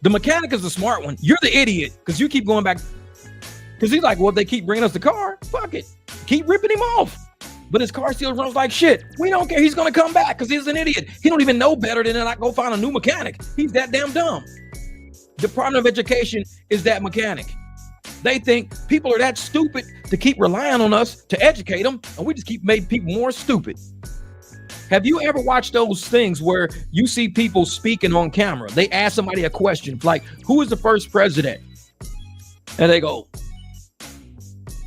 The mechanic is the smart one. You're the idiot because you keep going back. Because he's like, well, if they keep bringing us the car, fuck it. Keep ripping him off. But his car still runs like shit. We don't care. He's going to come back because he's an idiot. He don't even know better than to not go find a new mechanic. He's that damn dumb. Department of Education is that mechanic. They think people are that stupid to keep relying on us to educate them, and we just keep making people more stupid. Have you ever watched those things where you see people speaking on camera? They ask somebody a question like, who is the first president? And they go,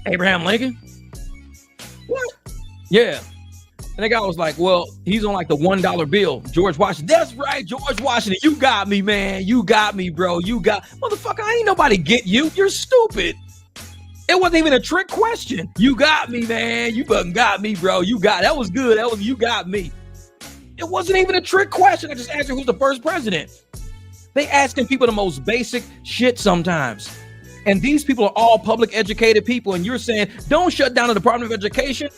Abraham Lincoln? What? Yeah. And the guy was like, well, he's on like the $1 bill. George Washington. That's right, George Washington. You got me, man. You got me, bro. You got, motherfucker, I ain't nobody get you. You're stupid. It wasn't even a trick question. You got me, man. You fucking got me, bro. You got, that was good. You got me. It wasn't even a trick question. I just asked you who's the first president. They asking people the most basic shit sometimes. And these people are all public educated people. And you're saying, don't shut down the Department of Education.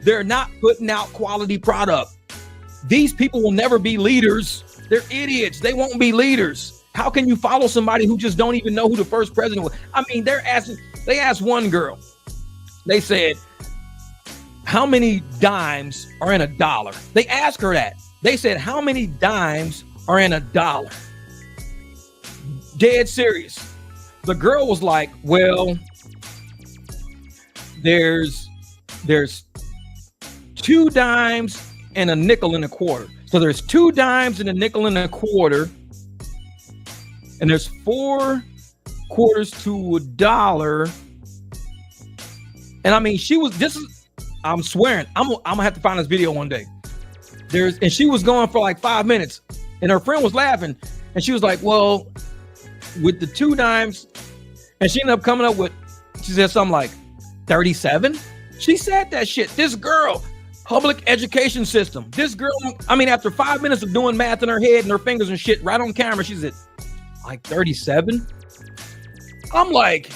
They're not putting out quality product. These people will never be leaders. They're idiots. They won't be leaders. How can you follow somebody who just don't even know who the first president was? I mean, they asked one girl, they said, how many dimes are in $1? They asked her that. They said, how many dimes are in $1? Dead serious. The girl was like, well, there's 2 dimes and a nickel and a quarter. So there's 2 dimes and a nickel and a quarter. And there's 4 quarters to $1. And I mean, I'm swearing, I'm gonna have to find this video one day. And she was going for like 5 minutes and her friend was laughing. And she was like, well, with the 2 dimes, and she ended up coming up with, she said something like 37. She said that shit. This girl, public education system. This girl, I mean, after 5 minutes of doing math in her head and her fingers and shit right on camera, she said, like 37? I'm like,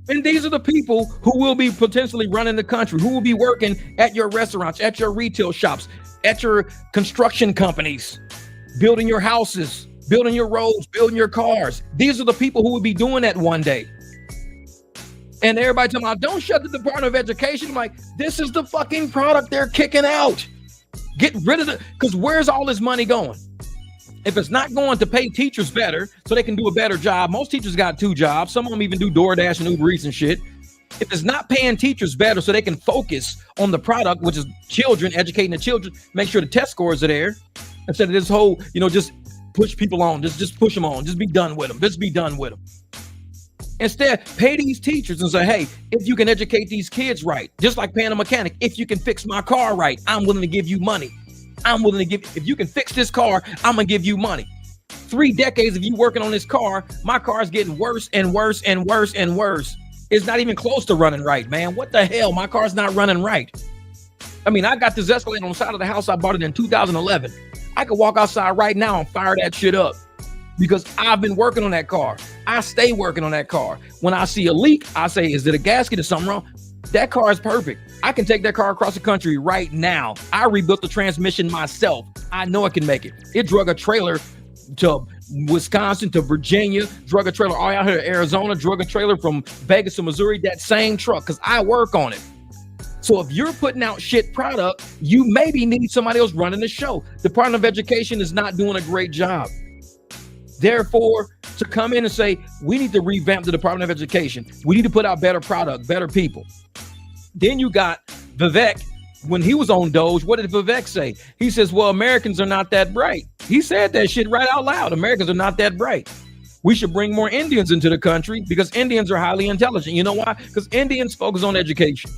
and these are the people who will be potentially running the country, who will be working at your restaurants, at your retail shops, at your construction companies, building your houses, building your roads, building your cars. These are the people who will be doing that one day. And everybody talking about, don't shut the Department of Education. I'm like, this is the fucking product they're kicking out. Get rid of it. Because where's all this money going? If it's not going to pay teachers better so they can do a better job, most teachers got 2 jobs. Some of them even do DoorDash and Uber Eats and shit. If it's not paying teachers better so they can focus on the product, which is children, educating the children, make sure the test scores are there, instead of this whole, just push people on, just push them on, just be done with them, just be done with them. Instead, pay these teachers and say, hey, if you can educate these kids right, just like paying a mechanic, if you can fix my car right, I'm willing to give you money. If you can fix this car, I'm going to give you money. 3 decades of you working on this car, my car is getting worse and worse and worse and worse. It's not even close to running right, man. What the hell? My car's not running right. I mean, I got this Escalade on the side of the house. I bought it in 2011. I could walk outside right now and fire that shit up because I've been working on that car. I stay working on that car. When I see a leak, I say, is it a gasket or something wrong? That car is perfect. I can take that car across the country right now. I rebuilt the transmission myself. I know it can make it. It drug a trailer to Wisconsin to Virginia, drug a trailer all out here to Arizona, drug a trailer from Vegas to Missouri, that same truck, because I work on it. So if you're putting out shit product, you maybe need somebody else running the show. The Department of Education is not doing a great job. Therefore, to come in and say, we need to revamp the Department of Education. We need to put out better product, better people. Then you got Vivek. When he was on Doge, what did Vivek say? He says, well, Americans are not that bright. He said that shit right out loud. Americans are not that bright. We should bring more Indians into the country because Indians are highly intelligent. You know why? Because Indians focus on education.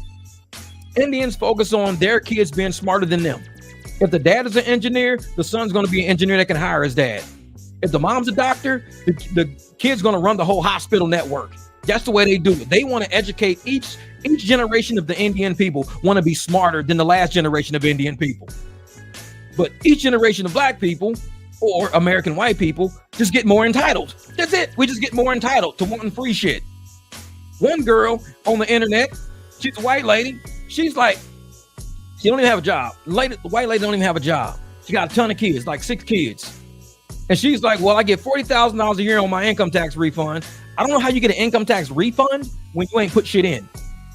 Indians focus on their kids being smarter than them. If the dad is an engineer, the son's going to be an engineer that can hire his dad. If the mom's a doctor, the kid's going to run the whole hospital network. That's the way they do it. They want to educate each generation of the Indian people want to be smarter than the last generation of Indian people. But each generation of black people or American white people just get more entitled. That's it. We just get more entitled to wanting free shit. One girl on the internet, she's a white lady. She's like, she don't even have a job. The white lady don't even have a job. She got a ton of kids, like 6 kids. And she's like, well, I get $40,000 a year on my income tax refund. I don't know how you get an income tax refund when you ain't put shit in.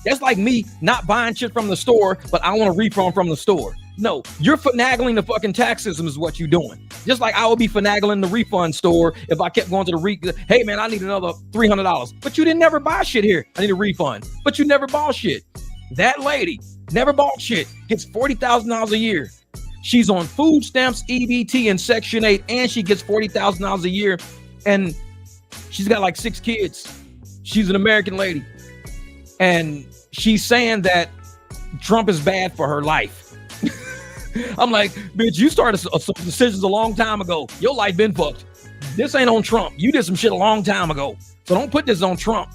That's like me not buying shit from the store, but I want a refund from the store. No, you're finagling the fucking tax system is what you're doing. Just like I would be finagling the refund store if I kept going to the hey man, I need another $300. But you didn't never buy shit here. I need a refund. But you never bought shit. That lady never bought shit, gets $40,000 a year. She's on food stamps, EBT, and Section 8, and she gets $40,000 a year. And she's got like 6 kids. She's an American lady. And she's saying that Trump is bad for her life. I'm like, bitch, you started some decisions a long time ago. Your life been fucked. This ain't on Trump. You did some shit a long time ago. So don't put this on Trump.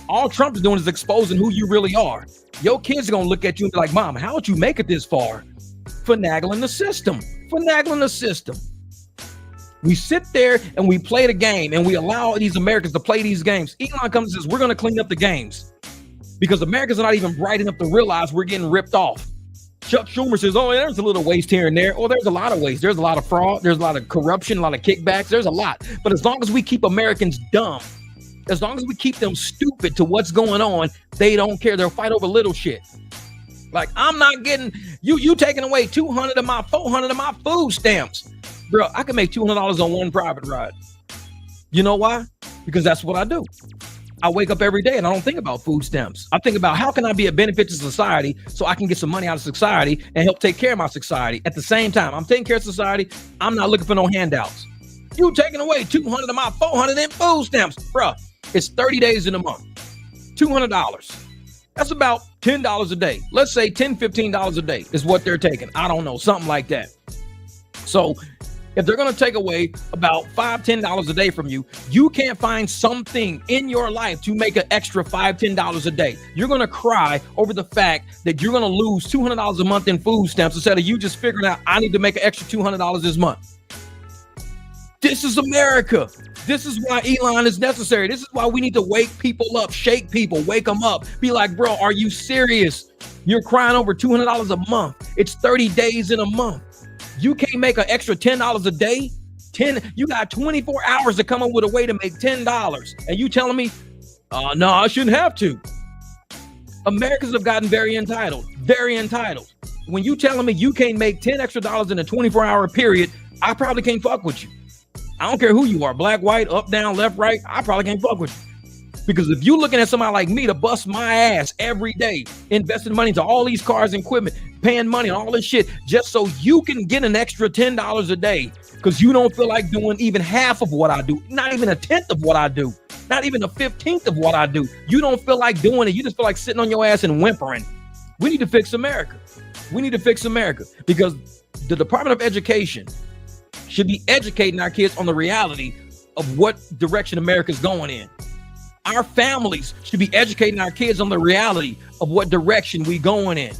All Trump is doing is exposing who you really are. Your kids are going to look at you and be like, Mom, how'd you make it this far? Finagling the system. Finagling the system. We sit there and we play the game and we allow these Americans to play these games. Elon comes and says, we're going to clean up the games because Americans are not even bright enough to realize we're getting ripped off. Chuck Schumer says, oh, there's a little waste here and there. Oh, there's a lot of waste. There's a lot of fraud. There's a lot of corruption, a lot of kickbacks. There's a lot. But as long as we keep Americans dumb, as long as we keep them stupid to what's going on, they don't care. They'll fight over little shit. Like, I'm not getting, you taking away 200 of my 400 of my food stamps. Bro, I can make $200 on one private ride. You know why? Because that's what I do. I wake up every day and I don't think about food stamps. I think about how can I be a benefit to society so I can get some money out of society and help take care of my society. At the same time, I'm taking care of society. I'm not looking for no handouts. You taking away 200 of my 400 in food stamps. Bro, it's 30 days in a month. $200. That's about $10 a day. Let's say $10, $15 a day is what they're taking. I don't know, something like that. So if they're going to take away about $5, $10 a day from you, you can't find something in your life to make an extra $5, $10 a day. You're going to cry over the fact that you're going to lose $200 a month in food stamps instead of you just figuring out I need to make an extra $200 this month. This is America. This is why Elon is necessary. This is why we need to wake people up, shake people, wake them up. Be like, bro, are you serious? You're crying over $200 a month. It's 30 days in a month. You can't make an extra $10 a day. You got 24 hours to come up with a way to make $10. And you telling me, no, I shouldn't have to. Americans have gotten very entitled, very entitled. When you telling me you can't make 10 extra dollars in a 24-hour period, I probably can't fuck with you. I don't care who you are, black, white, up, down, left, right. I probably can't fuck with you. Because if you're looking at somebody like me to bust my ass every day, investing money into all these cars and equipment, paying money on all this shit, just so you can get an extra $10 a day, because you don't feel like doing even half of what I do, not even a 10th of what I do, not even a 15th of what I do. You don't feel like doing it. You just feel like sitting on your ass and whimpering. We need to fix America. We need to fix America because the Department of Education should be educating our kids on the reality of what direction America's going in. Our families should be educating our kids on the reality of what direction we going in.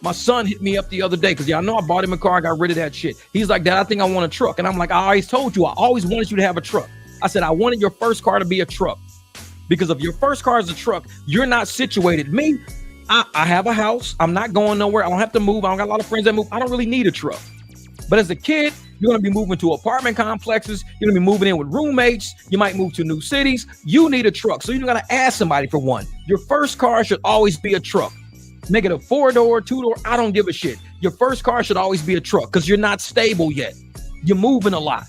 My son hit me up the other day because, I know I bought him a car. I got rid of that shit. He's like, Dad, I think I want a truck. And I'm like, I always told you, I always wanted you to have a truck. I said, I wanted your first car to be a truck because if your first car is a truck, you're not situated. Me, I have a house. I'm not going nowhere. I don't have to move. I don't got a lot of friends that move. I don't really need a truck. But as a kid, you're going to be moving to apartment complexes. You're going to be moving in with roommates. You might move to new cities. You need a truck. So you're going to ask somebody for one. Your first car should always be a truck. Make it a 4-door, 2-door. I don't give a shit. Your first car should always be a truck because you're not stable yet. You're moving a lot.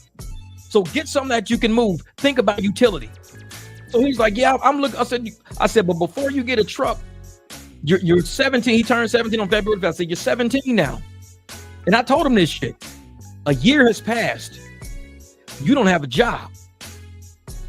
So get something that you can move. Think about utility. So he's like, yeah, I'm looking. I said, but before you get a truck, you're 17. He turned 17 on February 5th. I said, you're 17 now. And I told him this shit. A year has passed. You don't have a job.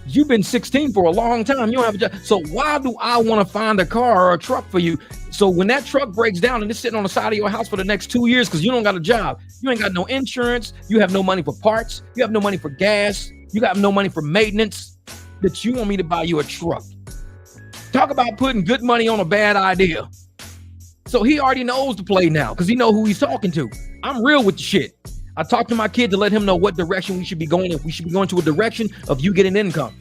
You've been 16 for a long time. You don't have a job. So why do I want to find a car or a truck for you So when that truck breaks down and it's sitting on the side of your house for the next 2 years because you don't got a job, you ain't got no insurance, you have no money for parts, you have no money for gas, you got no money for maintenance, that you want me to buy you a truck. Talk about putting good money on a bad idea. So he already knows the play now because he know who he's talking to. I'm real with the shit. I talk to my kid to let him know what direction we should be going. If we should be going to a direction of you getting income.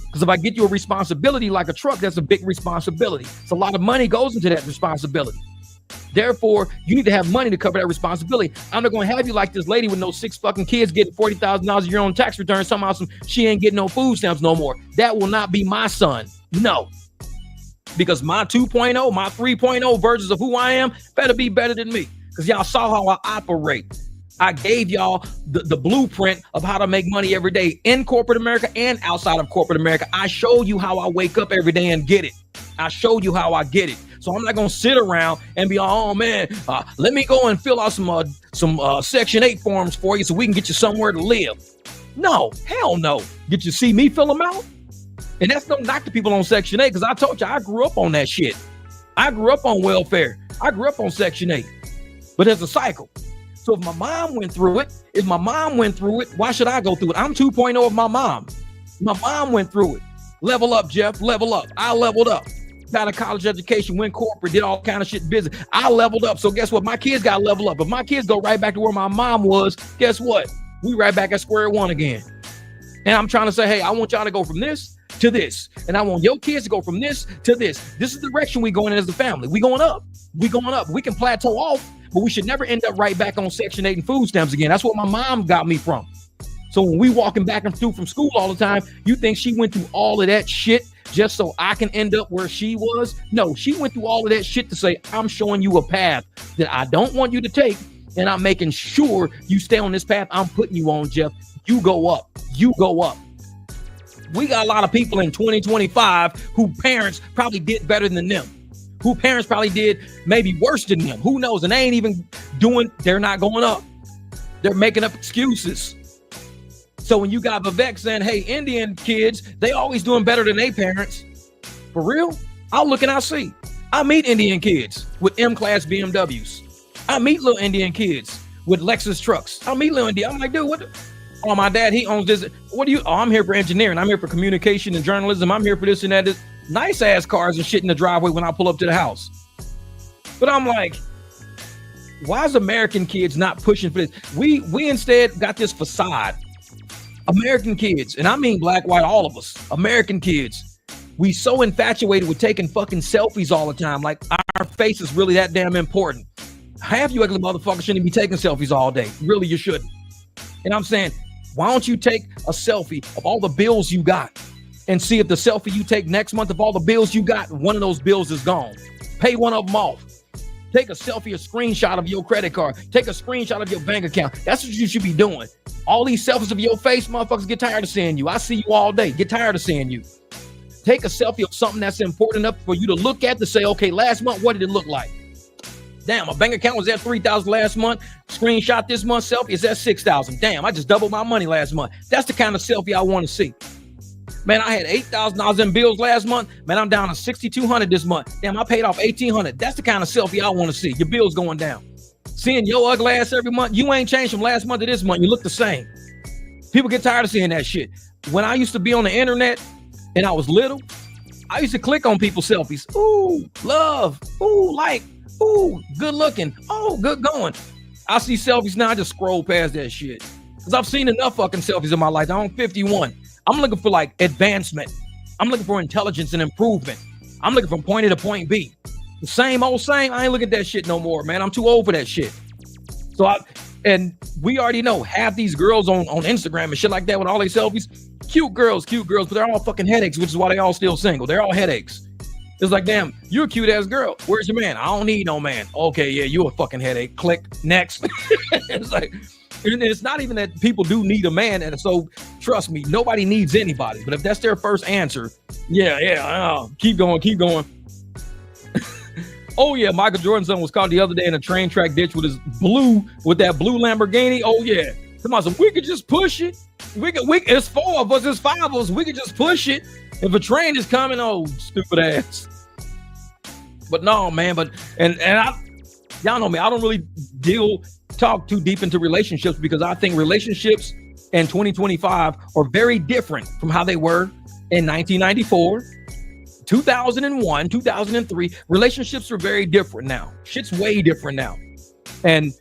Because if I get you a responsibility like a truck, that's a big responsibility. So a lot of money goes into that responsibility. Therefore, you need to have money to cover that responsibility. I'm not going to have you like this lady with no 6 fucking kids getting $40,000 a year on tax return. Somehow she ain't getting no food stamps no more. That will not be my son. No. Because my 2.0, my 3.0 versions of who I am better be better than me. Because y'all saw how I operate. I gave y'all the blueprint of how to make money every day in corporate America and outside of corporate America. I showed you how I wake up every day and get it. I showed you how I get it. So I'm not going to sit around and be, oh man, let me go and fill out some Section 8 forms for you so we can get you somewhere to live. No, hell no. Get you see me fill them out? And that's no knock to people on Section 8 because I told you I grew up on that shit. I grew up on welfare. I grew up on Section 8. But there's a cycle. So if my mom went through it, why should I go through it? I'm 2.0 of my mom. My mom went through it. Level up, Jeff, level up. I leveled up. Got a college education, went corporate, did all kind of shit business. I leveled up. So guess what? My kids got to level up. If my kids go right back to where my mom was, guess what? We right back at square one again. And I'm trying to say, hey, I want y'all to go from this to this. And I want your kids to go from this to this. This is the direction we going in as a family. We going up. We going up. We can plateau off, but we should never end up right back on Section 8 and food stamps again. That's what my mom got me from. So when we walking back and through from school all the time, you think she went through all of that shit just so I can end up where she was? No, she went through all of that shit to say, I'm showing you a path that I don't want you to take, and I'm making sure you stay on this path I'm putting you on, Jeff. You go up. You go up. We got a lot of people in 2025 who parents probably did better than them. Who parents probably did maybe worse than them. Who knows? And they ain't even they're not going up. They're making up excuses. So when you got Vivek saying, hey, Indian kids, they always doing better than their parents. For real? I'll look and I'll see. I meet Indian kids with M-Class BMWs. I meet little Indian kids with Lexus trucks. I meet little Indian. I'm like, dude, what the? Oh, my dad, he owns this. What do you? Oh, I'm here for engineering. I'm here for communication and journalism. I'm here for this and that. This nice ass cars and shit in the driveway when I pull up to the house. But I'm like, why is American kids not pushing for this? We instead got this facade. American kids, and I mean black, white, all of us, American kids, we so infatuated with taking fucking selfies all the time. Like our face is really that damn important. Half you ugly motherfuckers shouldn't be taking selfies all day. Really, you shouldn't. And I'm saying, why don't you take a selfie of all the bills you got and see if the selfie you take next month of all the bills you got, one of those bills is gone. Pay one of them off. Take a selfie, a screenshot of your credit card. Take a screenshot of your bank account. That's what you should be doing. All these selfies of your face, motherfuckers get tired of seeing you. I see you all day. Get tired of seeing you. Take a selfie of something that's important enough for you to look at to say, okay, last month, what did it look like? Damn, my bank account was at 3,000 last month. Screenshot this month selfie is at 6,000. Damn, I just doubled my money last month. That's the kind of selfie I want to see. Man, I had $8,000 in bills last month. Man, I'm down to $6,200 this month. Damn, I paid off $1,800. That's the kind of selfie I want to see. Your bills going down. Seeing your ugly ass every month. You ain't changed from last month to this month. You look the same. People get tired of seeing that shit. When I used to be on the internet and I was little, I used to click on people's selfies. Ooh, love. Ooh, like. Ooh, good looking. Oh, good going. I see selfies now. I just scroll past that shit. Because I've seen enough fucking selfies in my life. I'm 51. I'm looking for like advancement. I'm looking for intelligence and improvement. I'm looking from point A to point B. The same old same. I ain't looking at that shit no more, man. I'm too old for that shit. And we already know half these girls on Instagram and shit like that with all these selfies. Cute girls, but they're all fucking headaches, which is why they all still single. They're all headaches. It's like, damn, you're a cute ass girl. Where's your man? I don't need no man. Okay, yeah, you a fucking headache. Click, next. It's like, and it's not even that people do need a man. And so trust me, nobody needs anybody. But if that's their first answer, keep going. Oh yeah, Michael Jordan's son was caught the other day in a train track ditch with that blue Lamborghini. Oh yeah. Somebody said, we could just push it. It's 4 of us, it's 5 of us. We could just push it. If a train is coming, oh, stupid ass. But no, man. But y'all know me. I don't really talk too deep into relationships because I think relationships in 2025 are very different from how they were in 1994, 2001, 2003. Relationships are very different now. Shit's way different now. And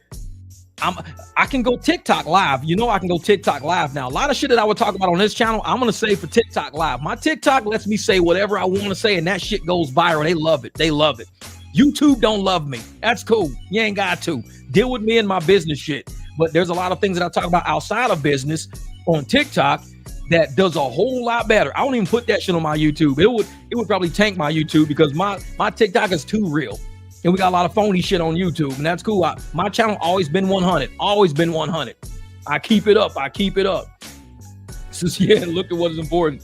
I can go TikTok live. You know, I can go TikTok live now. A lot of shit that I would talk about on this channel, I'm going to say for TikTok live. My TikTok lets me say whatever I want to say, and that shit goes viral. They love it. They love it. YouTube don't love me. That's cool. You ain't got to. Deal with me and my business shit. But there's a lot of things that I talk about outside of business on TikTok that does a whole lot better. I don't even put that shit on my YouTube. It would probably tank my YouTube because my TikTok is too real. And we got a lot of phony shit on YouTube, and that's cool. My channel always been 100. Always been 100. I keep it up. Says, yeah, look at what is important.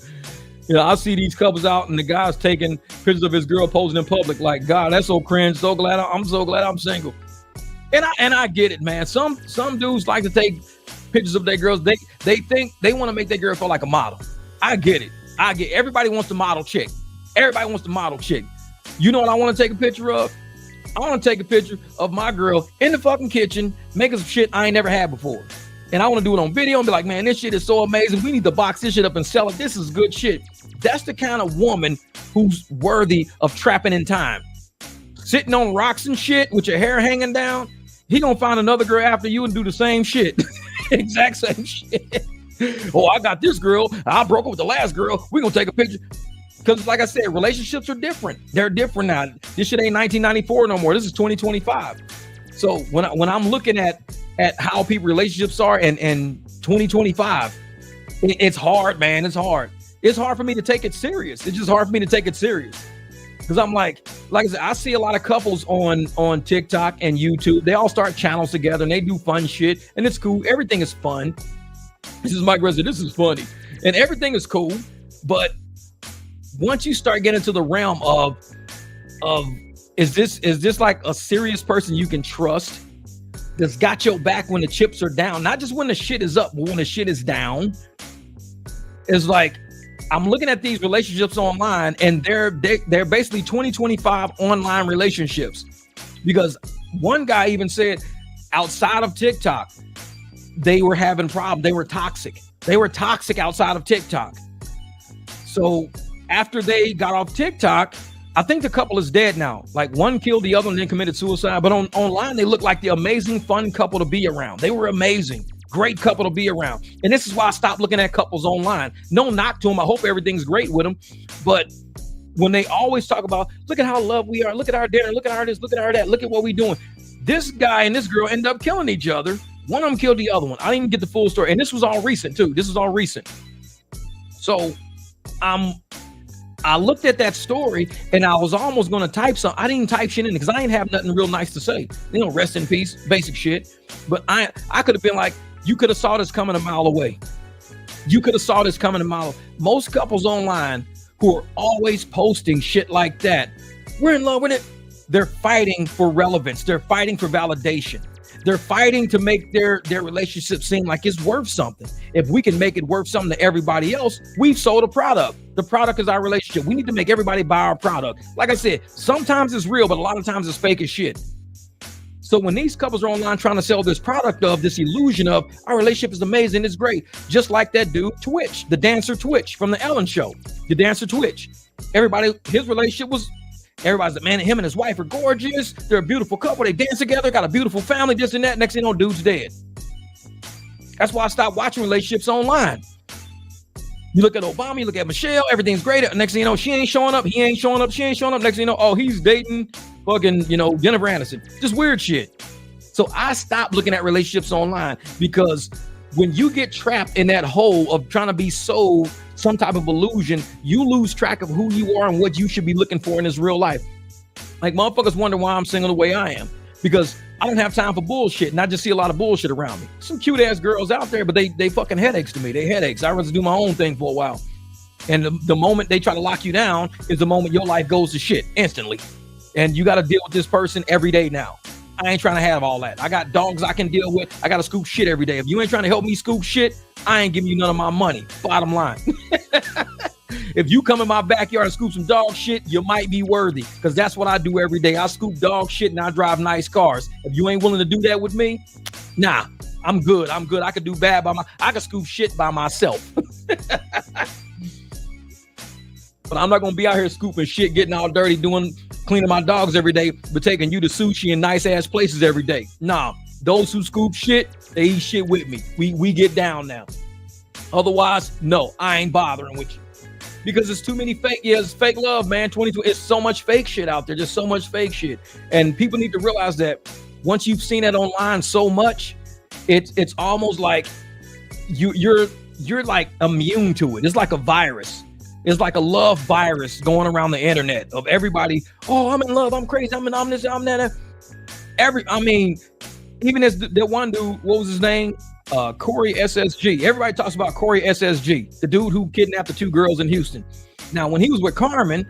You know, I see these couples out, and the guy's taking pictures of his girl posing in public. Like, God, that's so cringe. I'm so glad I'm single. And I get it, man. Some dudes like to take pictures of their girls. They think they want to make their girl feel like a model. I get it. Everybody wants the model chick. You know what I want to take a picture of? I want to take a picture of my girl in the fucking kitchen making some shit I ain't never had before. And I want to do it on video and be like, man, this shit is so amazing. We need to box this shit up and sell it. This is good shit. That's the kind of woman who's worthy of trapping in time. Sitting on rocks and shit with your hair hanging down. He gonna find another girl after you and do the same shit. Exact same shit. Oh, I got this girl. I broke up with the last girl. We gonna take a picture. Because like I said, relationships are different. They're different now. This shit ain't 1994 no more. This is 2025. So when I'm looking at how people relationships are in 2025, it's hard, man. It's hard. It's hard for me to take it serious. It's just hard for me to take it serious. Because I'm like I said, I see a lot of couples on TikTok and YouTube. They all start channels together and they do fun shit. And it's cool. Everything is fun. This is Mike Reza. This is funny. And everything is cool. But once you start getting to the realm of is this like a serious person you can trust that's got your back when the chips are down, not just when the shit is up, but when the shit is down. It's like I'm looking at these relationships online, and they're basically 2025 online relationships, because one guy even said outside of TikTok they were having problems. They were toxic outside of TikTok. So after they got off TikTok, I think the couple is dead now. Like one killed the other and then committed suicide. But online, they look like the amazing, fun couple to be around. They were amazing. Great couple to be around. And this is why I stopped looking at couples online. No knock to them. I hope everything's great with them. But when they always talk about, look at how loved we are. Look at our dinner. Look at our this. Look at our that. Look at what we doing. This guy and this girl end up killing each other. One of them killed the other one. I didn't even get the full story. And this was all recent too. So I looked at that story and I was almost going to type something. I didn't type shit in because I ain't have nothing real nice to say. You know, rest in peace, basic shit. But I could have been like, you could have saw this coming a mile away. Most couples online who are always posting shit like that, we're in love with it. They're fighting for relevance. They're fighting for validation. They're fighting to make their relationship seem like it's worth something. If we can make it worth something to everybody else, we've sold a product. The product is our relationship. We need to make everybody buy our product. Like I said, sometimes it's real, but a lot of times it's fake as shit. So when these couples are online trying to sell this product of this illusion of our relationship is amazing, it's great. Just like that dude Twitch, the dancer Twitch from the Ellen Show, the dancer Twitch. His relationship was, everybody's like, man, him and his wife are gorgeous. They're a beautiful couple. They dance together, got a beautiful family, this and that. Next thing you know, dude's dead. That's why I stopped watching relationships online. You look at Obama, you look at Michelle, everything's great. Next thing you know, she ain't showing up, he ain't showing up, she ain't showing up. Next thing you know, oh, he's dating fucking, Jennifer Aniston. Just weird shit. So I stopped looking at relationships online, because when you get trapped in that hole of trying to be sold some type of illusion, you lose track of who you are and what you should be looking for in this real life. Like motherfuckers wonder why I'm single the way I am, because I don't have time for bullshit, and I just see a lot of bullshit around me. Some cute ass girls out there, but they fucking headaches to me. They headaches. I'd rather do my own thing for a while. And the moment they try to lock you down is the moment your life goes to shit instantly. And you got to deal with this person every day now. I ain't trying to have all that. I got dogs I can deal with. I got to scoop shit every day. If you ain't trying to help me scoop shit, I ain't giving you none of my money. Bottom line. If you come in my backyard and scoop some dog shit, you might be worthy, because that's what I do every day. I scoop dog shit and I drive nice cars. If you ain't willing to do that with me, nah, I'm good. I could do bad I could scoop shit by myself. But I'm not gonna be out here scooping shit, getting all dirty, cleaning my dogs every day, but taking you to sushi and nice ass places every day. Nah, those who scoop shit, they eat shit with me. We get down now. Otherwise, no, I ain't bothering with you, because it's too many fake. Yeah, it's fake love, man. 22. It's so much fake shit out there. Just so much fake shit, and people need to realize that once you've seen it online so much, it's almost like you're like immune to it. It's like a virus. It's like a love virus going around the internet of everybody. Oh, I'm in love. I'm crazy. I'm this. I'm that. Even as that one dude, what was his name? Corey SSG. Everybody talks about Corey SSG, the dude who kidnapped the 2 girls in Houston. Now, when he was with Carmen,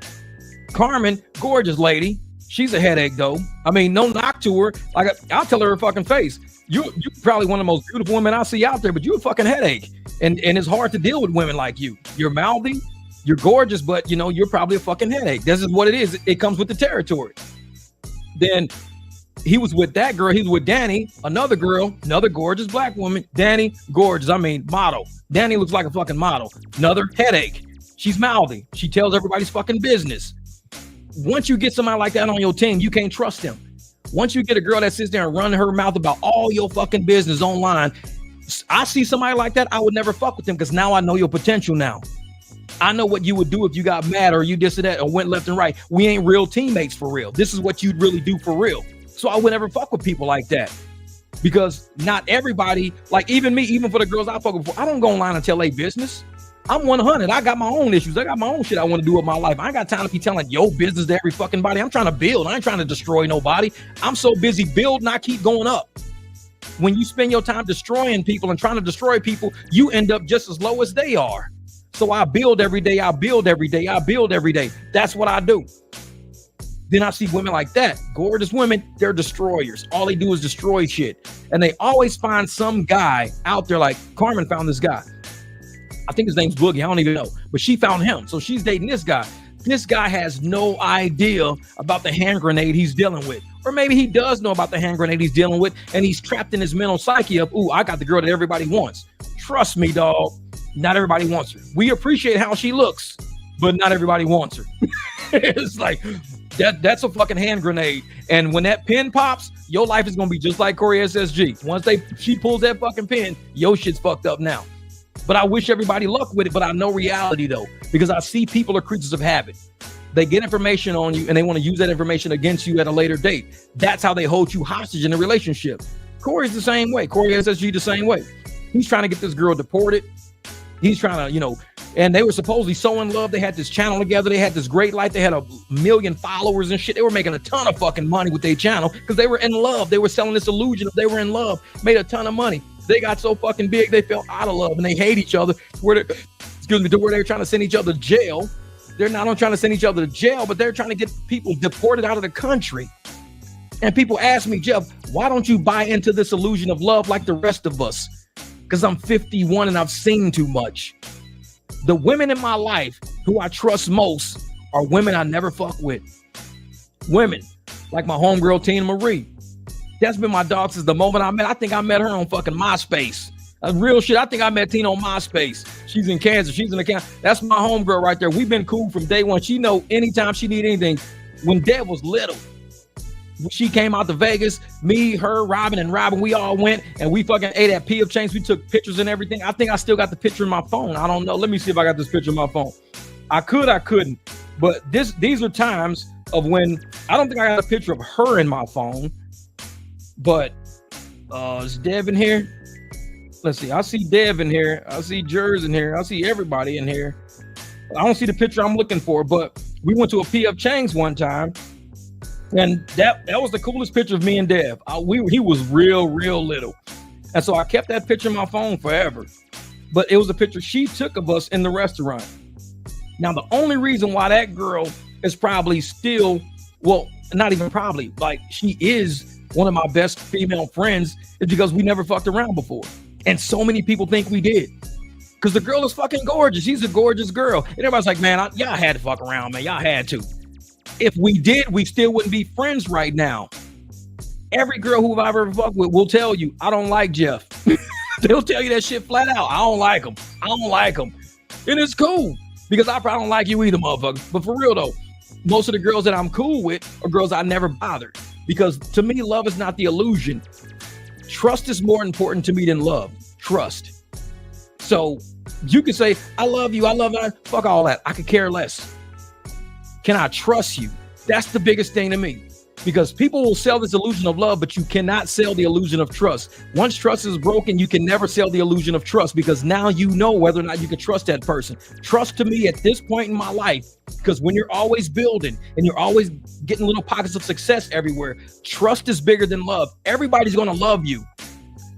gorgeous lady. She's a headache though. I mean, no knock to her. Like, I'll tell her fucking face. You're probably one of the most beautiful women I see out there, but you're a fucking headache. And it's hard to deal with women like you. You're mouthy. You're gorgeous, but you're probably a fucking headache. This is what it is. It comes with the territory. Then he was with that girl. He was with Danny, another girl, another gorgeous black woman. Danny, gorgeous. Model. Danny looks like a fucking model. Another headache. She's mouthy. She tells everybody's fucking business. Once you get somebody like that on your team, you can't trust them. Once you get a girl that sits there and run her mouth about all your fucking business online, I see somebody like that, I would never fuck with them, because now I know your potential now. I know what you would do if you got mad or you this or that or went left and right. We ain't real teammates for real. This is what you'd really do for real. So I would never fuck with people like that, because not everybody, like even me, even for the girls I fuck with, I don't go online and tell their business. I'm 100. I got my own issues. I got my own shit I want to do with my life. I ain't got time to be telling your business to every fucking body. I'm trying to build. I ain't trying to destroy nobody. I'm so busy building, I keep going up. When you spend your time destroying people and trying to destroy people, you end up just as low as they are. So I build every day. I build every day. I build every day. That's what I do. Then I see women like that, gorgeous women, they're destroyers. All they do is destroy shit. And they always find some guy out there, like Carmen found this guy. I think his name's Boogie. I don't even know. But she found him. So she's dating this guy. This guy has no idea about the hand grenade he's dealing with. Or maybe he does know about the hand grenade he's dealing with, and he's trapped in his mental psyche of, ooh, I got the girl that everybody wants. Trust me, dog. Not everybody wants her. We appreciate how she looks, but not everybody wants her. It's like, that's a fucking hand grenade. And when that pin pops, your life is going to be just like Corey SSG. Once she pulls that fucking pin, your shit's fucked up now. But I wish everybody luck with it, but I know reality though, because I see people are creatures of habit. They get information on you and they want to use that information against you at a later date. That's how they hold you hostage in a relationship. Corey's the same way. Corey SSG the same way. He's trying to get this girl deported. He's trying to, and they were supposedly so in love. They had this channel together. They had this great life. They had 1 million followers and shit. They were making a ton of fucking money with their channel because they were in love. They were selling this illusion of they were in love, made a ton of money. They got so fucking big, they fell out of love and they hate each other to where they're trying to send each other to jail. They're not only trying to send each other to jail, but they're trying to get people deported out of the country. And people ask me, Jeff, why don't you buy into this illusion of love like the rest of us? Because I'm 51 and I've seen too much. The women in my life who I trust most are women I never fuck with. Women like my homegirl, Tina Marie. That's been my dog since the moment I met. I think I met her on fucking MySpace. Real shit. I think I met Tina on MySpace. She's in Kansas. She's in the county. That's my homegirl right there. We've been cool from day one. She know anytime she need anything. When Deb was little, she came out to Vegas. Me, her, Robin, we all went and we fucking ate at P of Chains. We took pictures and everything. I think I still got the picture in my phone. I don't know. Let me see if I got this picture in my phone. I couldn't. But these are times of when I don't think I got a picture of her in my phone. But is Dev in here? Let's see. I see Dev in here. I see Jers in here. I see everybody in here. I don't see the picture I'm looking for, but we went to a P of Chains one time. And that was the coolest picture of me and Dev. He was real little. And so I kept that picture in my phone forever. But it was a picture she took of us in the restaurant. Now, the only reason why that girl is probably still, well, not even probably, like she is one of my best female friends is because we never fucked around before. And so many people think we did. Because the girl is fucking gorgeous. She's a gorgeous girl. And everybody's like, man, y'all had to fuck around, man. Y'all had to. If we did, we still wouldn't be friends right now. Every girl who I've ever fucked with will tell you, I don't like Jeff. They'll tell you that shit flat out. I don't like him. I don't like him. And it's cool. Because I probably don't like you either, motherfucker. But for real, though, most of the girls that I'm cool with are girls I never bothered. Because to me, love is not the illusion. Trust is more important to me than love. Trust. So you can say, I love you. I love you. Fuck all that. I could care less. Can I trust you? That's the biggest thing to me. Because people will sell this illusion of love, but you cannot sell the illusion of trust. Once trust is broken, you can never sell the illusion of trust, because now you know whether or not you can trust that person. Trust to me at this point in my life, because when you're always building and you're always getting little pockets of success everywhere, trust is bigger than love. Everybody's going to love you,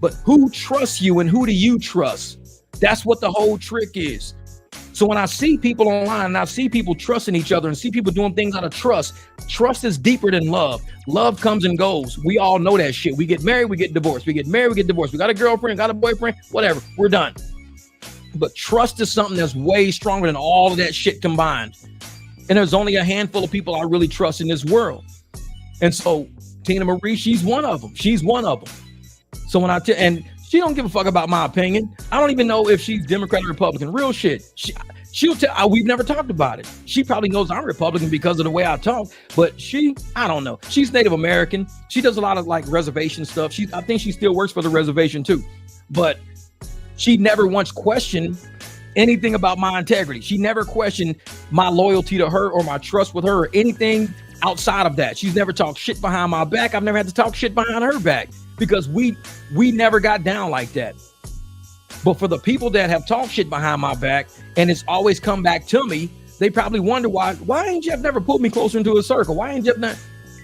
but who trusts you and who do you trust? That's what the whole trick is. So when I see people online and I see people trusting each other and see people doing things out of trust, trust is deeper than love. Love comes and goes. We all know that shit. We get married, we get divorced. We get married, we get divorced. We got a girlfriend, got a boyfriend, whatever. We're done. But trust is something that's way stronger than all of that shit combined. And there's only a handful of people I really trust in this world. And so Tina Marie, she's one of them. She's one of them. So when and she don't give a fuck about my opinion. I don't even know if she's Democrat or Republican. Real shit. She'll tell. We've never talked about it. She probably knows I'm Republican because of the way I talk. But I don't know. She's Native American. She does a lot of like reservation stuff. I think she still works for the reservation too. But she never once questioned anything about my integrity. She never questioned my loyalty to her or my trust with her or anything outside of that. She's never talked shit behind my back. I've never had to talk shit behind her back. Because we never got down like that. But for the people that have talked shit behind my back and it's always come back to me, they probably wonder why ain't Jeff never pulled me closer into a circle? Why ain't Jeff not?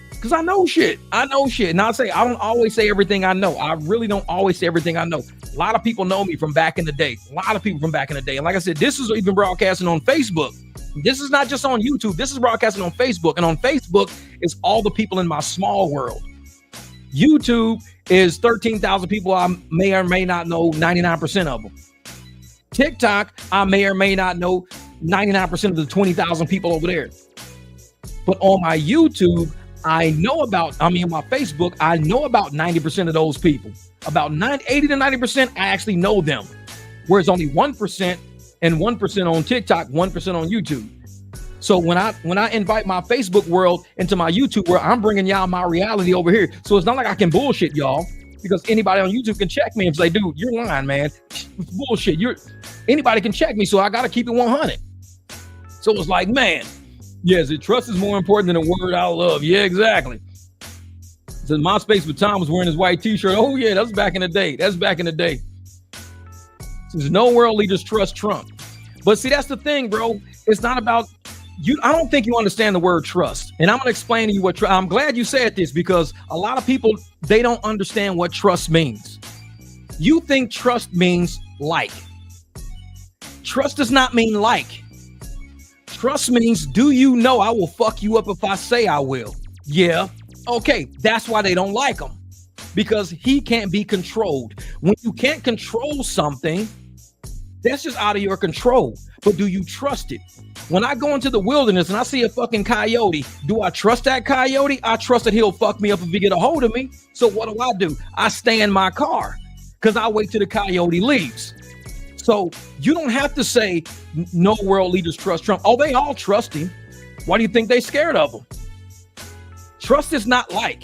Because I know shit. And I don't always say everything I know. I really don't always say everything I know. A lot of people know me from back in the day. And like I said, this is even broadcasting on Facebook. This is not just on YouTube. This is broadcasting on Facebook. And on Facebook is all the people in my small world. YouTube is 13,000 people. I may or may not know 99% of them. TikTok, I may or may not know 99% of the 20,000 people over there. But on my YouTube, on my Facebook, I know about 90% of those people. About 80 to 90%, I actually know them. Whereas only 1% and 1% on TikTok, 1% on YouTube. So when I invite my Facebook world into my YouTube world, I'm bringing y'all my reality over here. So it's not like I can bullshit y'all, because anybody on YouTube can check me and say, dude, you're lying, man. It's bullshit. Anybody can check me. So I got to keep it 100. So it's like, man, yes, trust is more important than a word I love. Yeah, exactly. So MySpace with Tom was wearing his white t-shirt. Oh yeah, that's back in the day. There's no world leaders trust Trump. But see, that's the thing, bro. It's not about you. I don't think you understand the word trust. And I'm going to explain to you what I'm glad you said this, because a lot of people, they don't understand what trust means. You think trust means like. Trust does not mean like. Trust means, do you know I will fuck you up if I say I will? Yeah. Okay. That's why they don't like him, because he can't be controlled. When you can't control something, that's just out of your control. But do you trust it? When I go into the wilderness and I see a fucking coyote, do I trust that coyote? I trust that he'll fuck me up if he get a hold of me. So what do? I stay in my car because I wait till the coyote leaves. So you don't have to say no world leaders trust Trump. Oh, they all trust him. Why do you think they scared of him? Trust is not like.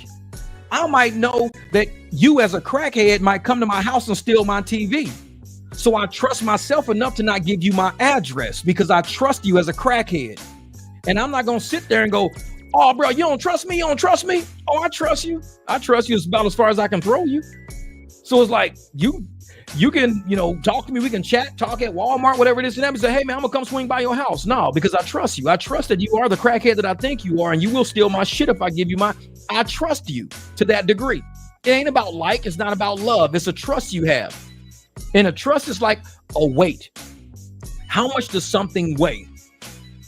I might know that you as a crackhead might come to my house and steal my TV. So I trust myself enough to not give you my address, because I trust you as a crackhead. And I'm not going to sit there and go, oh, bro, you don't trust me? You don't trust me? Oh, I trust you. I trust you. It's about as far as I can throw you. So it's like, you can, talk to me. We can chat, talk at Walmart, whatever it is. And say, hey, man, I'm going to come swing by your house. No, because I trust you. I trust that you are the crackhead that I think you are. And you will steal my shit if I give you I trust you to that degree. It ain't about like. It's not about love. It's a trust you have. And a trust is like a weight. How much does something weigh?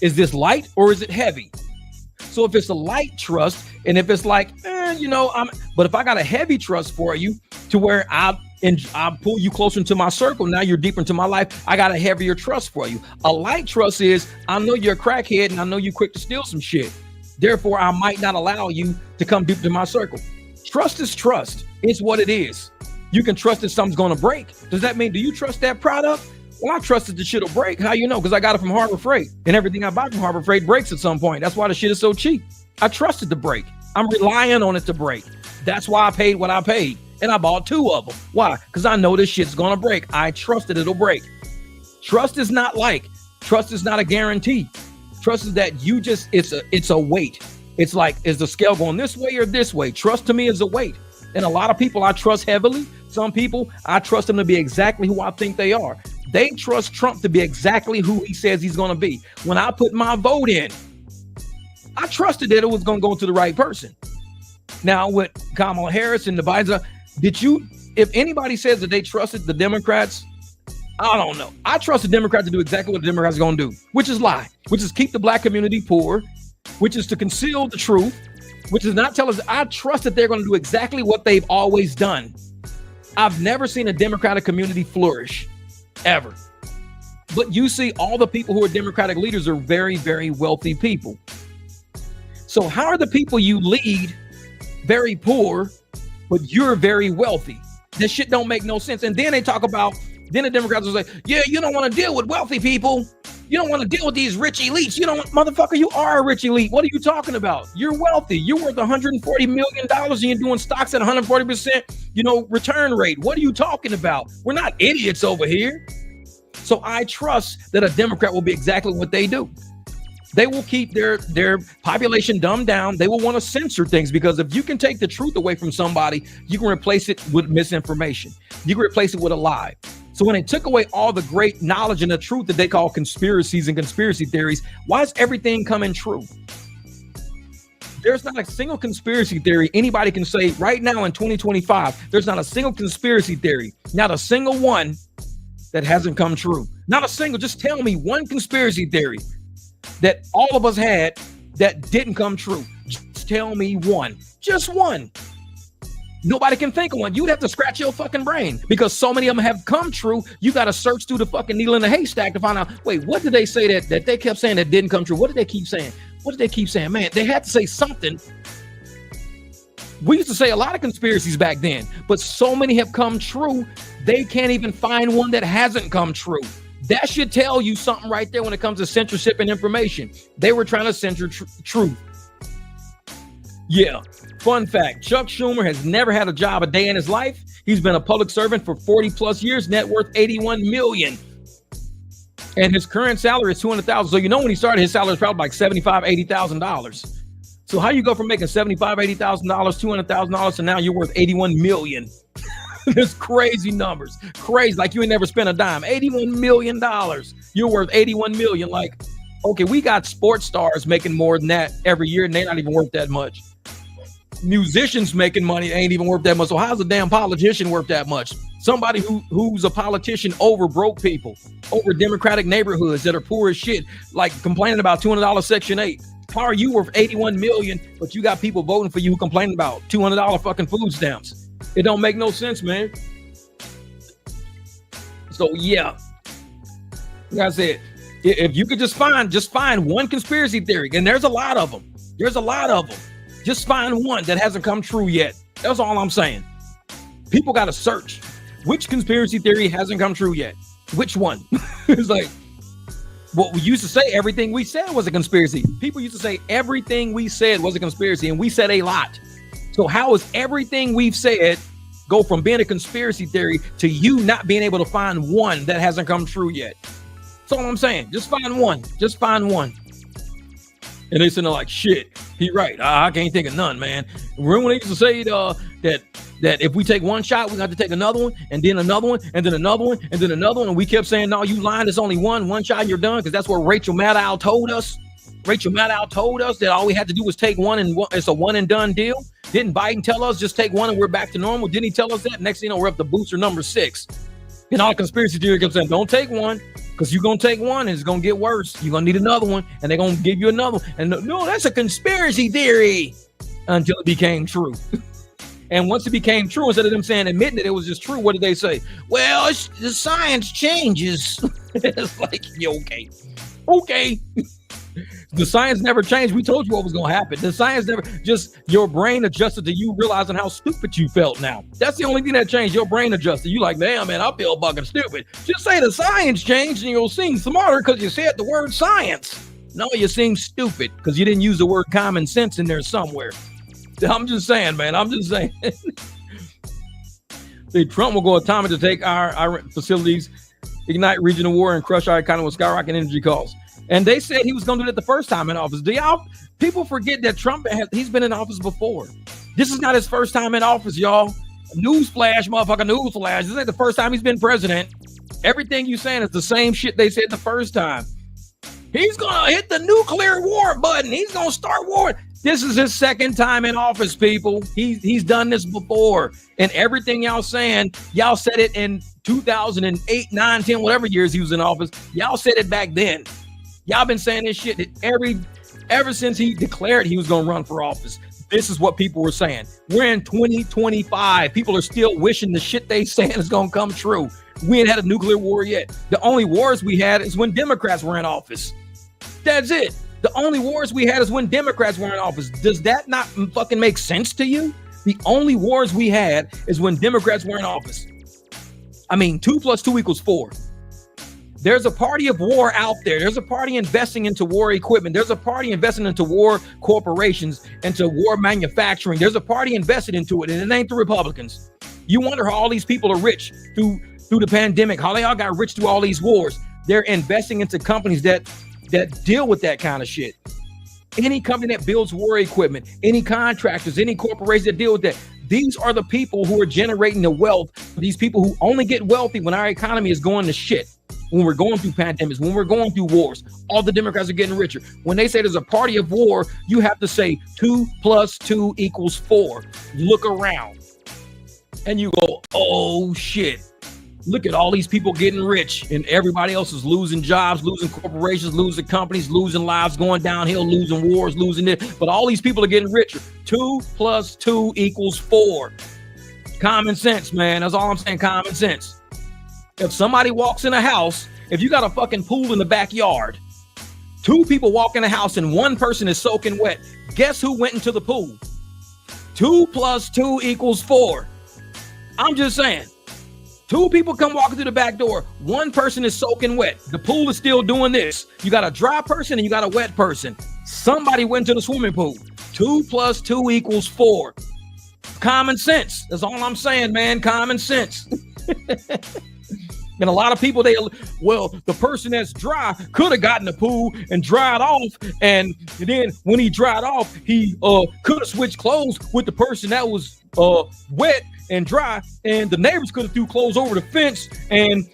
Is this light or is it heavy? So if it's a light trust, and if it's like, but if I got a heavy trust for you to where and I pull you closer into my circle. Now you're deeper into my life. I got a heavier trust for you. A light trust is I know you're a crackhead and I know you're quick to steal some shit. Therefore, I might not allow you to come deep to my circle. Trust is trust. It's what it is. You can trust that something's going to break. Does that mean, do you trust that product? Well, I trusted the shit will break. How you know? Because I got it from Harbor Freight, and everything I buy from Harbor Freight breaks at some point. That's why the shit is so cheap. I trusted to break. I'm relying on it to break. That's why I paid what I paid. And I bought 2 of them. Why? Because I know this shit's going to break. I trusted it'll break. Trust is not like. Trust is not a guarantee. Trust is that you just, it's a weight. It's like, is the scale going this way or this way? Trust to me is a weight. And a lot of people I trust heavily. Some people, I trust them to be exactly who I think they are. They trust Trump to be exactly who he says he's going to be. When I put my vote in, I trusted that it was going to go to the right person. Now with Kamala Harris and the Biden, if anybody says that they trusted the Democrats, I don't know. I trust the Democrats to do exactly what the Democrats are going to do, which is lie, which is keep the black community poor, which is to conceal the truth, which is not tell us. I trust that they're going to do exactly what they've always done. I've never seen a Democratic community flourish, ever. But you see all the people who are Democratic leaders are very, very wealthy people. So how are the people you lead very poor, but you're very wealthy? This shit don't make no sense. And then they talk about, then the Democrats will say, yeah, you don't want to deal with wealthy people. You don't want to deal with these rich elites. You don't, motherfucker, you are a rich elite. What are you talking about? You're wealthy. You're worth $140 million and you're doing stocks at 140%, return rate. What are you talking about? We're not idiots over here. So I trust that a Democrat will be exactly what they do. They will keep their population dumbed down. They will want to censor things because if you can take the truth away from somebody, you can replace it with misinformation. You can replace it with a lie. So when they took away all the great knowledge and the truth that they call conspiracies and conspiracy theories, why is everything coming true? There's not a single conspiracy theory anybody can say right now in 2025. There's not a single conspiracy theory, not a single one that hasn't come true. Not a single. Just tell me one conspiracy theory that all of us had that didn't come true. Just tell me one. Just one. Nobody can think of one. You'd have to scratch your fucking brain because so many of them have come true. You got to search through the fucking needle in the haystack to find out, wait, what did they say that they kept saying that didn't come true? What did they keep saying? What did they keep saying? Man, they had to say something. We used to say a lot of conspiracies back then, but so many have come true. They can't even find one that hasn't come true. That should tell you something right there when it comes to censorship and information. They were trying to censor truth. Yeah. Fun fact, Chuck Schumer has never had a job a day in his life. He's been a public servant for 40 plus years, net worth 81 million. And his current salary is 200,000. So when he started, his salary was probably like $75,000, $80,000. So how you go from making $75,000, $80,000, $200,000 to now you're worth 81 million? There's crazy numbers. Crazy. Like you ain't never spent a dime. $81 million. You're worth 81 million. Like, okay, we got sports stars making more than that every year and they're not even worth that much. Musicians making money ain't even worth that much. So how's a damn politician worth that much? Somebody who's a politician over broke people, over Democratic neighborhoods that are poor as shit, like complaining about $200 Section 8. How are you worth 81 million, but you got people voting for you who complain about $200 fucking food stamps? It don't make no sense, man. So yeah, like I said, if you could just find one conspiracy theory, and there's a lot of them. There's a lot of them. Just find one that hasn't come true yet. That's all I'm saying. People got to search. Which conspiracy theory hasn't come true yet? Which one? It's like, well, we used to say everything we said was a conspiracy. People used to say everything we said was a conspiracy, and we said a lot. So how is everything we've said go from being a conspiracy theory to you not being able to find one that hasn't come true yet? That's all I'm saying. Just find one. Just find one. And they sitting there like, shit, he right. I can't think of none, man. Remember when they used to say that if we take one shot, we got to take another one, and then another one, and then another one, and then another one. And we kept saying, no, you lying. There's only one shot and you're done. Because that's what Rachel Maddow told us. Rachel Maddow told us that all we had to do was take one, and it's a one and done deal. Didn't Biden tell us just take one and we're back to normal? Didn't he tell us that? Next thing you know, we're up to booster number 6. And all conspiracy theory kept saying, don't take one, because you're going to take one and it's going to get worse. You're going to need another one, and they're going to give you another one. And no, that's a conspiracy theory until it became true. And once it became true, instead of them saying admitting it was just true, what did they say? Well, the science changes. It's like, yeah, okay. The science never changed. We told you what was going to happen. The science never, just your brain adjusted to you realizing how stupid you felt now. That's the only thing that changed. Your brain adjusted. You like, damn, man, I feel fucking stupid. Just say the science changed and you'll seem smarter because you said the word science. No, you seem stupid because you didn't use the word common sense in there somewhere. I'm just saying, man. I'm just saying. Trump will go atomic to take our facilities, ignite regional war, and crush our economy with skyrocketing energy costs. And they said he was going to do that the first time in office. People forget that Trump he's been in office before. This is not his first time in office, y'all. Newsflash, motherfucker, newsflash. This ain't the first time he's been president. Everything you saying is the same shit they said the first time. He's going to hit the nuclear war button. He's going to start war. This is his second time in office, people. He's done this before. And everything y'all saying, y'all said it in 2008, 9, 10, whatever years he was in office. Y'all said it back then. Y'all been saying this shit ever since he declared he was going to run for office. This is what people were saying. We're in 2025. People are still wishing the shit they saying is going to come true. We ain't had a nuclear war yet. The only wars we had is when Democrats were in office. That's it. The only wars we had is when Democrats were in office. Does that not fucking make sense to you? The only wars we had is when Democrats were in office. I mean, 2 + 2 = 4. There's a party of war out there. There's a party investing into war equipment. There's a party investing into war corporations, into war manufacturing. There's a party invested into it, and it ain't the Republicans. You wonder how all these people are rich through the pandemic, how they all got rich through all these wars. They're investing into companies that deal with that kind of shit. Any company that builds war equipment, any contractors, any corporations that deal with that. These are the people who are generating the wealth. These people who only get wealthy when our economy is going to shit. When we're going through pandemics, when we're going through wars, all the Democrats are getting richer. When they say there's a party of war, you have to say 2 + 2 = 4. Look around and you go, oh shit. Look at all these people getting rich and everybody else is losing jobs, losing corporations, losing companies, losing lives, going downhill, losing wars, losing it. But all these people are getting richer. 2 + 2 = 4. Common sense, man. That's all I'm saying. Common sense. If somebody walks in a house, if you got a fucking pool in the backyard, 2 people walk in a house and 1 person is soaking wet. Guess who went into the pool? 2 + 2 = 4. I'm just saying. 2 people come walking through the back door. 1 person is soaking wet. The pool is still doing this. You got a dry person and you got a wet person. Somebody went to the swimming pool. 2 + 2 = 4. Common sense. That's all I'm saying, man. Common sense. And a lot of people, the person that's dry could have gotten the pool and dried off. And then when he dried off, he could have switched clothes with the person that was wet and dry. And the neighbors could have threw clothes over the fence. And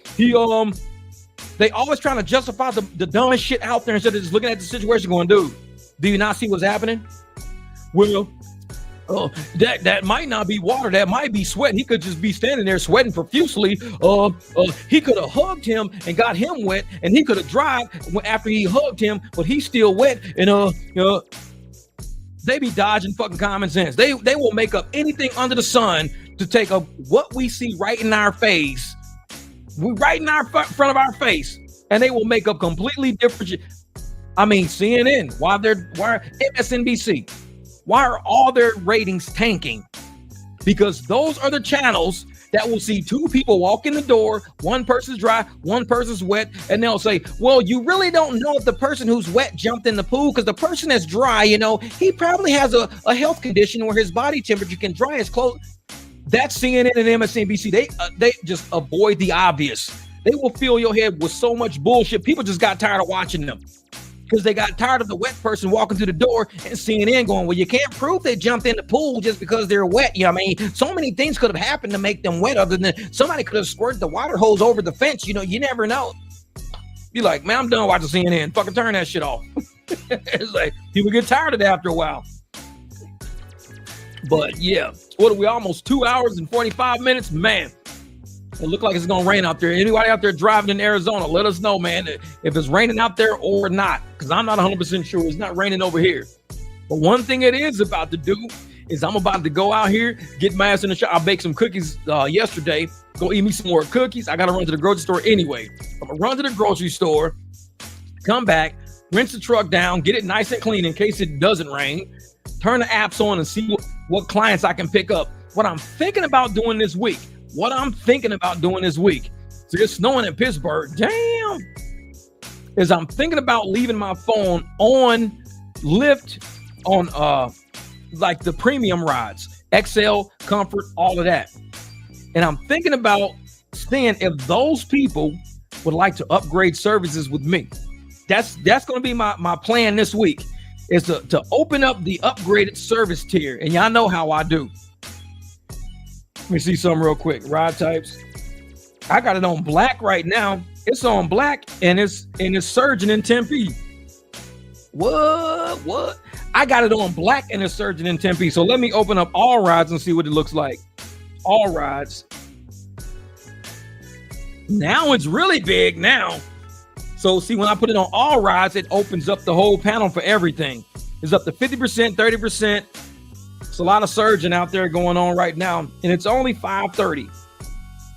they always trying to justify the dumbest shit out there instead of just looking at the situation going, dude, do you not see what's happening? Well, that might not be water. That might be sweat. He could just be standing there sweating profusely. He could have hugged him and got him wet, and he could have dried after he hugged him, but he's still wet. And they be dodging fucking common sense. They will make up anything under the sun to take up what we see right in our face, right in our front of our face, and they will make up completely different shit. I mean, CNN. Why MSNBC? Why are all their ratings tanking? Because those are the channels that will see 2 people walk in the door, 1 person's dry, 1 person's wet, and they'll say, well, you really don't know if the person who's wet jumped in the pool because the person that's dry, he probably has a health condition where his body temperature can dry his clothes. That's CNN and MSNBC. They just avoid the obvious. They will fill your head with so much bullshit. People just got tired of watching them. Because they got tired of the wet person walking through the door and CNN going, well, you can't prove they jumped in the pool just because they're wet. You know what I mean? So many things could have happened to make them wet other than somebody could have squirted the water hose over the fence. You never know. You're like, man, I'm done watching CNN. Fucking turn that shit off. It's like, people get tired of it after a while. But yeah, what are we, almost 2 hours and 45 minutes? Man, it looked like it's going to rain out there. Anybody out there driving in Arizona, let us know, man, if it's raining out there or not, because I'm not 100% sure. It's not raining over here. But one thing it is about to do is I'm about to go out here, get my ass in the shop. I baked some cookies yesterday. Go eat me some more cookies. I got to run to the grocery store anyway. I'm going to run to the grocery store, come back, rinse the truck down, get it nice and clean in case it doesn't rain, turn the apps on and see what clients I can pick up. What I'm thinking about doing this week, so it's snowing in Pittsburgh, damn, is I'm thinking about leaving my phone on Lyft, on like the premium rides, XL, Comfort, all of that. And I'm thinking about seeing if those people would like to upgrade services with me. That's going to be my plan this week, is to open up the upgraded service tier. And y'all know how I do. Let me see something real quick. Ride types. I got it on black right now. It's on black and it's surging in Tempe. What? I got it on black and it's surging in Tempe. So let me open up all rides and see what it looks like. All rides. Now it's really big now. So see, when I put it on all rides, it opens up the whole panel for everything. It's up to 50%, 30%. It's a lot of surging out there going on right now. And it's only 5:30.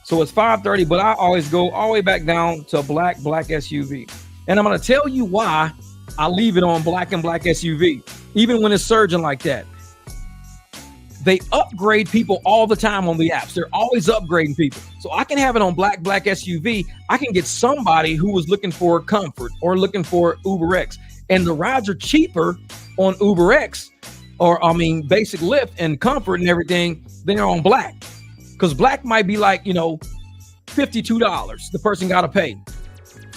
So it's 5:30, but I always go all the way back down to black SUV. And I'm going to tell you why I leave it on black and black SUV, even when it's surging like that. They upgrade people all the time on the apps. They're always upgrading people. So I can have it on black SUV. I can get somebody who was looking for Comfort or looking for Uber X. And the rides are cheaper on Uber X, or basic Lyft and Comfort and everything, than they're on black. Because black might be like, $52 the person got to pay.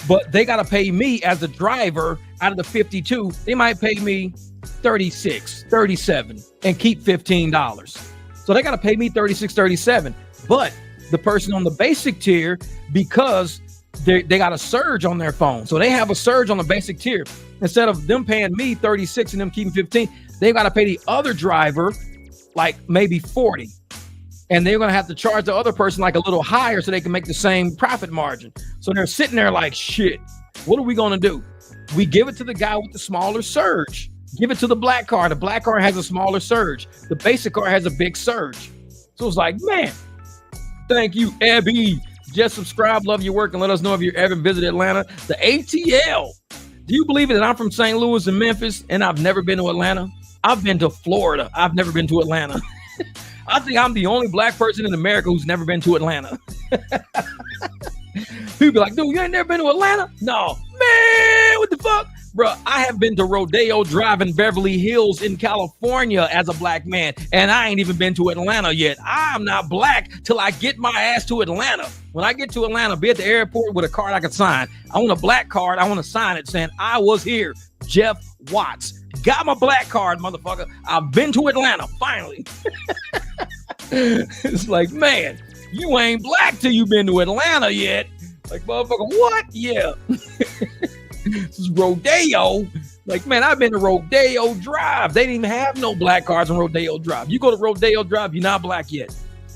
But they got to pay me as a driver out of the 52. They might pay me 36, 37 and keep $15. So they got to pay me 36, 37. But the person on the basic tier, because they got a surge on their phone. So they have a surge on the basic tier. Instead of them paying me 36 and them keeping 15, they got to pay the other driver like maybe 40. And they're going to have to charge the other person like a little higher so they can make the same profit margin. So they're sitting there like, shit, what are we going to do? We give it to the guy with the smaller surge. Give it to the black car. The black car has a smaller surge. The basic car has a big surge. So it's like, man, thank you, Abby. Just subscribe, love your work, and let us know if you ever visit Atlanta. The ATL. Do you believe it that I'm from St. Louis and Memphis and I've never been to Atlanta? I've been to Florida. I've never been to Atlanta. I think I'm the only black person in America who's never been to Atlanta. People be like, dude, you ain't never been to Atlanta? No. Man, what the fuck? Bro, I have been to Rodeo Drive in Beverly Hills in California as a black man, and I ain't even been to Atlanta yet. I'm not black till I get my ass to Atlanta. When I get to Atlanta, be at the airport with a card I can sign. I want a black card. I want to sign it saying, I was here, Jeff Watts. Got my black card, motherfucker. I've been to Atlanta, finally. It's like, man, you ain't black till you been to Atlanta yet. Like, motherfucker, what? Yeah. This is Rodeo. Like, man, I've been to Rodeo Drive. They didn't even have no black cars on Rodeo Drive. You go to Rodeo Drive, you're not black yet.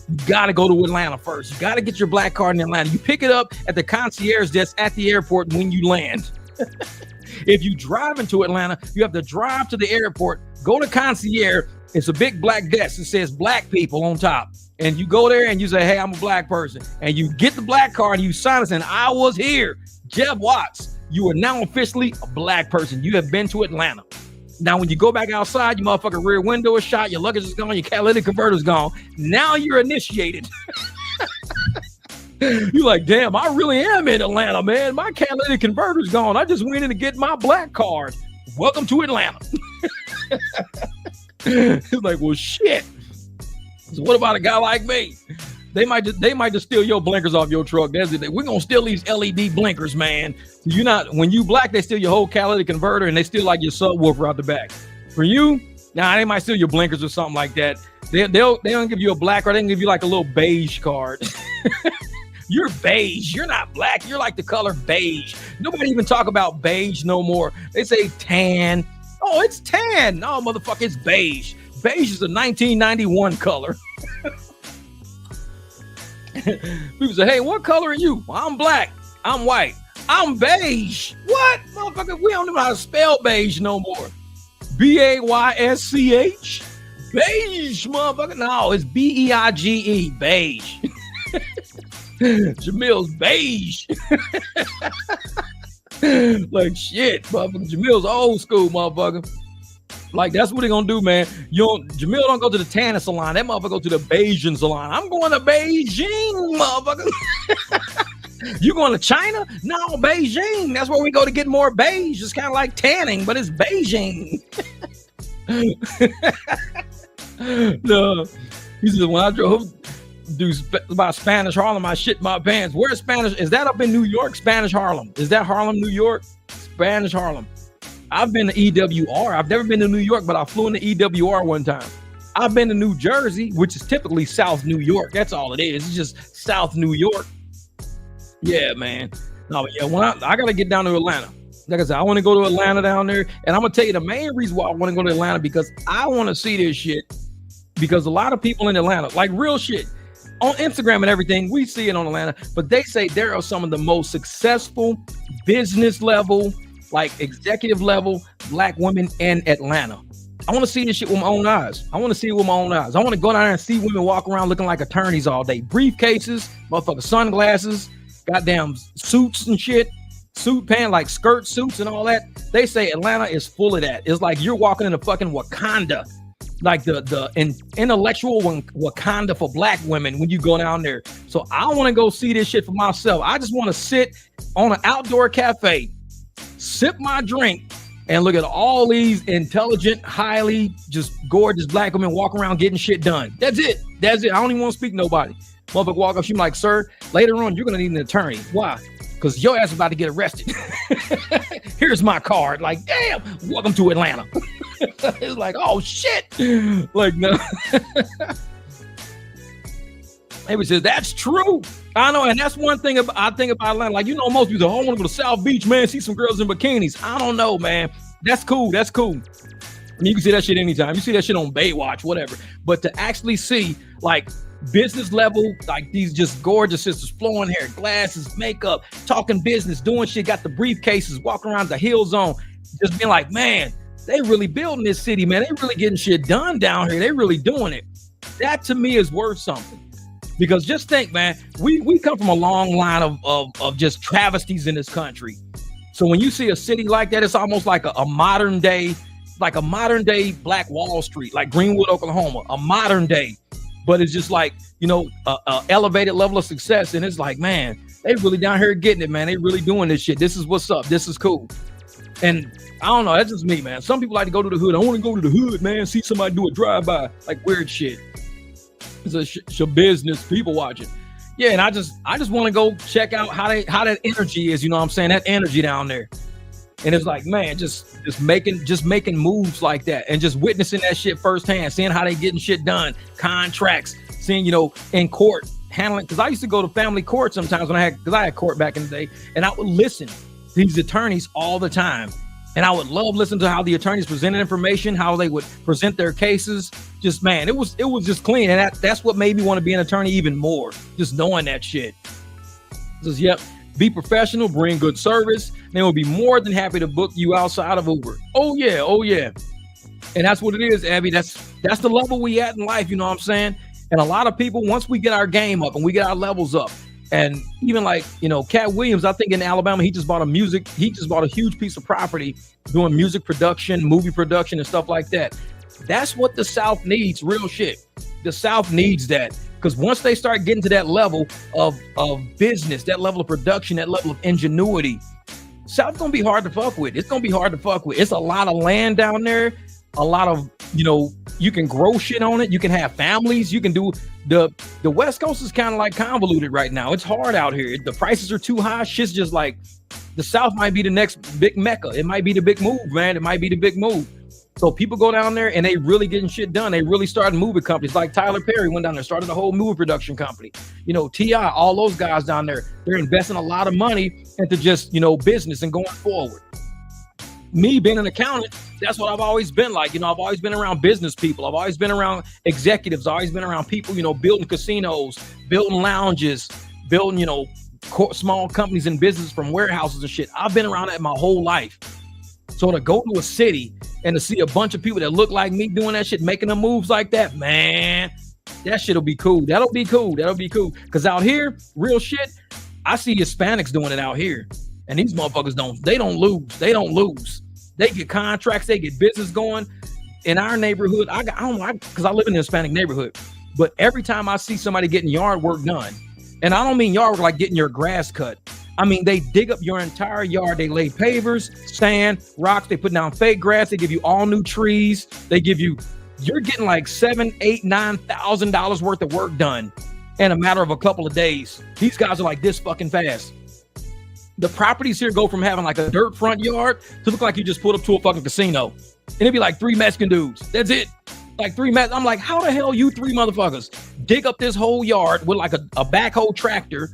You got to go to Atlanta first. You got to get your black card in Atlanta. You pick it up at the concierge desk at the airport when you land. If you drive into Atlanta, you have to drive to the airport, go to concierge. It's a big black desk. It says black people on top. And you go there and you say, hey, I'm a black person. And you get the black card and you sign it saying, I was here, Jeff Watts. You are now officially a black person. You have been to Atlanta. Now, when you go back outside, your motherfucking rear window is shot, your luggage is gone, your catalytic converter is gone. Now you're initiated. You're like, damn, I really am in Atlanta, man. My catalytic converter's gone. I just went in to get my black card. Welcome to Atlanta. It's like, well, shit. So what about a guy like me? They might just steal your blinkers off your truck. We're gonna steal these LED blinkers, man. You're not, when you black, they steal your whole catalytic converter and they steal like your subwoofer out the back. For you, nah, they might steal your blinkers or something like that. They don't give you a black card. They can give you like a little beige card. You're beige. You're not black. You're like the color beige. Nobody even talk about beige no more. They say tan. Oh, it's tan. No, motherfucker, it's beige. Beige is a 1991 color. People say, hey, what color are you? Well, I'm black. I'm white. I'm beige. What? Motherfucker, we don't know how to spell beige no more. B-A-Y-S-C-H. Beige, motherfucker. No, it's B-E-I-G-E, beige. Jamil's beige. Like shit, motherfucker. Jamil's old school, motherfucker. Like that's what they gonna do, man. Jamil don't go to the tanning salon. That motherfucker go to the Beijing salon. I'm going to Beijing, motherfucker. You going to China? No, Beijing. That's where we go to get more beige. It's kind of like tanning, but it's Beijing. No, he said when I drove by Spanish Harlem, I shit my pants. Where's Spanish? Is that up in New York? Spanish Harlem? Is that Harlem, New York? Spanish Harlem. I've been to EWR. I've never been to New York, but I flew into EWR one time. I've been to New Jersey, which is typically South New York. That's all it is. It's just South New York. Yeah, man. No, yeah. When I gotta get down to Atlanta. Like I said, I want to go to Atlanta down there, and I'm gonna tell you the main reason why I want to go to Atlanta because I want to see this shit. Because a lot of people in Atlanta, like real shit, on Instagram and everything, we see it on Atlanta, but they say there are some of the most successful business level, like executive level black women in Atlanta. I want to see this shit with my own eyes. I want to see it with my own eyes. I want to go down there and see women walk around looking like attorneys all day. Briefcases, motherfucking sunglasses, goddamn suits and shit. Suit pants, like skirt suits and all that. They say Atlanta is full of that. It's like you're walking in a fucking Wakanda. Like the intellectual Wakanda for black women when you go down there. So I want to go see this shit for myself. I just want to sit on an outdoor cafe, sip my drink, and look at all these intelligent, highly just gorgeous black women walk around getting shit done. That's it. That's it. I don't even want to speak to nobody. Motherfucker walk up, she's like, sir, later on, you're going to need an attorney. Why? Because your ass is about to get arrested. Here's my card. Like, damn, welcome to Atlanta. It's like, oh, shit. Like, no. Maybe says, that's true. I know, and that's one thing I think about Atlanta. Like, you know, most people say, oh, I want to go to South Beach, man, see some girls in bikinis. I don't know, man. That's cool. That's cool. You can see that shit anytime. You see that shit on Baywatch, whatever. But to actually see, like, business level, like these just gorgeous sisters, flowing hair, glasses, makeup, talking business, doing shit, got the briefcases, walking around the hill zone, just being like, man, they really building this city, man. They really getting shit done down here. They really doing it. That to me is worth something. Because just think, man, we come from a long line of just travesties in this country. So when you see a city like that, it's almost like a modern day, like a modern day Black Wall Street, like Greenwood, Oklahoma, a modern day. But it's just like, you know, a elevated level of success. And it's like, man, they really down here getting it, man. They really doing this shit. This is what's up. This is cool. And I don't know. That's just me, man. Some people like to go to the hood. I want to go to the hood, man. See somebody do a drive-by, like weird shit. It's a business, people watching. Yeah, and I just want to go check out how that energy is. You know what I'm saying? That energy down there. And it's like, man, just making moves like that and just witnessing that shit firsthand, seeing how they getting shit done, contracts, seeing, you know, in court, handling. Because I used to go to family court sometimes because I had court back in the day, and I would listen to these attorneys all the time. And I would love listening to how the attorneys presented information, how they would present their cases. Just, man, it was just clean. And that's what made me want to be an attorney even more, just knowing that shit. Just, yep. Be professional, bring good service. They will be more than happy to book you outside of Uber. Oh yeah. And that's what it is, Abby. That's the level we at in life, you know what I'm saying? And a lot of people, once we get our game up and we get our levels up, and even like, you know, Cat Williams, I think in Alabama, he just bought a huge piece of property doing music production, movie production, and stuff like that. That's what the South needs, real shit. The South needs that. Because once they start getting to that level of business, that level of production, that level of ingenuity, South's gonna be hard to fuck with. It's gonna be hard to fuck with. It's a lot of land down there, a lot of, you know, you can grow shit on it. You can have families. You can do the West Coast is kind of like convoluted right now. It's hard out here. The prices are too high. Shit's just like the South might be the next big mecca. It might be the big move, man. It might be the big move. So people go down there and they really getting shit done. They really started movie companies. Like Tyler Perry went down there, started a whole movie production company. You know, T.I., all those guys down there, they're investing a lot of money into just, you know, business and going forward. Me being an accountant, that's what I've always been like. You know, I've always been around business people. I've always been around executives. I've always been around people, you know, building casinos, building lounges, building, you know, small companies and business from warehouses and shit. I've been around that my whole life. So to go to a city and to see a bunch of people that look like me doing that shit, making the moves like that, man, that shit'll be cool. That'll be cool. Because out here, real shit, I see Hispanics doing it out here. And these motherfuckers don't lose. They get contracts, they get business going. In our neighborhood, I don't know, because I live in a Hispanic neighborhood, but every time I see somebody getting yard work done, and I don't mean yard work like getting your grass cut. I mean, they dig up your entire yard. They lay pavers, sand, rocks. They put down fake grass. They give you all new trees. You're getting like $7,000, $8,000, $9,000 worth of work done in a matter of a couple of days. These guys are like this fucking fast. The properties here go from having like a dirt front yard to look like you just pulled up to a fucking casino. And it'd be like 3 Mexican dudes. That's it. Like 3 Mexican. I'm like, how the hell you 3 motherfuckers dig up this whole yard with like a backhoe tractor,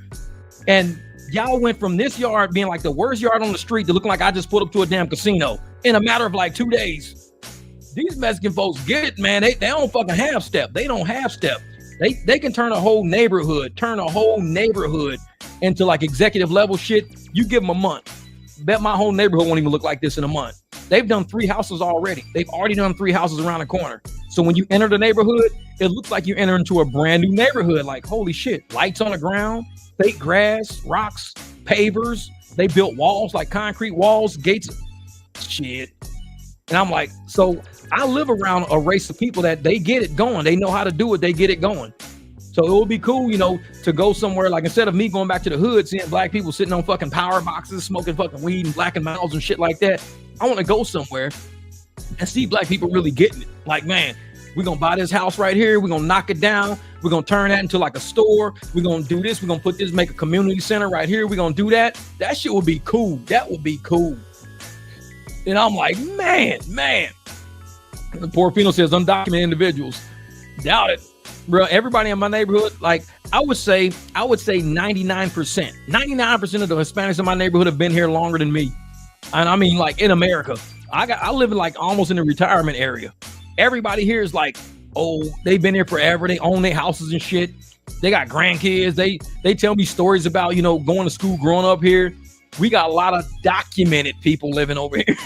and y'all went from this yard being like the worst yard on the street to looking like I just pulled up to a damn casino in a matter of like 2 days. These Mexican folks get it, man. They don't fucking half step. They don't half step. They can turn a whole neighborhood into like executive level shit. You give them a month. Bet my whole neighborhood won't even look like this in a month. They've done 3 houses already. They've already done 3 houses around the corner. So when you enter the neighborhood, it looks like you enter into a brand new neighborhood. Like, holy shit, lights on the ground, fake grass, rocks, pavers. They built walls, like concrete walls, gates, shit. And I'm like, so I live around a race of people that they get it going. They know how to do it. They get it going. So it would be cool, to go somewhere, like instead of me going back to the hood, seeing black people sitting on fucking power boxes, smoking fucking weed and Black and Miles and shit like that. I want to go somewhere and see black people really getting it. Like, man, we're going to buy this house right here. We're going to knock it down. We're going to turn that into like a store. We're going to do this. We're going to put this, make a community center right here. We're going to do that. That shit would be cool. That would be cool. And I'm like, man. The Porfino says undocumented individuals. Doubt it. Bro, everybody in my neighborhood, like I would say 99%. 99% of the Hispanics in my neighborhood have been here longer than me. And I mean, like in America, I live in like almost in the retirement area. Everybody here is like, oh, they've been here forever. They own their houses and shit. They got grandkids. They tell me stories about, going to school, growing up here. We got a lot of documented people living over here.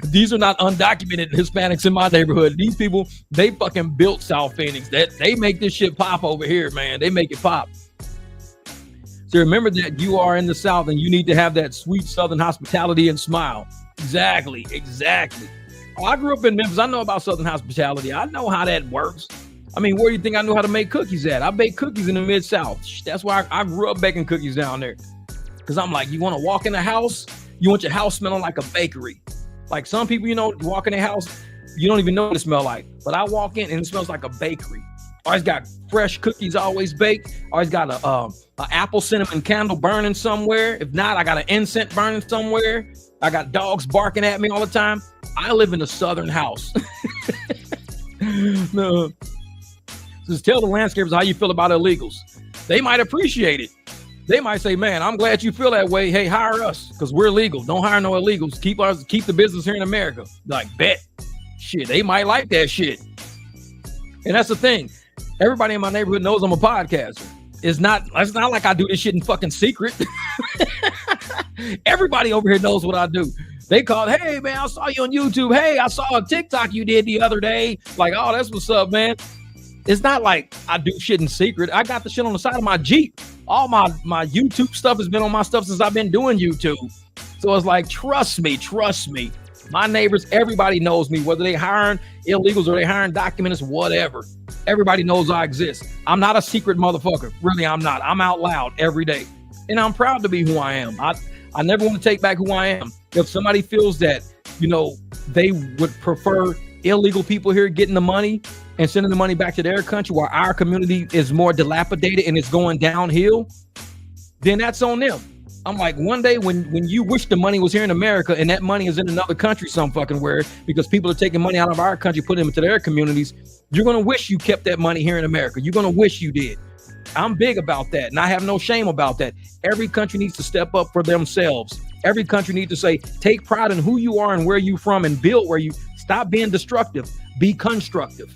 These are not undocumented Hispanics in my neighborhood. These people, they fucking built South Phoenix. They make this shit pop over here, man. They make it pop. So remember that you are in the South and you need to have that sweet Southern hospitality and smile. Exactly. Oh, I grew up in Memphis. I know about Southern hospitality. I know how that works. I mean, where do you think I know how to make cookies at? I bake cookies in the Mid-South. That's why I grew up baking cookies down there. Because I'm like, you want to walk in the house? You want your house smelling like a bakery. Like some people, you walk in their house, you don't even know what it smells like. But I walk in and it smells like a bakery. Always got fresh cookies, always baked. Always got a apple cinnamon candle burning somewhere. If not, I got an incense burning somewhere. I got dogs barking at me all the time. I live in a Southern house. No. Just tell the landscapers how you feel about illegals. They might appreciate it. They might say, man, I'm glad you feel that way. Hey, hire us because we're legal. Don't hire no illegals. Keep the business here in America. Like, bet. Shit, they might like that shit. And that's the thing. Everybody in my neighborhood knows I'm a podcaster. It's not like I do this shit in fucking secret. Everybody over here knows what I do. They call, hey, man, I saw you on YouTube. Hey, I saw a TikTok you did the other day. Like, oh, that's what's up, man. It's not like I do shit in secret. I got the shit on the side of my Jeep. All my YouTube stuff has been on my stuff since I've been doing YouTube. So it's like, trust me. My neighbors, everybody knows me, whether they hiring illegals or they hiring documents, whatever. Everybody knows I exist. I'm not a secret motherfucker. Really, I'm not. I'm out loud every day. And I'm proud to be who I am. I never want to take back who I am. If somebody feels that, they would prefer illegal people here getting the money and sending the money back to their country while our community is more dilapidated and it's going downhill, then that's on them. I'm like, one day when you wish the money was here in America and that money is in another country some fucking where, because people are taking money out of our country, putting it into their communities, you're going to wish you kept that money here in America. You're going to wish you did. I'm big about that, and I have no shame about that. Every country needs to step up for themselves. Every country needs to say, take pride in who you are and where you from and build where you, stop being destructive, be constructive.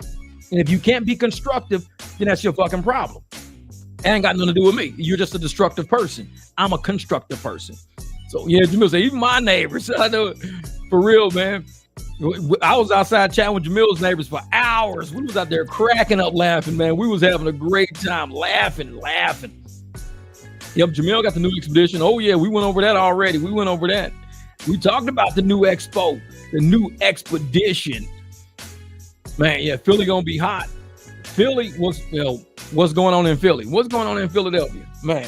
And if you can't be constructive, then that's your fucking problem. It ain't got nothing to do with me. You're just a destructive person. I'm a constructive person. So yeah, Jamil said, even my neighbors. I know, for real, man. I was outside chatting with Jamil's neighbors for hours. We was out there cracking up laughing, man. We was having a great time, laughing. Yep, Jamil got the new expedition. Oh yeah, we went over that already. We went over that. We talked about the new expo, the new expedition. Man, yeah, Philly gonna be hot. Philly, what's going on in Philly? What's going on in Philadelphia? Man,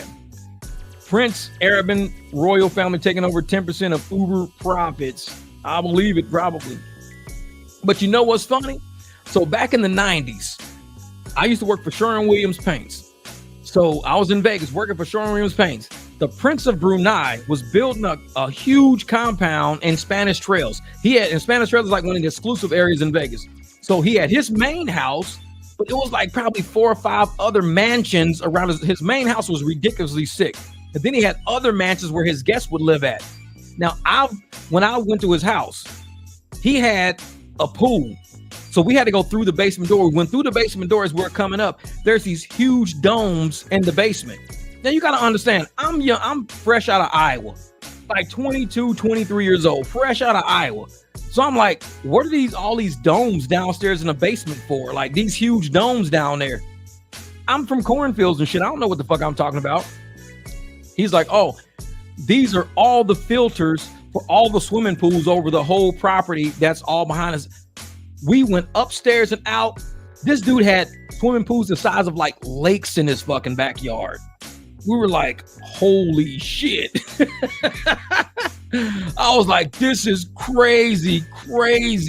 Prince Arabin royal family taking over 10% of Uber profits. I believe it, probably. But you know what's funny? So back in the 90s, I used to work for Sherwin-Williams Paints. So I was in Vegas working for Sherwin-Williams Paints. The Prince of Brunei was building a huge compound in Spanish Trails. Spanish Trails is like one of the exclusive areas in Vegas. So he had his main house, but it was like probably 4 or 5 other mansions around his main house was ridiculously sick. And then he had other mansions where his guests would live at. Now, when I went to his house, he had a pool. So we had to go through the basement door. We went through the basement door as we're coming up. There's these huge domes in the basement. Now, you got to understand, I'm young. I'm fresh out of Iowa, like 22, 23 years old, fresh out of Iowa. So I'm like, what are all these domes downstairs in the basement for? Like these huge domes down there. I'm from cornfields and shit. I don't know what the fuck I'm talking about. He's like, oh, these are all the filters for all the swimming pools over the whole property. That's all behind us. We went upstairs and out. This dude had swimming pools the size of like lakes in his fucking backyard. We were like, holy shit. I was like, this is crazy.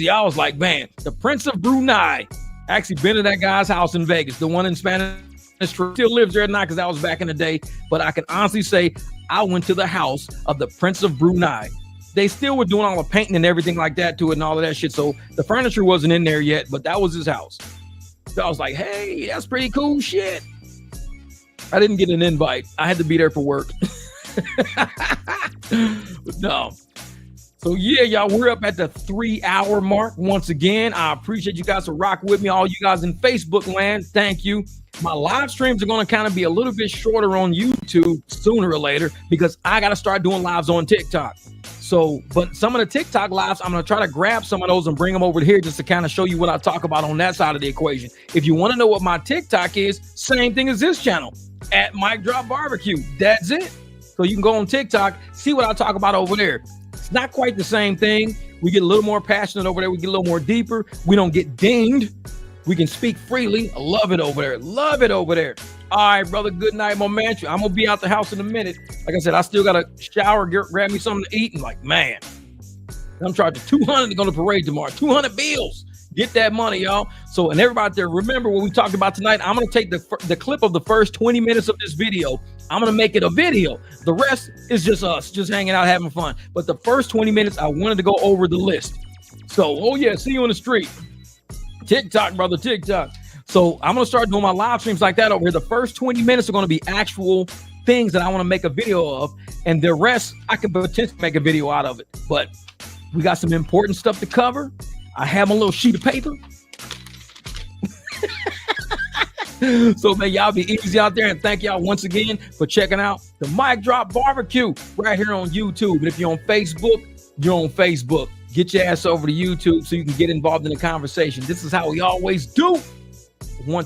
I was like, man, the Prince of Brunei actually been to that guy's house in Vegas, the one in Spanish, still lives there now because that was back in the day. But I can honestly say I went to the house of the Prince of Brunei. They still were doing all the painting and everything like that to it and all of that shit. So the furniture wasn't in there yet, but that was his house. So I was like, hey, that's pretty cool shit. I didn't get an invite. I had to be there for work. But no. So yeah, y'all, we're up at the 3-hour mark. Once again, I appreciate you guys for rocking with me. All you guys in Facebook land, thank you. My live streams are going to kind of be a little bit shorter on YouTube sooner or later because I got to start doing lives on TikTok. So, but some of the TikTok lives, I'm going to try to grab some of those and bring them over here just to kind of show you what I talk about on that side of the equation. If you want to know what my TikTok is, same thing as this channel, at Mic Drop Barbecue. That's it. So you can go on TikTok, see what I talk about over there. It's not quite the same thing. We get a little more passionate over there. We get a little more deeper. We don't get dinged. We can speak freely. I love it over there. Love it over there. All right, brother. Good night, my man. I'm going to be out the house in a minute. Like I said, I still got to shower, grab me something to eat. And like, man, I'm charging $200 to go to the parade tomorrow. 200 bills. Get that money, y'all. So, and everybody out there, remember what we talked about tonight. I'm going to take the clip of the first 20 minutes of this video. I'm going to make it a video. The rest is just us, just hanging out, having fun. But the first 20 minutes, I wanted to go over the list. So, oh yeah, see you on the street. TikTok, brother, TikTok. So I'm going to start doing my live streams like that over here. The first 20 minutes are going to be actual things that I want to make a video of. And the rest, I can potentially make a video out of it. But we got some important stuff to cover. I have my little sheet of paper. So, man, y'all be easy out there. And thank y'all once again for checking out the Mic Drop Barbecue right here on YouTube. And if you're on Facebook, you're on Facebook. Get your ass over to YouTube so you can get involved in the conversation. This is how we always do. Once